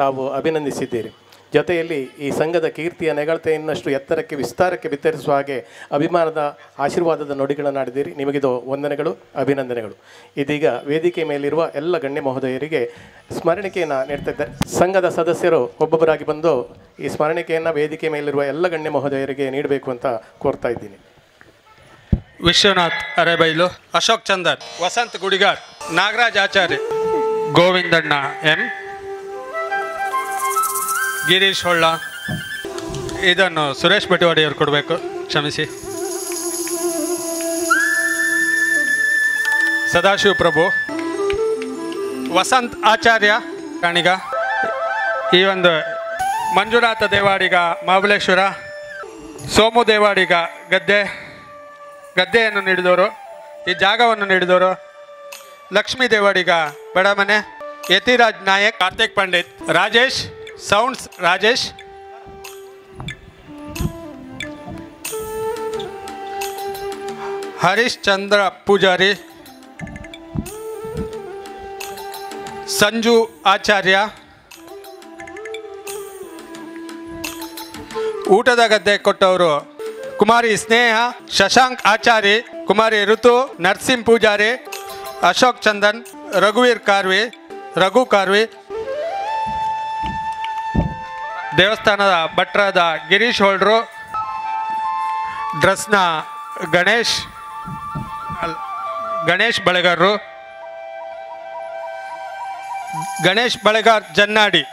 ತಾವು ಅಭಿನಂದಿಸಿದ್ದೀರಿ. ಜೊತೆಯಲ್ಲಿ ಈ ಸಂಘದ ಕೀರ್ತಿಯ ನೆಗಳತೆ ಇನ್ನಷ್ಟು ಎತ್ತರಕ್ಕೆ ವಿಸ್ತಾರಕ್ಕೆ ಬಿತ್ತರಿಸುವ ಹಾಗೆ ಅಭಿಮಾನದ ಆಶೀರ್ವಾದದ ನುಡಿಗಳನ್ನಾಡಿದ್ದೀರಿ. ನಿಮಗಿದು ವಂದನೆಗಳು, ಅಭಿನಂದನೆಗಳು. ಇದೀಗ ವೇದಿಕೆ ಮೇಲಿರುವ ಎಲ್ಲ ಗಣ್ಯ ಮಹೋದಯರಿಗೆ ಸ್ಮರಣಿಕೆಯನ್ನು ನೀಡ್ತಾ ಇದ್ದಾರೆ. ಸಂಘದ ಸದಸ್ಯರು ಒಬ್ಬೊಬ್ಬರಾಗಿ ಬಂದು ಈ ಸ್ಮರಣಿಕೆಯನ್ನು ವೇದಿಕೆ ಮೇಲಿರುವ ಎಲ್ಲ ಗಣ್ಯ ಮಹೋದಯರಿಗೆ ನೀಡಬೇಕು ಅಂತ ಕೋರ್ತಾ ಇದ್ದೀನಿ. ವಿಶ್ವನಾಥ್ ಅರೆಬೈಲು, ಅಶೋಕ್ ಚಂದನ್, ವಸಂತ್ ಗುಡಿಗಾರ್, ನಾಗರಾಜ್ ಆಚಾರ್ಯ, ಗೋವಿಂದಣ್ಣ ಎಂ, ಗಿರೀಶ್ ಹೊಳ್ಳ. ಇದನ್ನು ಸುರೇಶ್ ಭಟ್ವಾಡಿಯವರು ಕೊಡಬೇಕು, ಕ್ಷಮಿಸಿ. ಸದಾಶಿವ ಪ್ರಭು, ವಸಂತ್ ಆಚಾರ್ಯ ಕಾಣಿಗ, ಈ ಒಂದು ಮಂಜುನಾಥ ದೇವಾಡಿಗ ಮಹಾಬಲೇಶ್ವರ, ಸೋಮು ದೇವಾಡಿಗ ಗದ್ದೆಯನ್ನು ನೀಡಿದವರು, ಈ ಜಾಗವನ್ನು ನೀಡಿದವರು, ಲಕ್ಷ್ಮೀ ದೇವಾಡಿಗ ಬಡಮನೆ, ಯತಿರಾಜ್ ನಾಯಕ್, ಕಾರ್ತಿಕ್ ಪಂಡಿತ್, ರಾಜೇಶ್ ಸೌಂಡ್ಸ್, ರಾಜೇಶ್, ಹರೀಶ್ ಚಂದ್ರ ಪೂಜಾರಿ, ಸಂಜು ಆಚಾರ್ಯ, ಊಟದ ಗದ್ದೆ ಕೊಟ್ಟವರು ಕುಮಾರಿ ಸ್ನೇಹ, ಶಶಾಂಕ್ ಆಚಾರಿ, ಕುಮಾರಿ ಋತು, ನರ್ಸಿಂಗ್ ಪೂಜಾರಿ, ಅಶೋಕ್ ಚಂದನ್, ರಘುವೀರ್ ಕಾರ್ವಿ, ರಘು ಕಾರ್ವಿ, ದೇವಸ್ಥಾನದ ಭಟ್ರಾದ ಗಿರೀಶ್ ಹೋಳ್ರು, ಡ್ರೆಸ್ನ ಗಣೇಶ್ ಬಳೆಗಾರರು, ಗಣೇಶ್ ಬಳೆಗಾರ್ ಜನ್ನಾಡಿ,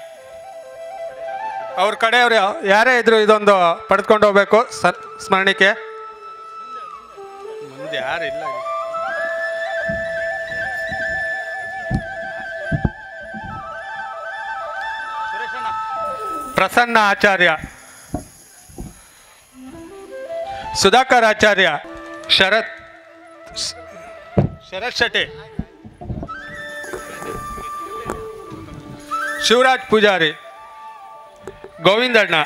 ಅವ್ರ ಕಡೆಯವರು ಯಾರೇ ಇದ್ರು ಇದೊಂದು ಪಡೆದುಕೊಂಡು ಹೋಗ್ಬೇಕು ಸ್ಮರಣಿಕೆ. ಮುಂದೆ ಯಾರಿಲ್ಲ. ಪ್ರಸನ್ನ ಆಚಾರ್ಯ, ಸುಧಾಕರ್ ಆಚಾರ್ಯ, ಶರತ್ ಶೆಟ್ಟಿ, ಶಿವರಾಜ್ ಪೂಜಾರಿ, ಗೋವಿಂದಣ್ಣ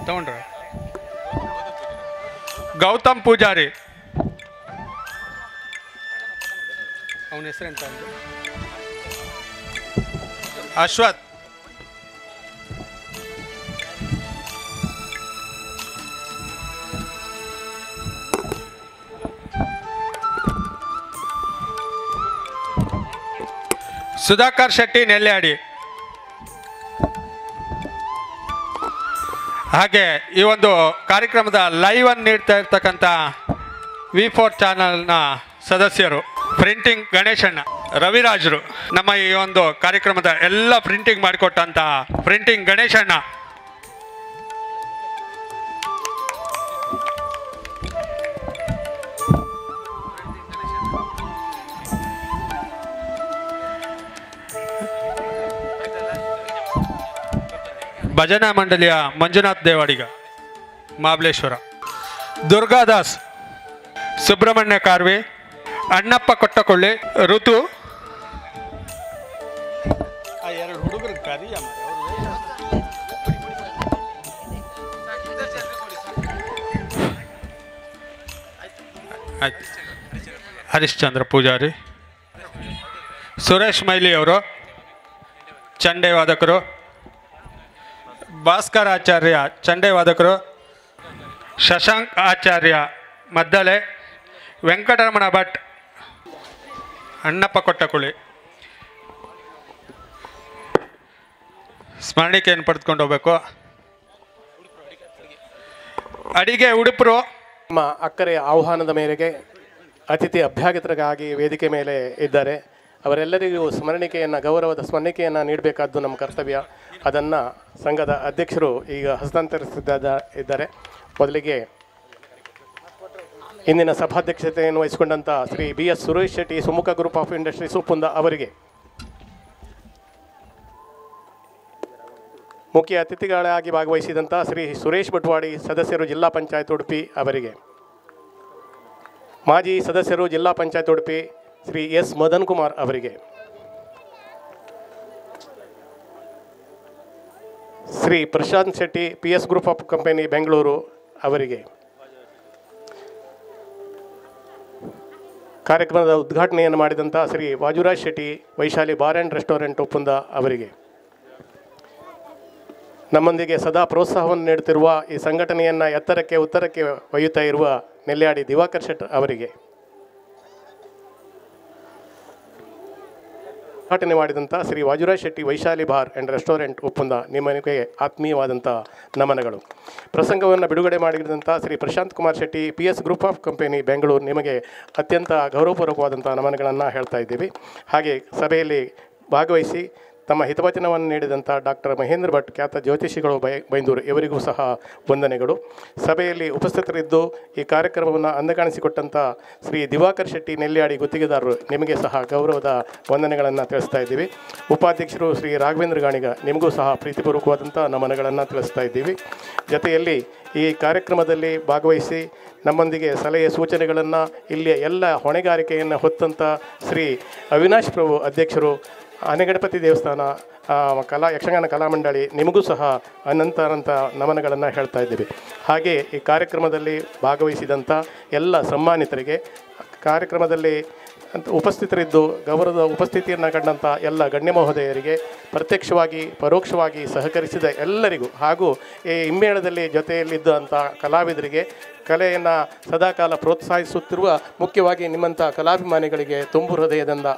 ತಗೊಂಡ್ರ, ಗೌತಮ್ ಪೂಜಾರಿ, ಅವನ ಹೆಸರೆಂತ, ಅಶ್ವಥ್, ಸುಧಾಕರ್ ಶೆಟ್ಟಿ ನೆಲ್ಯಾಡಿ. ಹಾಗೆ ಈ ಒಂದು ಕಾರ್ಯಕ್ರಮದ ಲೈವ್ ಅನ್ನು ನೀಡ್ತಾ ಇರ್ತಕ್ಕಂಥ V4 ಚಾನಲ್ನ ಸದಸ್ಯರು, ಪ್ರಿಂಟಿಂಗ್ ಗಣೇಶಣ್ಣ, ರವಿರಾಜರು, ನಮ್ಮ ಈ ಒಂದು ಕಾರ್ಯಕ್ರಮದ ಎಲ್ಲ ಪ್ರಿಂಟಿಂಗ್ ಮಾಡಿಕೊಟ್ಟಂಥ ಪ್ರಿಂಟಿಂಗ್ ಗಣೇಶಣ್ಣ, ಭಜನಾ ಮಂಡಳಿಯ ಮಂಜುನಾಥ್ ದೇವಾಡಿಗ, ಮಹಾಬಲೇಶ್ವರ, ದುರ್ಗಾದಾಸ್, ಸುಬ್ರಹ್ಮಣ್ಯ ಕಾರ್ವಿ, ಅಣ್ಣಪ್ಪ ಕೊಟ್ಟಕೊಳ್ಳಿ, ಋತು, ಎರಡು ಹುಡುಗರು ಕರಿಯ ಹರಿಶ್ಚಂದ್ರ ಪೂಜಾರಿ, ಸುರೇಶ್ ಮೈಲಿ ಅವರು, ಚಂಡೆ ವಾದಕರು, ಭಾಸ್ಕರ್ ಆಚಾರ್ಯ ಚಂಡೆ ವಾದಕರು, ಶಶಾಂಕ್ ಆಚಾರ್ಯ ಮದ್ದಲೆ, ವೆಂಕಟರಮಣ ಭಟ್, ಅಣ್ಣಪ್ಪ ಕೊಟ್ಟಕುಳಿ. ಸ್ಮರಣಿಕೆಯನ್ನು ಪಡೆದುಕೊಂಡು ಹೋಗ್ಬೇಕು. ಅಡಿಗೆ ಉಡುಪರು ನಮ್ಮ ಅಕ್ಕರೆಯ ಆಹ್ವಾನದ ಮೇರೆಗೆ ಅತಿಥಿ ಅಭ್ಯಾಗತರಿಗಾಗಿ ವೇದಿಕೆ ಮೇಲೆ ಇದ್ದಾರೆ. ಅವರೆಲ್ಲರಿಗೂ ಸ್ಮರಣಿಕೆಯನ್ನು, ಗೌರವದ ಸ್ಮರಣಿಕೆಯನ್ನು ನೀಡಬೇಕಾದ್ದು ನಮ್ಮ ಕರ್ತವ್ಯ. ಅದನ್ನು ಸಂಘದ ಅಧ್ಯಕ್ಷರು ಈಗ ಹಸ್ತಾಂತರಿಸಿದ್ದಾರೆ. ಮೊದಲಿಗೆ ಇಂದಿನ ಸಭಾಧ್ಯಕ್ಷತೆಯನ್ನು ವಹಿಸಿಕೊಂಡಂಥ Shri BS Suresh Shetty, Sumukha group of industries Uppunda ಅವರಿಗೆ, ಮುಖ್ಯ ಅತಿಥಿಗಳಾಗಿ ಭಾಗವಹಿಸಿದಂಥ ಶ್ರೀ ಸುರೇಶ್ ಬಟ್ವಾಡಿ, ಸದಸ್ಯರು ಜಿಲ್ಲಾ ಪಂಚಾಯತ್ ಉಡುಪಿ ಅವರಿಗೆ, ಮಾಜಿ ಸದಸ್ಯರು ಜಿಲ್ಲಾ ಪಂಚಾಯತ್ ಉಡುಪಿ ಶ್ರೀ S ಮದನ್ ಕುಮಾರ್ ಅವರಿಗೆ, Shri Prashant Shetty, PS group of company Bengaluru ಅವರಿಗೆ, ಕಾರ್ಯಕ್ರಮದ ಉದ್ಘಾಟನೆಯನ್ನು ಮಾಡಿದಂಥ Shri Vajuraj Shetty, Vaishali bar and restaurant ಒಪ್ಪಂದ ಅವರಿಗೆ, ನಮ್ಮೊಂದಿಗೆ ಸದಾ ಪ್ರೋತ್ಸಾಹವನ್ನು ನೀಡುತ್ತಿರುವ ಈ ಸಂಘಟನೆಯನ್ನು ಎತ್ತರಕ್ಕೆ ಉತ್ತರಕ್ಕೆ ಒಯ್ಯುತ್ತಾ ಇರುವ ನೆಲ್ಯಾಡಿ ದಿವಾಕರ್ ಶೆಟ್ ಅವರಿಗೆ, ಉದ್ಘಾಟನೆ ಮಾಡಿದಂಥ Shri Vajuraj Shetty, Vaishali bar and restaurant ಒಪ್ಪಂದ ನಿಮಗೆ ಆತ್ಮೀಯವಾದಂಥ ನಮನಗಳು. ಪ್ರಸಂಗವನ್ನು ಬಿಡುಗಡೆ ಮಾಡಿದಂಥ Shri Prashant Kumar Shetty, PS group of company Bengaluru, ನಿಮಗೆ ಅತ್ಯಂತ ಗೌರವಪೂರ್ವಕವಾದಂಥ ನಮನಗಳನ್ನು ಹೇಳ್ತಾ ಇದ್ದೀವಿ. ಹಾಗೆ ಸಭೆಯಲ್ಲಿ ಭಾಗವಹಿಸಿ ತಮ್ಮ ಹಿತವಚನವನ್ನು ನೀಡಿದಂಥ ಡಾಕ್ಟರ್ ಮಹೇಂದ್ರ ಭಟ್, ಖ್ಯಾತ ಜ್ಯೋತಿಷಿಗಳು ಬೈಂದೂರು, ಇವರಿಗೂ ಸಹ ವಂದನೆಗಳು. ಸಭೆಯಲ್ಲಿ ಉಪಸ್ಥಿತರಿದ್ದು ಈ ಕಾರ್ಯಕ್ರಮವನ್ನು ಅಂದಕಾಣಿಸಿಕೊಟ್ಟಂಥ ಶ್ರೀ ದಿವಾಕರ್ ಶೆಟ್ಟಿ ನೆಲ್ಯಾಡಿ, ಗುತ್ತಿಗೆದಾರರು, ನಿಮಗೆ ಸಹ ಗೌರವದ ವಂದನೆಗಳನ್ನು ತಿಳಿಸ್ತಾ ಇದ್ದೀವಿ. ಉಪಾಧ್ಯಕ್ಷರು ಶ್ರೀ ರಾಘವೇಂದ್ರ ಗಾಣಿಗ, ನಿಮಗೂ ಸಹ ಪ್ರೀತಿಪೂರ್ವಕವಾದಂಥ ನಮನಗಳನ್ನು ತಿಳಿಸ್ತಾ ಇದ್ದೀವಿ. ಜೊತೆಯಲ್ಲಿ ಈ ಕಾರ್ಯಕ್ರಮದಲ್ಲಿ ಭಾಗವಹಿಸಿ ನಮ್ಮೊಂದಿಗೆ ಸಲಹೆ ಸೂಚನೆಗಳನ್ನು, ಇಲ್ಲಿಯ ಎಲ್ಲ ಹೊಣೆಗಾರಿಕೆಯನ್ನು ಹೊತ್ತಂಥ ಶ್ರೀ ಅವಿನಾಶ್ ಪ್ರಭು, ಅಧ್ಯಕ್ಷರು, ಆನೆಗಣಪತಿ ದೇವಸ್ಥಾನ ಯಕ್ಷಗಾನ ಕಲಾಮಂಡಳಿ, ನಿಮಗೂ ಸಹ ಅನಂತ ನಮನಗಳನ್ನು ಹೇಳ್ತಾ ಇದ್ದೀವಿ. ಹಾಗೆ ಈ ಕಾರ್ಯಕ್ರಮದಲ್ಲಿ ಭಾಗವಹಿಸಿದಂಥ ಎಲ್ಲ ಸನ್ಮಾನಿತರಿಗೆ, ಕಾರ್ಯಕ್ರಮದಲ್ಲಿ ಅಂತ ಉಪಸ್ಥಿತರಿದ್ದು ಗೌರವದ ಉಪಸ್ಥಿತಿಯನ್ನು ಕಂಡಂಥ ಎಲ್ಲ ಗಣ್ಯ ಮಹೋದಯರಿಗೆ, ಪ್ರತ್ಯಕ್ಷವಾಗಿ ಪರೋಕ್ಷವಾಗಿ ಸಹಕರಿಸಿದ ಎಲ್ಲರಿಗೂ, ಹಾಗೂ ಈ ಹಿಮ್ಮೇಳದಲ್ಲಿ ಜೊತೆಯಲ್ಲಿದ್ದಂಥ ಕಲಾವಿದರಿಗೆ, ಕಲೆಯನ್ನು ಸದಾಕಾಲ ಪ್ರೋತ್ಸಾಹಿಸುತ್ತಿರುವ ಮುಖ್ಯವಾಗಿ ನಿಮ್ಮಂಥ ಕಲಾಭಿಮಾನಿಗಳಿಗೆ ತುಂಬು ಹೃದಯದಿಂದ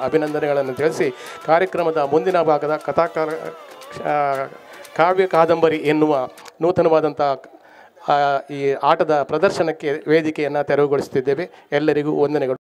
ಅಭಿನಂದನೆಗಳನ್ನು ತಿಳಿಸಿ, ಕಾರ್ಯಕ್ರಮದ ಮುಂದಿನ ಭಾಗದ ಕಾವ್ಯ ಕಾದಂಬರಿ ಎನ್ನುವ ನೂತನವಾದಂಥ ಈ ಆಟದ ಪ್ರದರ್ಶನಕ್ಕೆ ವೇದಿಕೆಯನ್ನು ತೆರವುಗೊಳಿಸುತ್ತಿದ್ದೇವೆ. ಎಲ್ಲರಿಗೂ ವಂದನೆಗಳು.